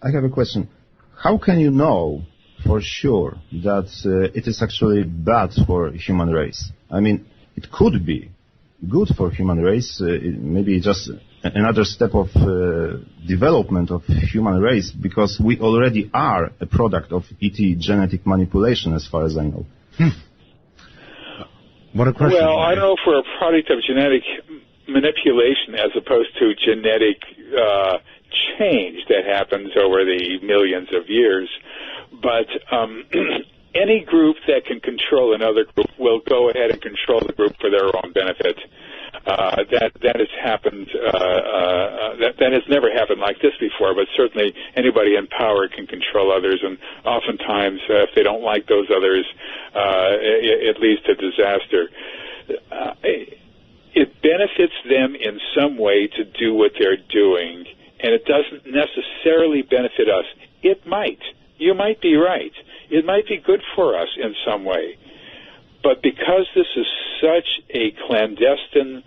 I have a question. How can you know for sure that it is actually bad for human race? I mean, it could be good for human race, maybe just another step of development of human race, because we already are a product of ET genetic manipulation, as far as I know. What a question. Well, I don't know if we're a product of genetic manipulation as opposed to genetic change that happens over the millions of years, but any group that can control another group will go ahead and control the group for their own benefit. That has happened. That has never happened like this before, but certainly anybody in power can control others, and oftentimes, if they don't like those others, it leads to disaster. It benefits them in some way to do what they're doing, and it doesn't necessarily benefit us. It might. You might be right. It might be good for us in some way. But because this is such a clandestine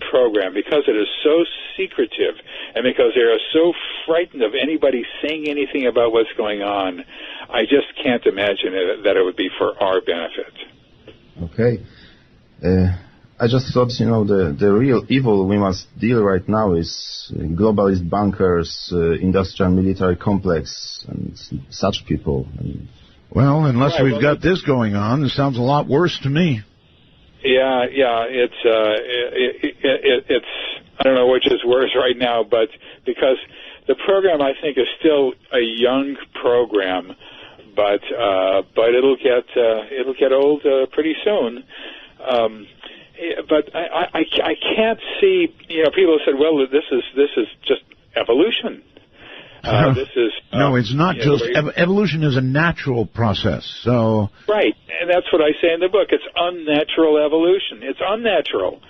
program, because it is so secretive and because they are so frightened of anybody saying anything about what's going on, I just can't imagine that it would be for our benefit. Okay. I just thought, the real evil we must deal right now is globalist bankers, industrial military complex, and such people. Well, unless we've got this going on, it sounds a lot worse to me. Yeah, it's I don't know which is worse right now, but because the program, I think, is still a young program, but it'll get old pretty soon. But I can't see. People said, well, this is just evolution. This is no, it's not just evolution is a natural process. So right, and that's what I say in the book. It's unnatural evolution. It's unnatural.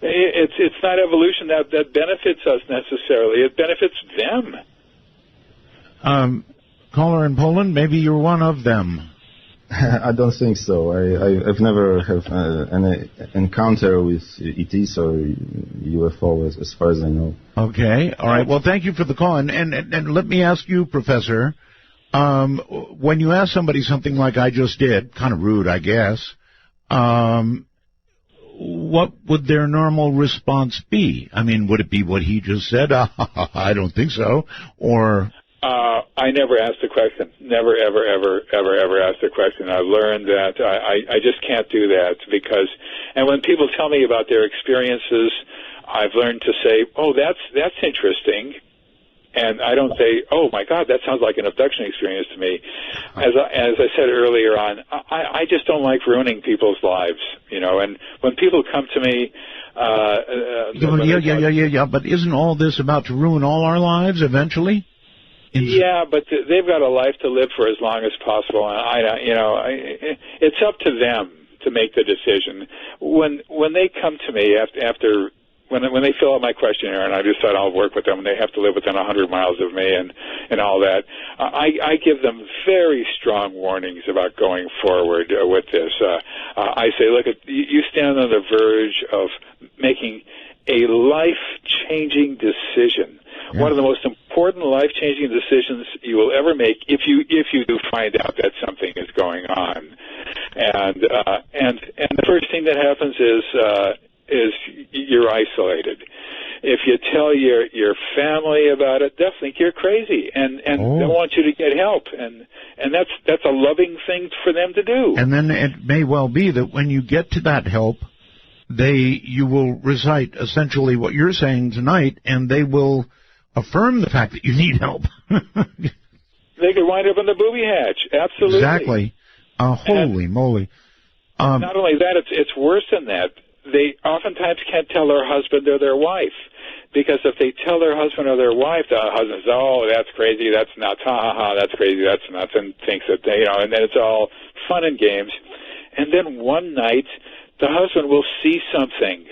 It's not evolution that benefits us necessarily. It benefits them. Caller in Poland, maybe you're one of them. I don't think so. I've never have any encounter with ETs or UFO as far as I know. Okay. All right. Well, thank you for the call. And let me ask you, Professor, when you ask somebody something like I just did, kind of rude, I guess, what would their normal response be? I mean, would it be what he just said? I don't think so. Or... I never asked a question. Never, ever, ever, ever, ever asked a question. I've learned that I just can't do that because, and when people tell me about their experiences, I've learned to say, oh, that's interesting. And I don't say, oh, my God, that sounds like an abduction experience to me. As I said earlier on, I just don't like ruining people's lives, and when people come to me... Yeah, but isn't all this about to ruin all our lives eventually? Yeah, but they've got a life to live for as long as possible, and it's up to them to make the decision. When they come to me after when they fill out my questionnaire, and I decide I'll work with them, and they have to live within 100 miles of me and all that, I give them very strong warnings about going forward with this. I say, look, you stand on the verge of making a life-changing decision. Yeah. One of the most important life-changing decisions you will ever make if you do find out that something is going on. And the first thing that happens is you're isolated. If you tell your family about it, they'll think you're crazy and they'll want you to get help. And that's a loving thing for them to do. And then it may well be that when you get to that help, you will recite essentially what you're saying tonight, and they will affirm the fact that you need help. They could wind up in the booby hatch. Absolutely. Exactly. Holy moly. Not only that, it's worse than that. They oftentimes can't tell their husband or their wife, because if they tell their husband or their wife, the husband says, oh, that's crazy, that's nuts, that's crazy, that's nuts, and thinks that and then it's all fun and games. And then one night, the husband will see something,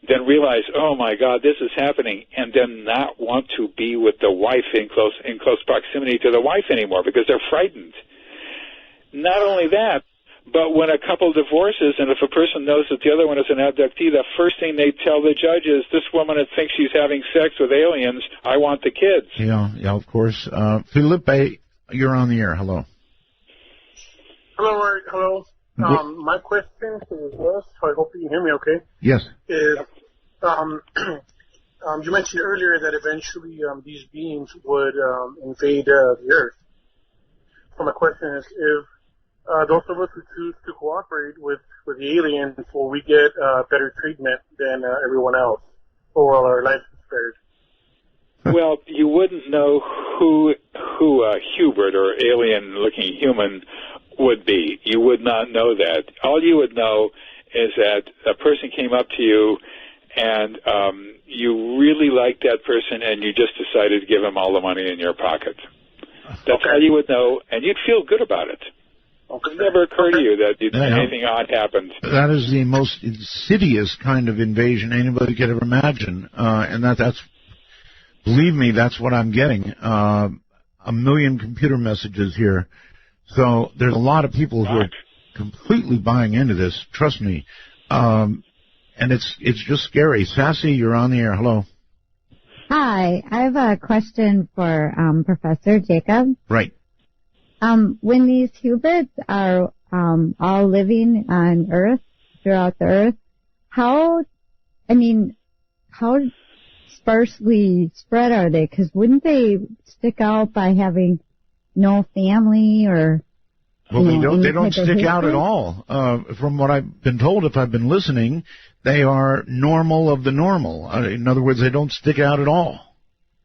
then realize, oh my God, this is happening, and then not want to be with the wife in close proximity to the wife anymore because they're frightened. Not only that, but when a couple divorces, and if a person knows that the other one is an abductee, the first thing they tell the judge is, this woman thinks she's having sex with aliens, I want the kids. Yeah, of course. Felipe, you're on the air. Hello. Hello, Art. Hello. My question is this, I hope you can hear me okay. Yes. Is, you mentioned earlier that eventually these beings would invade the Earth. So my question is, if those of us who choose to cooperate with the aliens, will we get better treatment than everyone else, or will our lives be spared? Well, you wouldn't know who Hubert or alien-looking human would be. You would not know that. All you would know is that a person came up to you and you really liked that person and you just decided to give him all the money in your pocket. That's all you would know, and you'd feel good about it. It never occurred to you that anything odd happened. That is the most insidious kind of invasion anybody could ever imagine, and that's, believe me, that's what I'm getting. 1 million computer messages here. So there's a lot of people who are completely buying into this, trust me. And And it's just scary. Sassy, you're on the air. Hello. Hi, I have a question for Professor Jacob. Right. When these hybrids are all living on Earth, throughout the Earth, how sparsely spread are they? Because wouldn't they stick out by having no family or... Well, they don't stick out at all. From what I've been told, if I've been listening, they are normal of the normal. In other words, they don't stick out at all.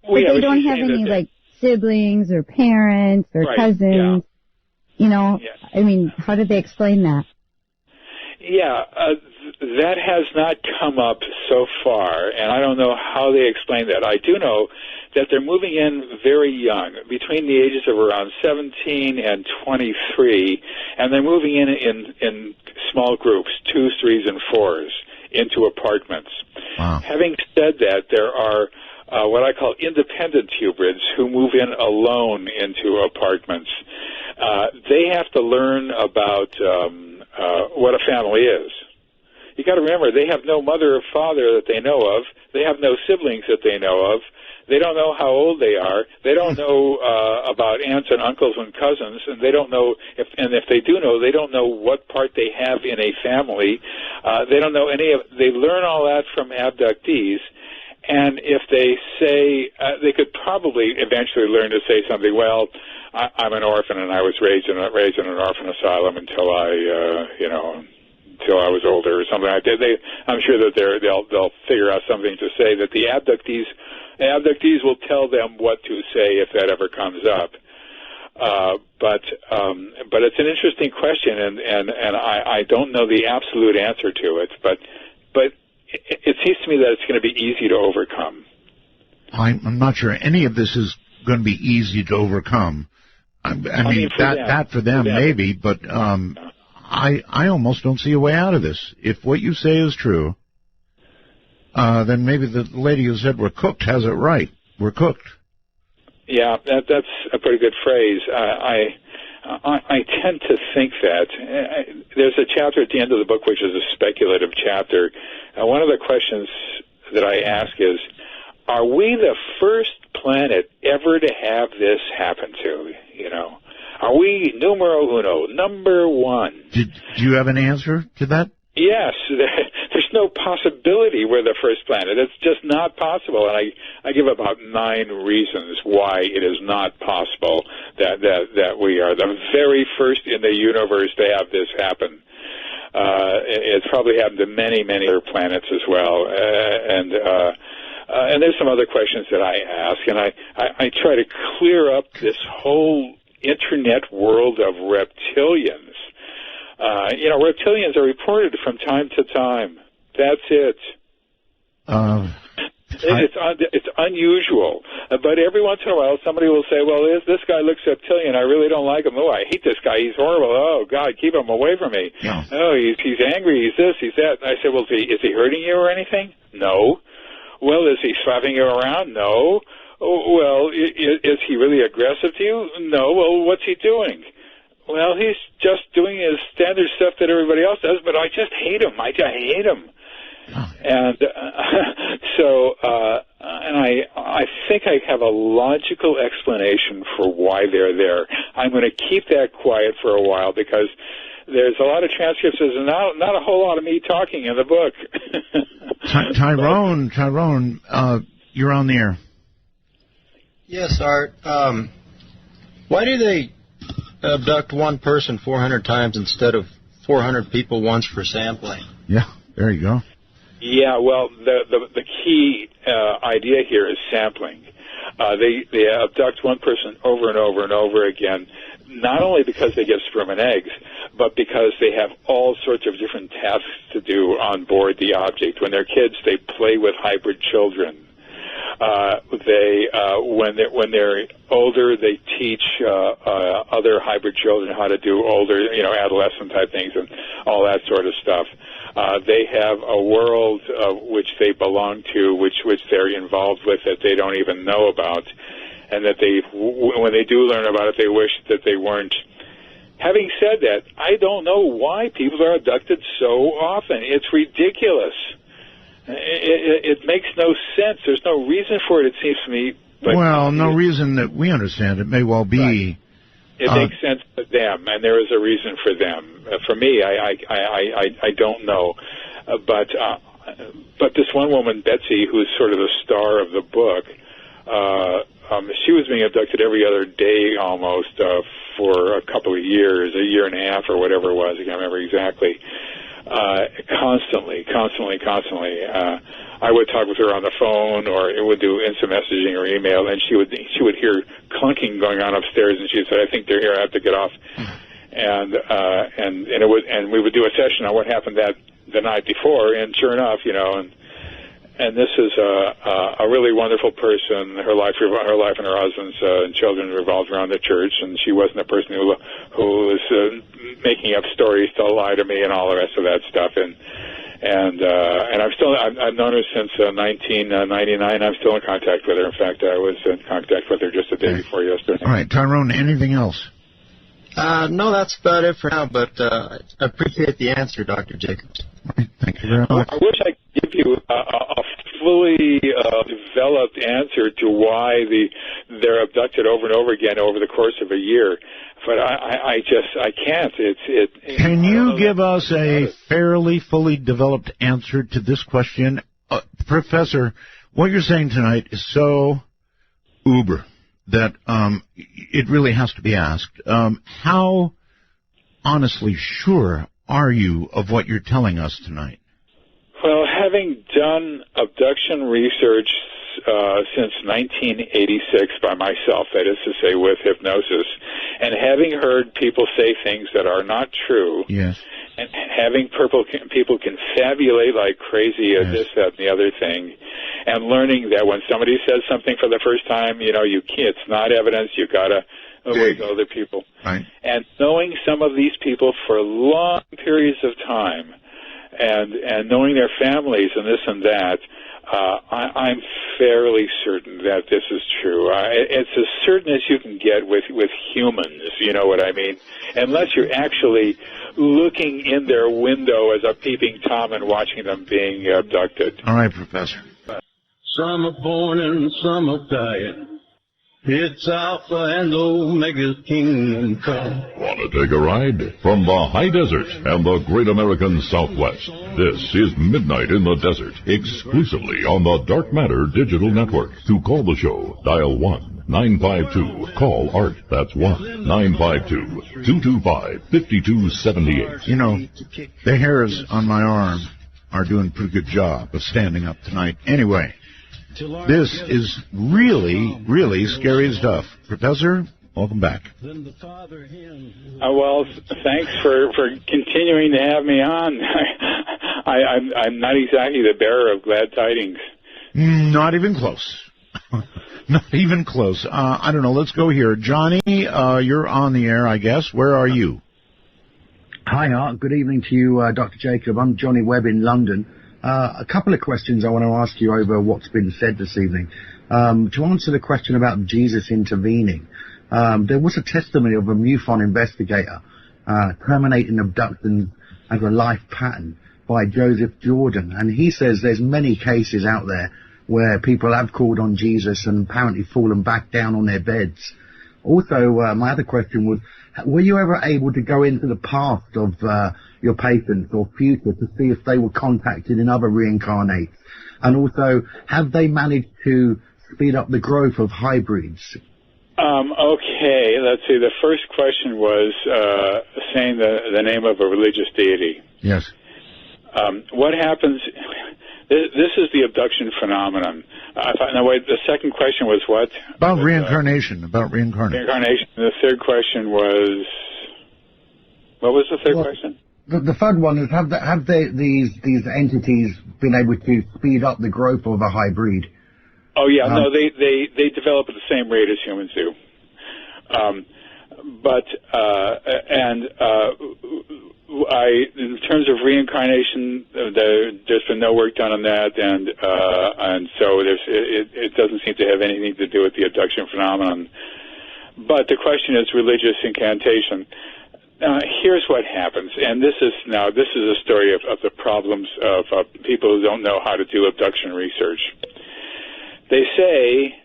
But they don't have any, like, siblings or parents or cousins. Yeah. You know, I mean, how did they explain that? Yeah, that has not come up so far, and I don't know how they explain that. I do know that they're moving in very young, between the ages of around 17 and 23, and they're moving in small groups, 2s, 3s, and 4s, into apartments. Wow. Having said that, there are what I call independent hybrids who move in alone into apartments. They have to learn about what a family is. You got to remember, they have no mother or father that they know of. They have no siblings that they know of. They don't know how old they are. They don't know about aunts and uncles and cousins, and they don't know if they do know, they don't know what part they have in a family. They don't know any of. They learn all that from abductees, and if they say, they could probably eventually learn to say something. Well, I'm an orphan, and I was raised in an orphan asylum until I was older, or something like that. I'm sure that they'll figure out something to say that the abductees will tell them what to say if that ever comes up. But it's an interesting question, and I don't know the absolute answer to it. But it seems to me that it's going to be easy to overcome. I'm not sure any of this is going to be easy to overcome. I mean that for them maybe, but I almost don't see a way out of this. If what you say is true, then maybe the lady who said we're cooked has it right. We're cooked. Yeah, that's a pretty good phrase. I tend to think that. There's a chapter at the end of the book which is a speculative chapter. One of the questions that I ask is, are we the first planet ever to have this happen to? You know, are we numero uno, number one? Do you have an answer to that? Yes. There's no possibility we're the first planet. It's just not possible. And I give about 9 reasons why it is not possible that we are the very first in the universe to have this happen. It's probably happened to many, many other planets as well. And there's some other questions that I ask, and I try to clear up this whole internet world of reptilians. Reptilians are reported from time to time. That's it. It's unusual. But every once in a while, somebody will say, well, this guy looks reptilian. I really don't like him. Oh, I hate this guy. He's horrible. Oh, God, keep him away from me. Yeah. Oh, he's angry. He's this, he's that. And I said, well, is he hurting you or anything? No. Well, is he slapping you around? No. Oh, well, is he really aggressive to you? No. Well, what's he doing? Well, he's just doing his standard stuff that everybody else does, but I just hate him. I hate him. And I think I have a logical explanation for why they're there. I'm going to keep that quiet for a while because there's a lot of transcripts and not a whole lot of me talking in the book. Tyrone, you're on the air. Yes, Art. Why do they abduct one person 400 times instead of 400 people once for sampling? Yeah, there you go. Yeah, well, the key idea here is sampling. They abduct one person over and over and over again, not only because they get sperm and eggs, but because they have all sorts of different tasks to do on board the object. When they're kids, they play with hybrid children. When they're older, they teach other hybrid children how to do older, adolescent type things and all that sort of stuff. They have a world which they belong to, which they're involved with that they don't even know about, and that when they do learn about it, they wish that they weren't. Having said that, I don't know why people are abducted so often. It's ridiculous. It makes no sense. There's no reason for it, it seems to me. But well, no reason that we understand. It may well be. Right. It makes sense to them, and there is a reason for them. For me, I don't know. But this one woman, Betsy, who's sort of the star of the book, she was being abducted every other day almost for a couple of years, a year and a half or whatever it was. I can't remember exactly. Constantly. I would talk with her on the phone, or it would do instant messaging or email, and she would hear clunking going on upstairs, and she'd say, "I think they're here. I have to get off." And we would do a session on what happened the night before, and sure enough, and this is a really wonderful person. Her life and her husband's and children revolved around the church, and she wasn't a person who was making up stories to lie to me and all the rest of that stuff. And I've known her since 1999. I'm still in contact with her. In fact, I was in contact with her just the day before yesterday. All right, Tyrone, anything else? No, that's about it for now, but I appreciate the answer, Dr. Jacobs. Right, thank you very much. I wish I could give you a fully developed answer to why they're abducted over and over again over the course of a year, but I can't. Can you give us a fairly fully developed answer to this question? Professor, what you're saying tonight is so uber that it really has to be asked. How honestly sure are you of what you're telling us tonight? Well, having done abduction research since 1986 by myself, that is to say with hypnosis, and having heard people say things that are not true, yes, and having people confabulate like crazy at this, that, and the other thing, and learning that when somebody says something for the first time, you can't, it's not evidence, you gotta avoid other people. Right. And knowing some of these people for long periods of time, and knowing their families and this and that, I'm fairly certain that this is true. It's as certain as you can get with humans, you know what I mean? Unless you're actually looking in their window as a peeping Tom and watching them being abducted. All right, Professor. Some are born and some are dying. It's Alpha and Omega's kingdom come. Want to take a ride? From the high desert and the great American Southwest, this is Midnight in the Desert, exclusively on the Dark Matter Digital Network. To call the show, dial 1-952. Art. That's 1-952-225-5278. The hairs on my arm are doing a pretty good job of standing up tonight. Anyway, this is really, really scary stuff. Professor, welcome back. Well, thanks for continuing to have me on. I'm not exactly the bearer of glad tidings. Not even close. Not even close. I don't know. Let's go here. Johnny, you're on the air, I guess. Where are you? Hi, Art. Good evening to you, Dr. Jacob. I'm Johnny Webb in London. A couple of questions I want to ask you over what's been said this evening. To answer the question about Jesus intervening, there was a testimony of a MUFON investigator terminating abduction as a life pattern by Joseph Jordan, and he says there's many cases out there where people have called on Jesus and apparently fallen back down on their beds. Also, my other question was, were you ever able to go into the past of your patients or future to see if they were contacted in other reincarnates? And also, have they managed to speed up the growth of hybrids? Okay, let's see. The first question was saying the name of a religious deity. Yes. What happens... This is the abduction phenomenon. The second question was what? About reincarnation. Reincarnation. The third question was... What was the third question? The third one is, have these entities been able to speed up the growth of a hybrid? Oh, yeah. No, they develop at the same rate as humans do. In terms of reincarnation, there's been no work done on that, and so it doesn't seem to have anything to do with the abduction phenomenon. But the question is religious incantation. Here's what happens, and this is a story of the problems of people who don't know how to do abduction research. They say,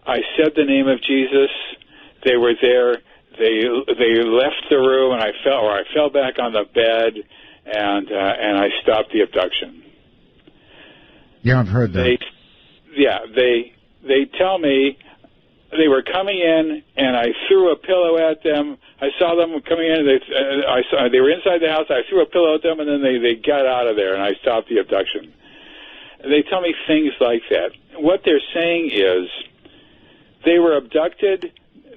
I said the name of Jesus, they were there, they left the room, and I fell back on the bed, and I stopped the abduction. Yeah, I've heard that. They tell me they were coming in, and I threw a pillow at them. I saw them coming in. They were inside the house. I threw a pillow at them, and then they got out of there, and I stopped the abduction. They tell me things like that. What they're saying is they were abducted.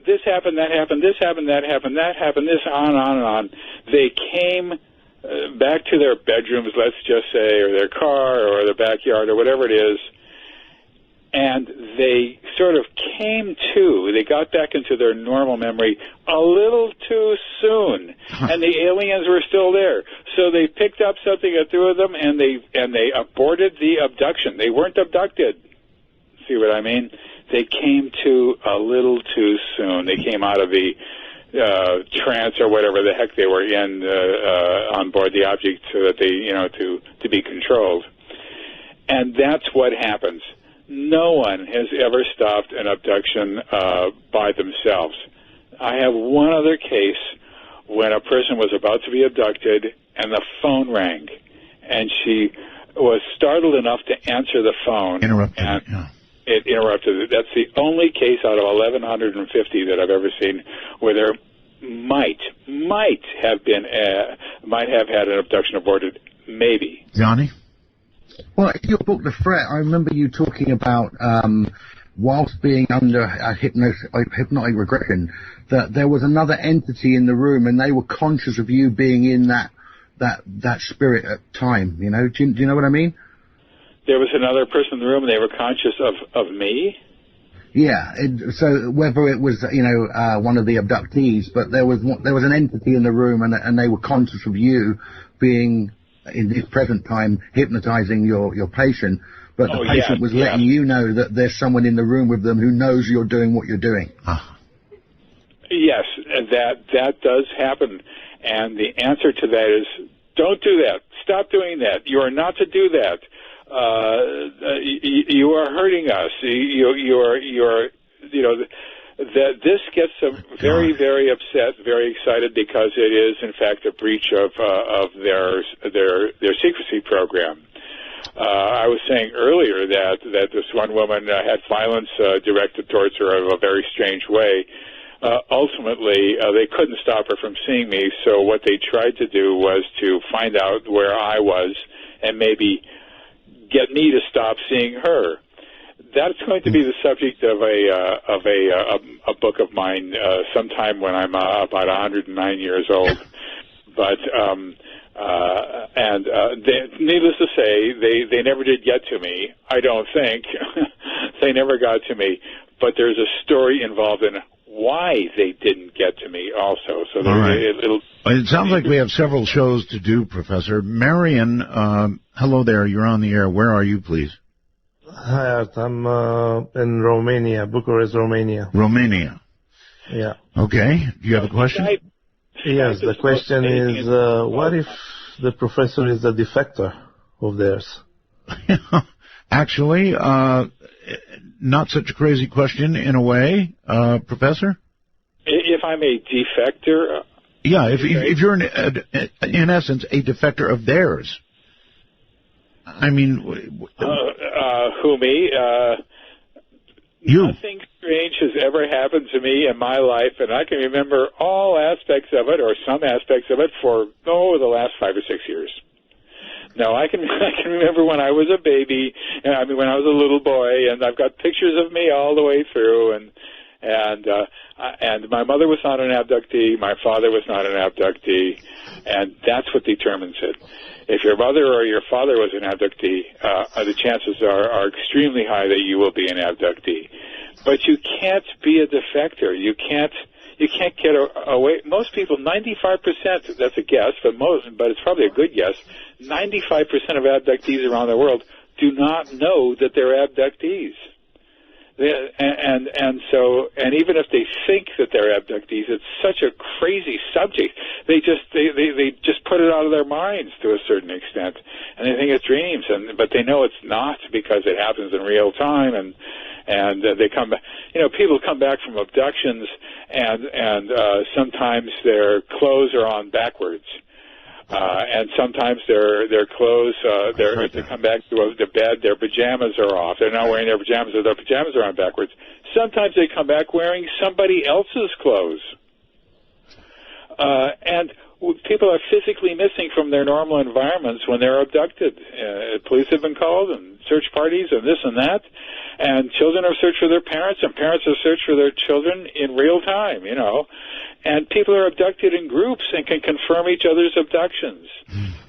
This happened, that happened, this happened, that happened, that happened, this on and on. They came back to their bedrooms, let's just say, or their car, or their backyard, or whatever it is, and they sort of came to, they got back into their normal memory a little too soon, and the aliens were still there. So they picked up something at threw at them, and they aborted the abduction. They weren't abducted. See what I mean? They came to a little too soon. They came out of the trance or whatever the heck they were in on board the object, so that they, to be controlled. And that's what happens. No one has ever stopped an abduction by themselves. I have one other case when a person was about to be abducted and the phone rang, and she was startled enough to answer the phone. It interrupted. That's the only case out of 1,150 that I've ever seen where there might have had an abduction aborted. Maybe. Johnny? Well, in your book, The Threat, I remember you talking about, whilst being under a hypnotic regression, that there was another entity in the room, and they were conscious of you being in that spirit at time. Do you know what I mean? There was another person in the room, and they were conscious of me? Yeah, so whether it was, one of the abductees, but there was an entity in the room, and they were conscious of you being, in this present time, hypnotizing your patient, but the patient was letting you know that there's someone in the room with them who knows you're doing what you're doing. Yes, that does happen, and the answer to that is, don't do that. Stop doing that. You are not to do that. You are hurting us. That this gets them very, very upset, very excited, because it is, in fact, a breach of their secrecy program. I was saying earlier that this one woman had violence directed towards her in a very strange way. Ultimately, they couldn't stop her from seeing me, so what they tried to do was to find out where I was and maybe get me to stop seeing her. That's going to be the subject of a book of mine sometime when I'm about 109 years old. But needless to say, they never did get to me. I don't think they never got to me. But there's a story involved in why they didn't get to me also. So it sounds like we have several shows to do, Professor. Marion, hello there. You're on the air. Where are you, please? Hi, Art. I'm in Romania, Bucharest, Romania. Romania. Yeah. Okay. Do you have a question? Yes. The question is, what if the professor is a defector of theirs? Actually, not such a crazy question in a way, Professor. If I'm a defector? Yeah, if you're in essence a defector of theirs. I mean, who, me? You. Nothing strange has ever happened to me in my life, and I can remember all aspects of it, or some aspects of it, for the last 5 or 6 years. No, I can remember when I was a baby, when I was a little boy, and I've got pictures of me all the way through, and my mother was not an abductee, my father was not an abductee, and that's what determines it. If your mother or your father was an abductee, the chances are extremely high that you will be an abductee. But you can't be a defector. You can't get away. Most people, 95%, that's a guess, but it's probably a good guess, 95% of abductees around the world do not know that they're abductees. And even if they think that they're abductees, it's such a crazy subject. They just put it out of their minds to a certain extent, and they think it's dreams, but they know it's not because it happens in real time, and they come back. People come back from abductions, and sometimes their clothes are on backwards. And sometimes their clothes, if they come back to the bed, their pajamas are off. They're not wearing their pajamas, or their pajamas are on backwards. Sometimes they come back wearing somebody else's clothes. And people are physically missing from their normal environments when they're abducted. Police have been called, and search parties, and this and that. And children have searched for their parents, and parents have searched for their children in real time, And people are abducted in groups and can confirm each other's abductions.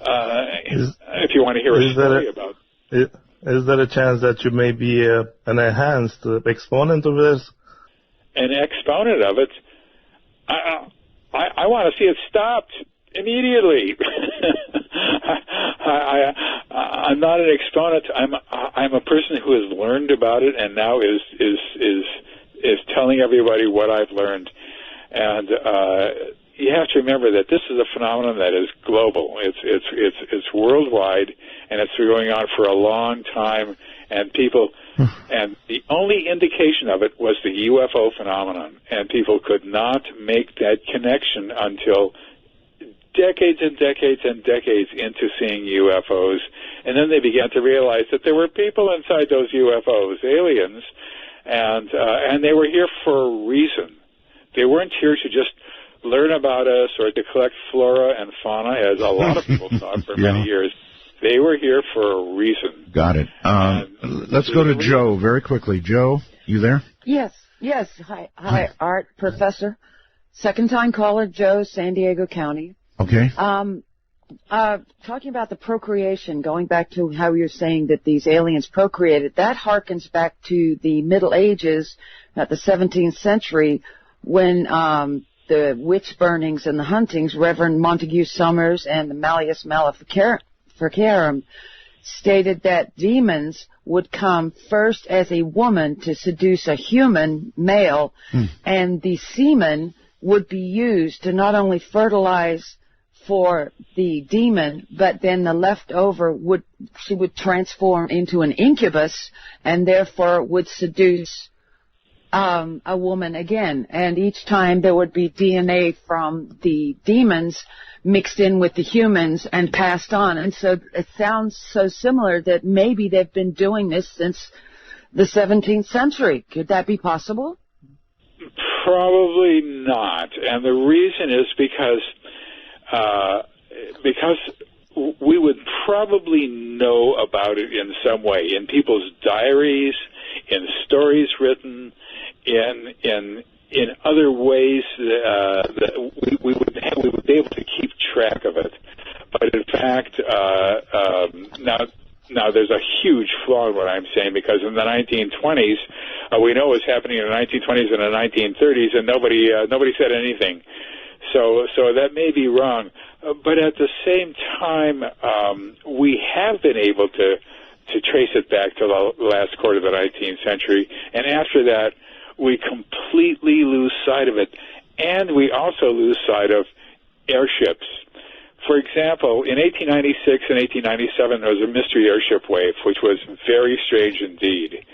If you want to hear a story about it. Is there a chance that you may be an enhanced exponent of this? An exponent of it? I want to see it stopped immediately. I'm not an exponent. I'm a person who has learned about it and now is telling everybody what I've learned. And you have to remember that this is a phenomenon that is global. It's worldwide, and it's been going on for a long time. And and the only indication of it was the UFO phenomenon, and people could not make that connection until decades and decades and decades into seeing UFOs. And then they began to realize that there were people inside those UFOs, aliens, and they were here for a reason. They weren't here to just learn about us or to collect flora and fauna, as a lot of people thought for many years. They were here for a reason. Got it. Let's go to Joe very quickly. Joe, you there? Yes. Hi, Art, Professor. Second-time caller, Joe, San Diego County. Okay. Talking about the procreation, going back to how you're saying that these aliens procreated, that harkens back to the Middle Ages, at the 17th century, when the witch burnings and the huntings, Reverend Montague Summers and the Malleus Maleficarum stated that demons would come first as a woman to seduce a human male, and the semen would be used to not only fertilize for the demon, but then the leftover she would transform into an incubus, and therefore would seduce a woman again. And each time there would be DNA from the demons mixed in with the humans and passed on. And so it sounds so similar that maybe they've been doing this since the 17th century. Could that be possible? Probably not. And the reason is because we would probably know about it in some way, in people's diaries, in stories written, in other ways that we would be able to keep track of it. But in fact, now there's a huge flaw in what I'm saying, because in the 1920s, we know what was happening in the 1920s and the 1930s, and nobody said anything. So that may be wrong. But at the same time, we have been able to trace it back to the last quarter of the 19th century, and after that, we completely lose sight of it. And we also lose sight of airships. For example, in 1896 and 1897, there was a mystery airship wave, which was very strange indeed.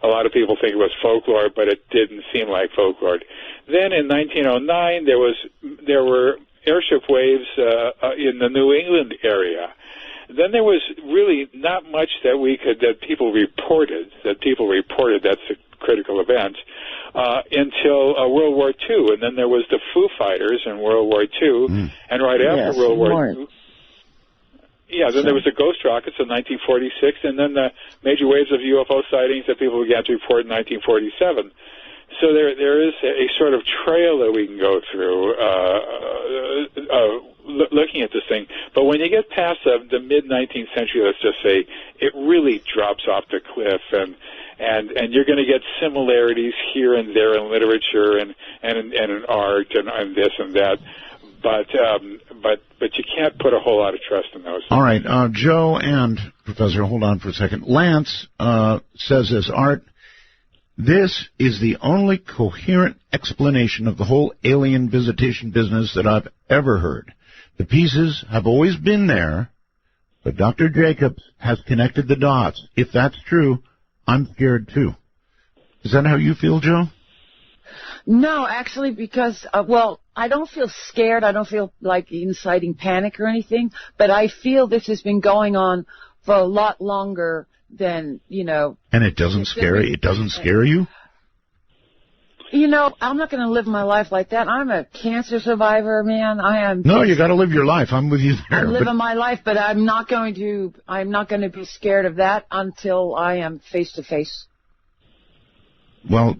A lot of people think it was folklore, but it didn't seem like folklore. Then in 1909, there were airship waves in the New England area. Then there was really not much that people reported. That's a critical event, until World War II. And then there was the Foo Fighters in World War II. And right after World War II, then there was the Ghost Rockets in 1946, and then the major waves of UFO sightings that people began to report in 1947. So there is a sort of trail that we can go through looking at this thing. But when you get past the mid-19th century, let's just say, it really drops off the cliff, and you're going to get similarities here and there in literature and in art and this and that. But you can't put a whole lot of trust in those. All right, Joe and Professor, hold on for a second. Lance says this, Art, This is the only coherent explanation of the whole alien visitation business that I've ever heard. The pieces have always been there, but Dr. Jacobs has connected the dots. If that's true, I'm scared too. Is that how you feel, Joe? No, actually, because, I don't feel scared. I don't feel like inciting panic or anything, but I feel this has been going on for a lot longer than, And it doesn't scare you? It doesn't scare you? I'm not going to live my life like that. I'm a cancer survivor, man. I am. No, you got to live your life. I'm with you there. I'm living my life, but I'm not going to be scared of that until I am face to face. Well,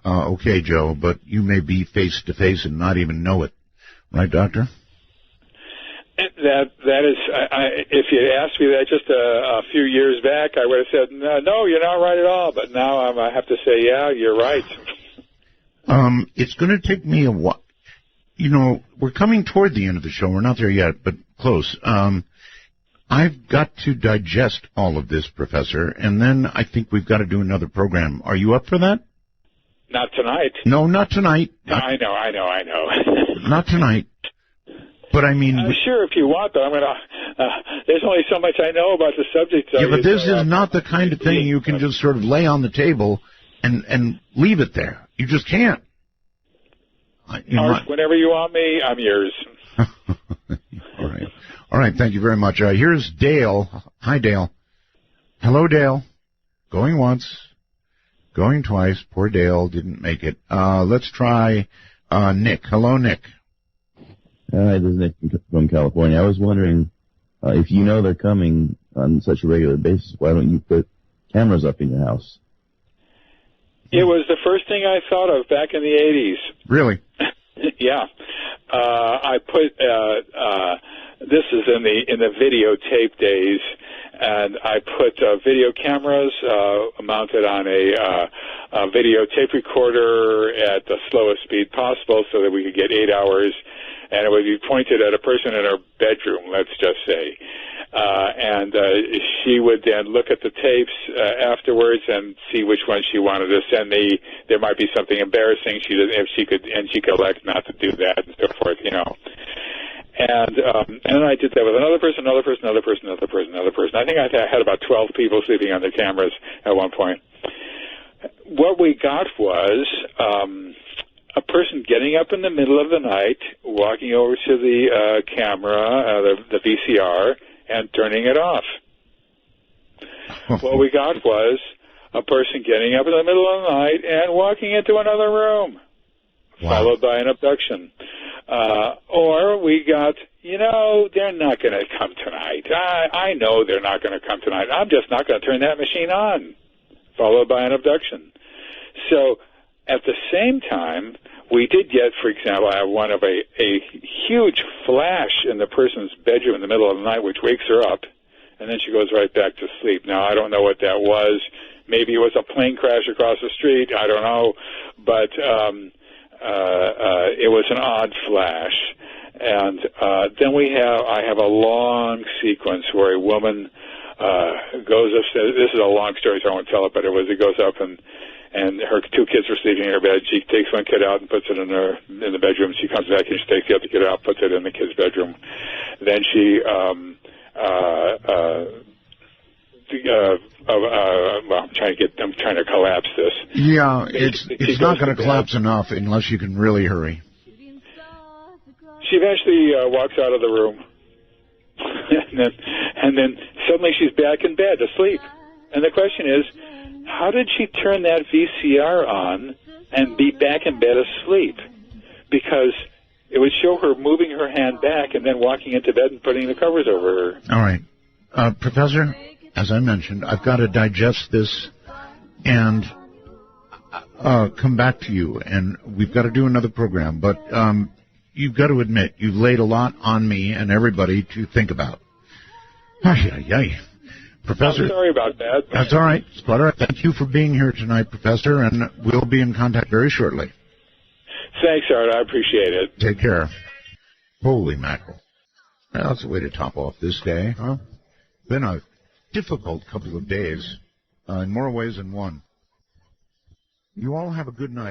okay, Joe, but you may be face to face and not even know it. Right, Doctor? That is, if you asked me that just a few years back, I would have said, no, you're not right at all. But now I have to say, yeah, you're right. It's going to take me a while. We're coming toward the end of the show. We're not there yet, but close. I've got to digest all of this, Professor, and then I think we've got to do another program. Are you up for that? Not tonight. No, not tonight. I know. Not tonight. But I mean... sure, if you want, but I'm going to... there's only so much I know about the subject. Yeah, but this is not the kind of thing you can just sort of lay on the table and leave it there. You just can't. Whenever you want me, I'm yours. All right, thank you very much. Here's Dale. Hi, Dale. Hello, Dale. Going once. Going twice. Poor Dale didn't make it. Let's try Nick. Hello, Nick. Hi, this is Nick from California. I was wondering, if you know they're coming on such a regular basis, why don't you put cameras up in your house? It was the first thing I thought of back in the 80s. Really? Yeah. I put, this is in the videotape days, and I put video cameras mounted on a videotape recorder at the slowest speed possible so that we could get 8 hours, and it would be pointed at a person in her bedroom, let's just say. And she would then look at the tapes afterwards and see which one she wanted to send me. There might be something embarrassing. She could elect not to do that and so forth, And then I did that with another person. I think I had about 12 people sleeping on their cameras at one point. What we got was a person getting up in the middle of the night, walking over to the camera, the VCR, and turning it off. What we got was a person getting up in the middle of the night and walking into another room, followed by an abduction. Or we got, they're not going to come tonight. I know they're not going to come tonight. I'm just not going to turn that machine on, followed by an abduction. So at the same time, we did get, for example, I have one of a huge flash in the person's bedroom in the middle of the night, which wakes her up, and then she goes right back to sleep. Now, I don't know what that was. Maybe it was a plane crash across the street. I don't know. But it was an odd flash. And then I have a long sequence where a woman goes upstairs. This is a long story, so I won't tell it, but it goes up and her two kids were sleeping in her bed. She takes one kid out and puts it in the bedroom. She comes back and she takes the other kid out, puts it in the kid's bedroom. Then she I'm trying to collapse this. Yeah, it's not going to collapse enough unless you can really hurry. She eventually walks out of the room, and then suddenly she's back in bed asleep. And the question is, how did she turn that VCR on and be back in bed asleep? Because it would show her moving her hand back and then walking into bed and putting the covers over her. All right. Professor, as I mentioned, I've got to digest this and come back to you. And we've got to do another program. But you've got to admit, you've laid a lot on me and everybody to think about. Professor, I'm sorry about that. That's all right. Sputter, thank you for being here tonight, Professor, and we'll be in contact very shortly. Thanks, Art. I appreciate it. Take care. Holy mackerel. Well, that's a way to top off this day, huh? Been a difficult couple of days, in more ways than one. You all have a good night.